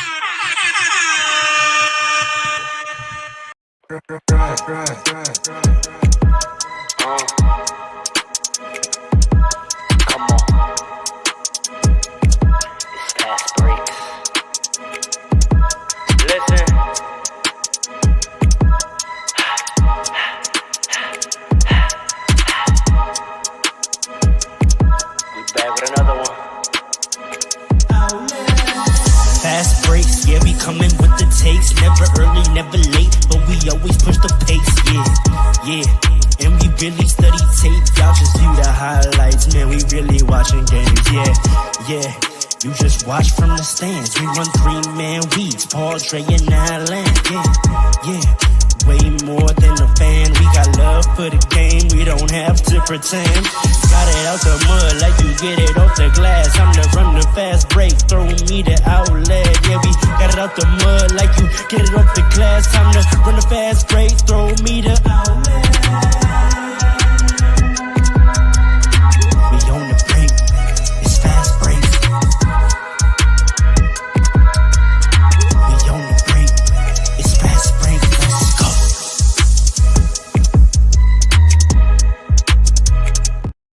Coming with the takes, never early, never late, but we always push the pace, yeah. And we really study tape, y'all just view the highlights, man, we really watching games, yeah. You just watch from the stands, we run 3-man weeks, Paul, Dre, and Allen, yeah. Way more than a fan, we got love for the game, we don't have to pretend. Got it out the mud like you get it off the glass. I'm the run the fast break, throw me the outlet. Yeah, we got it out the mud like you get it off the glass. Time to run the fast break, throw me the outlet.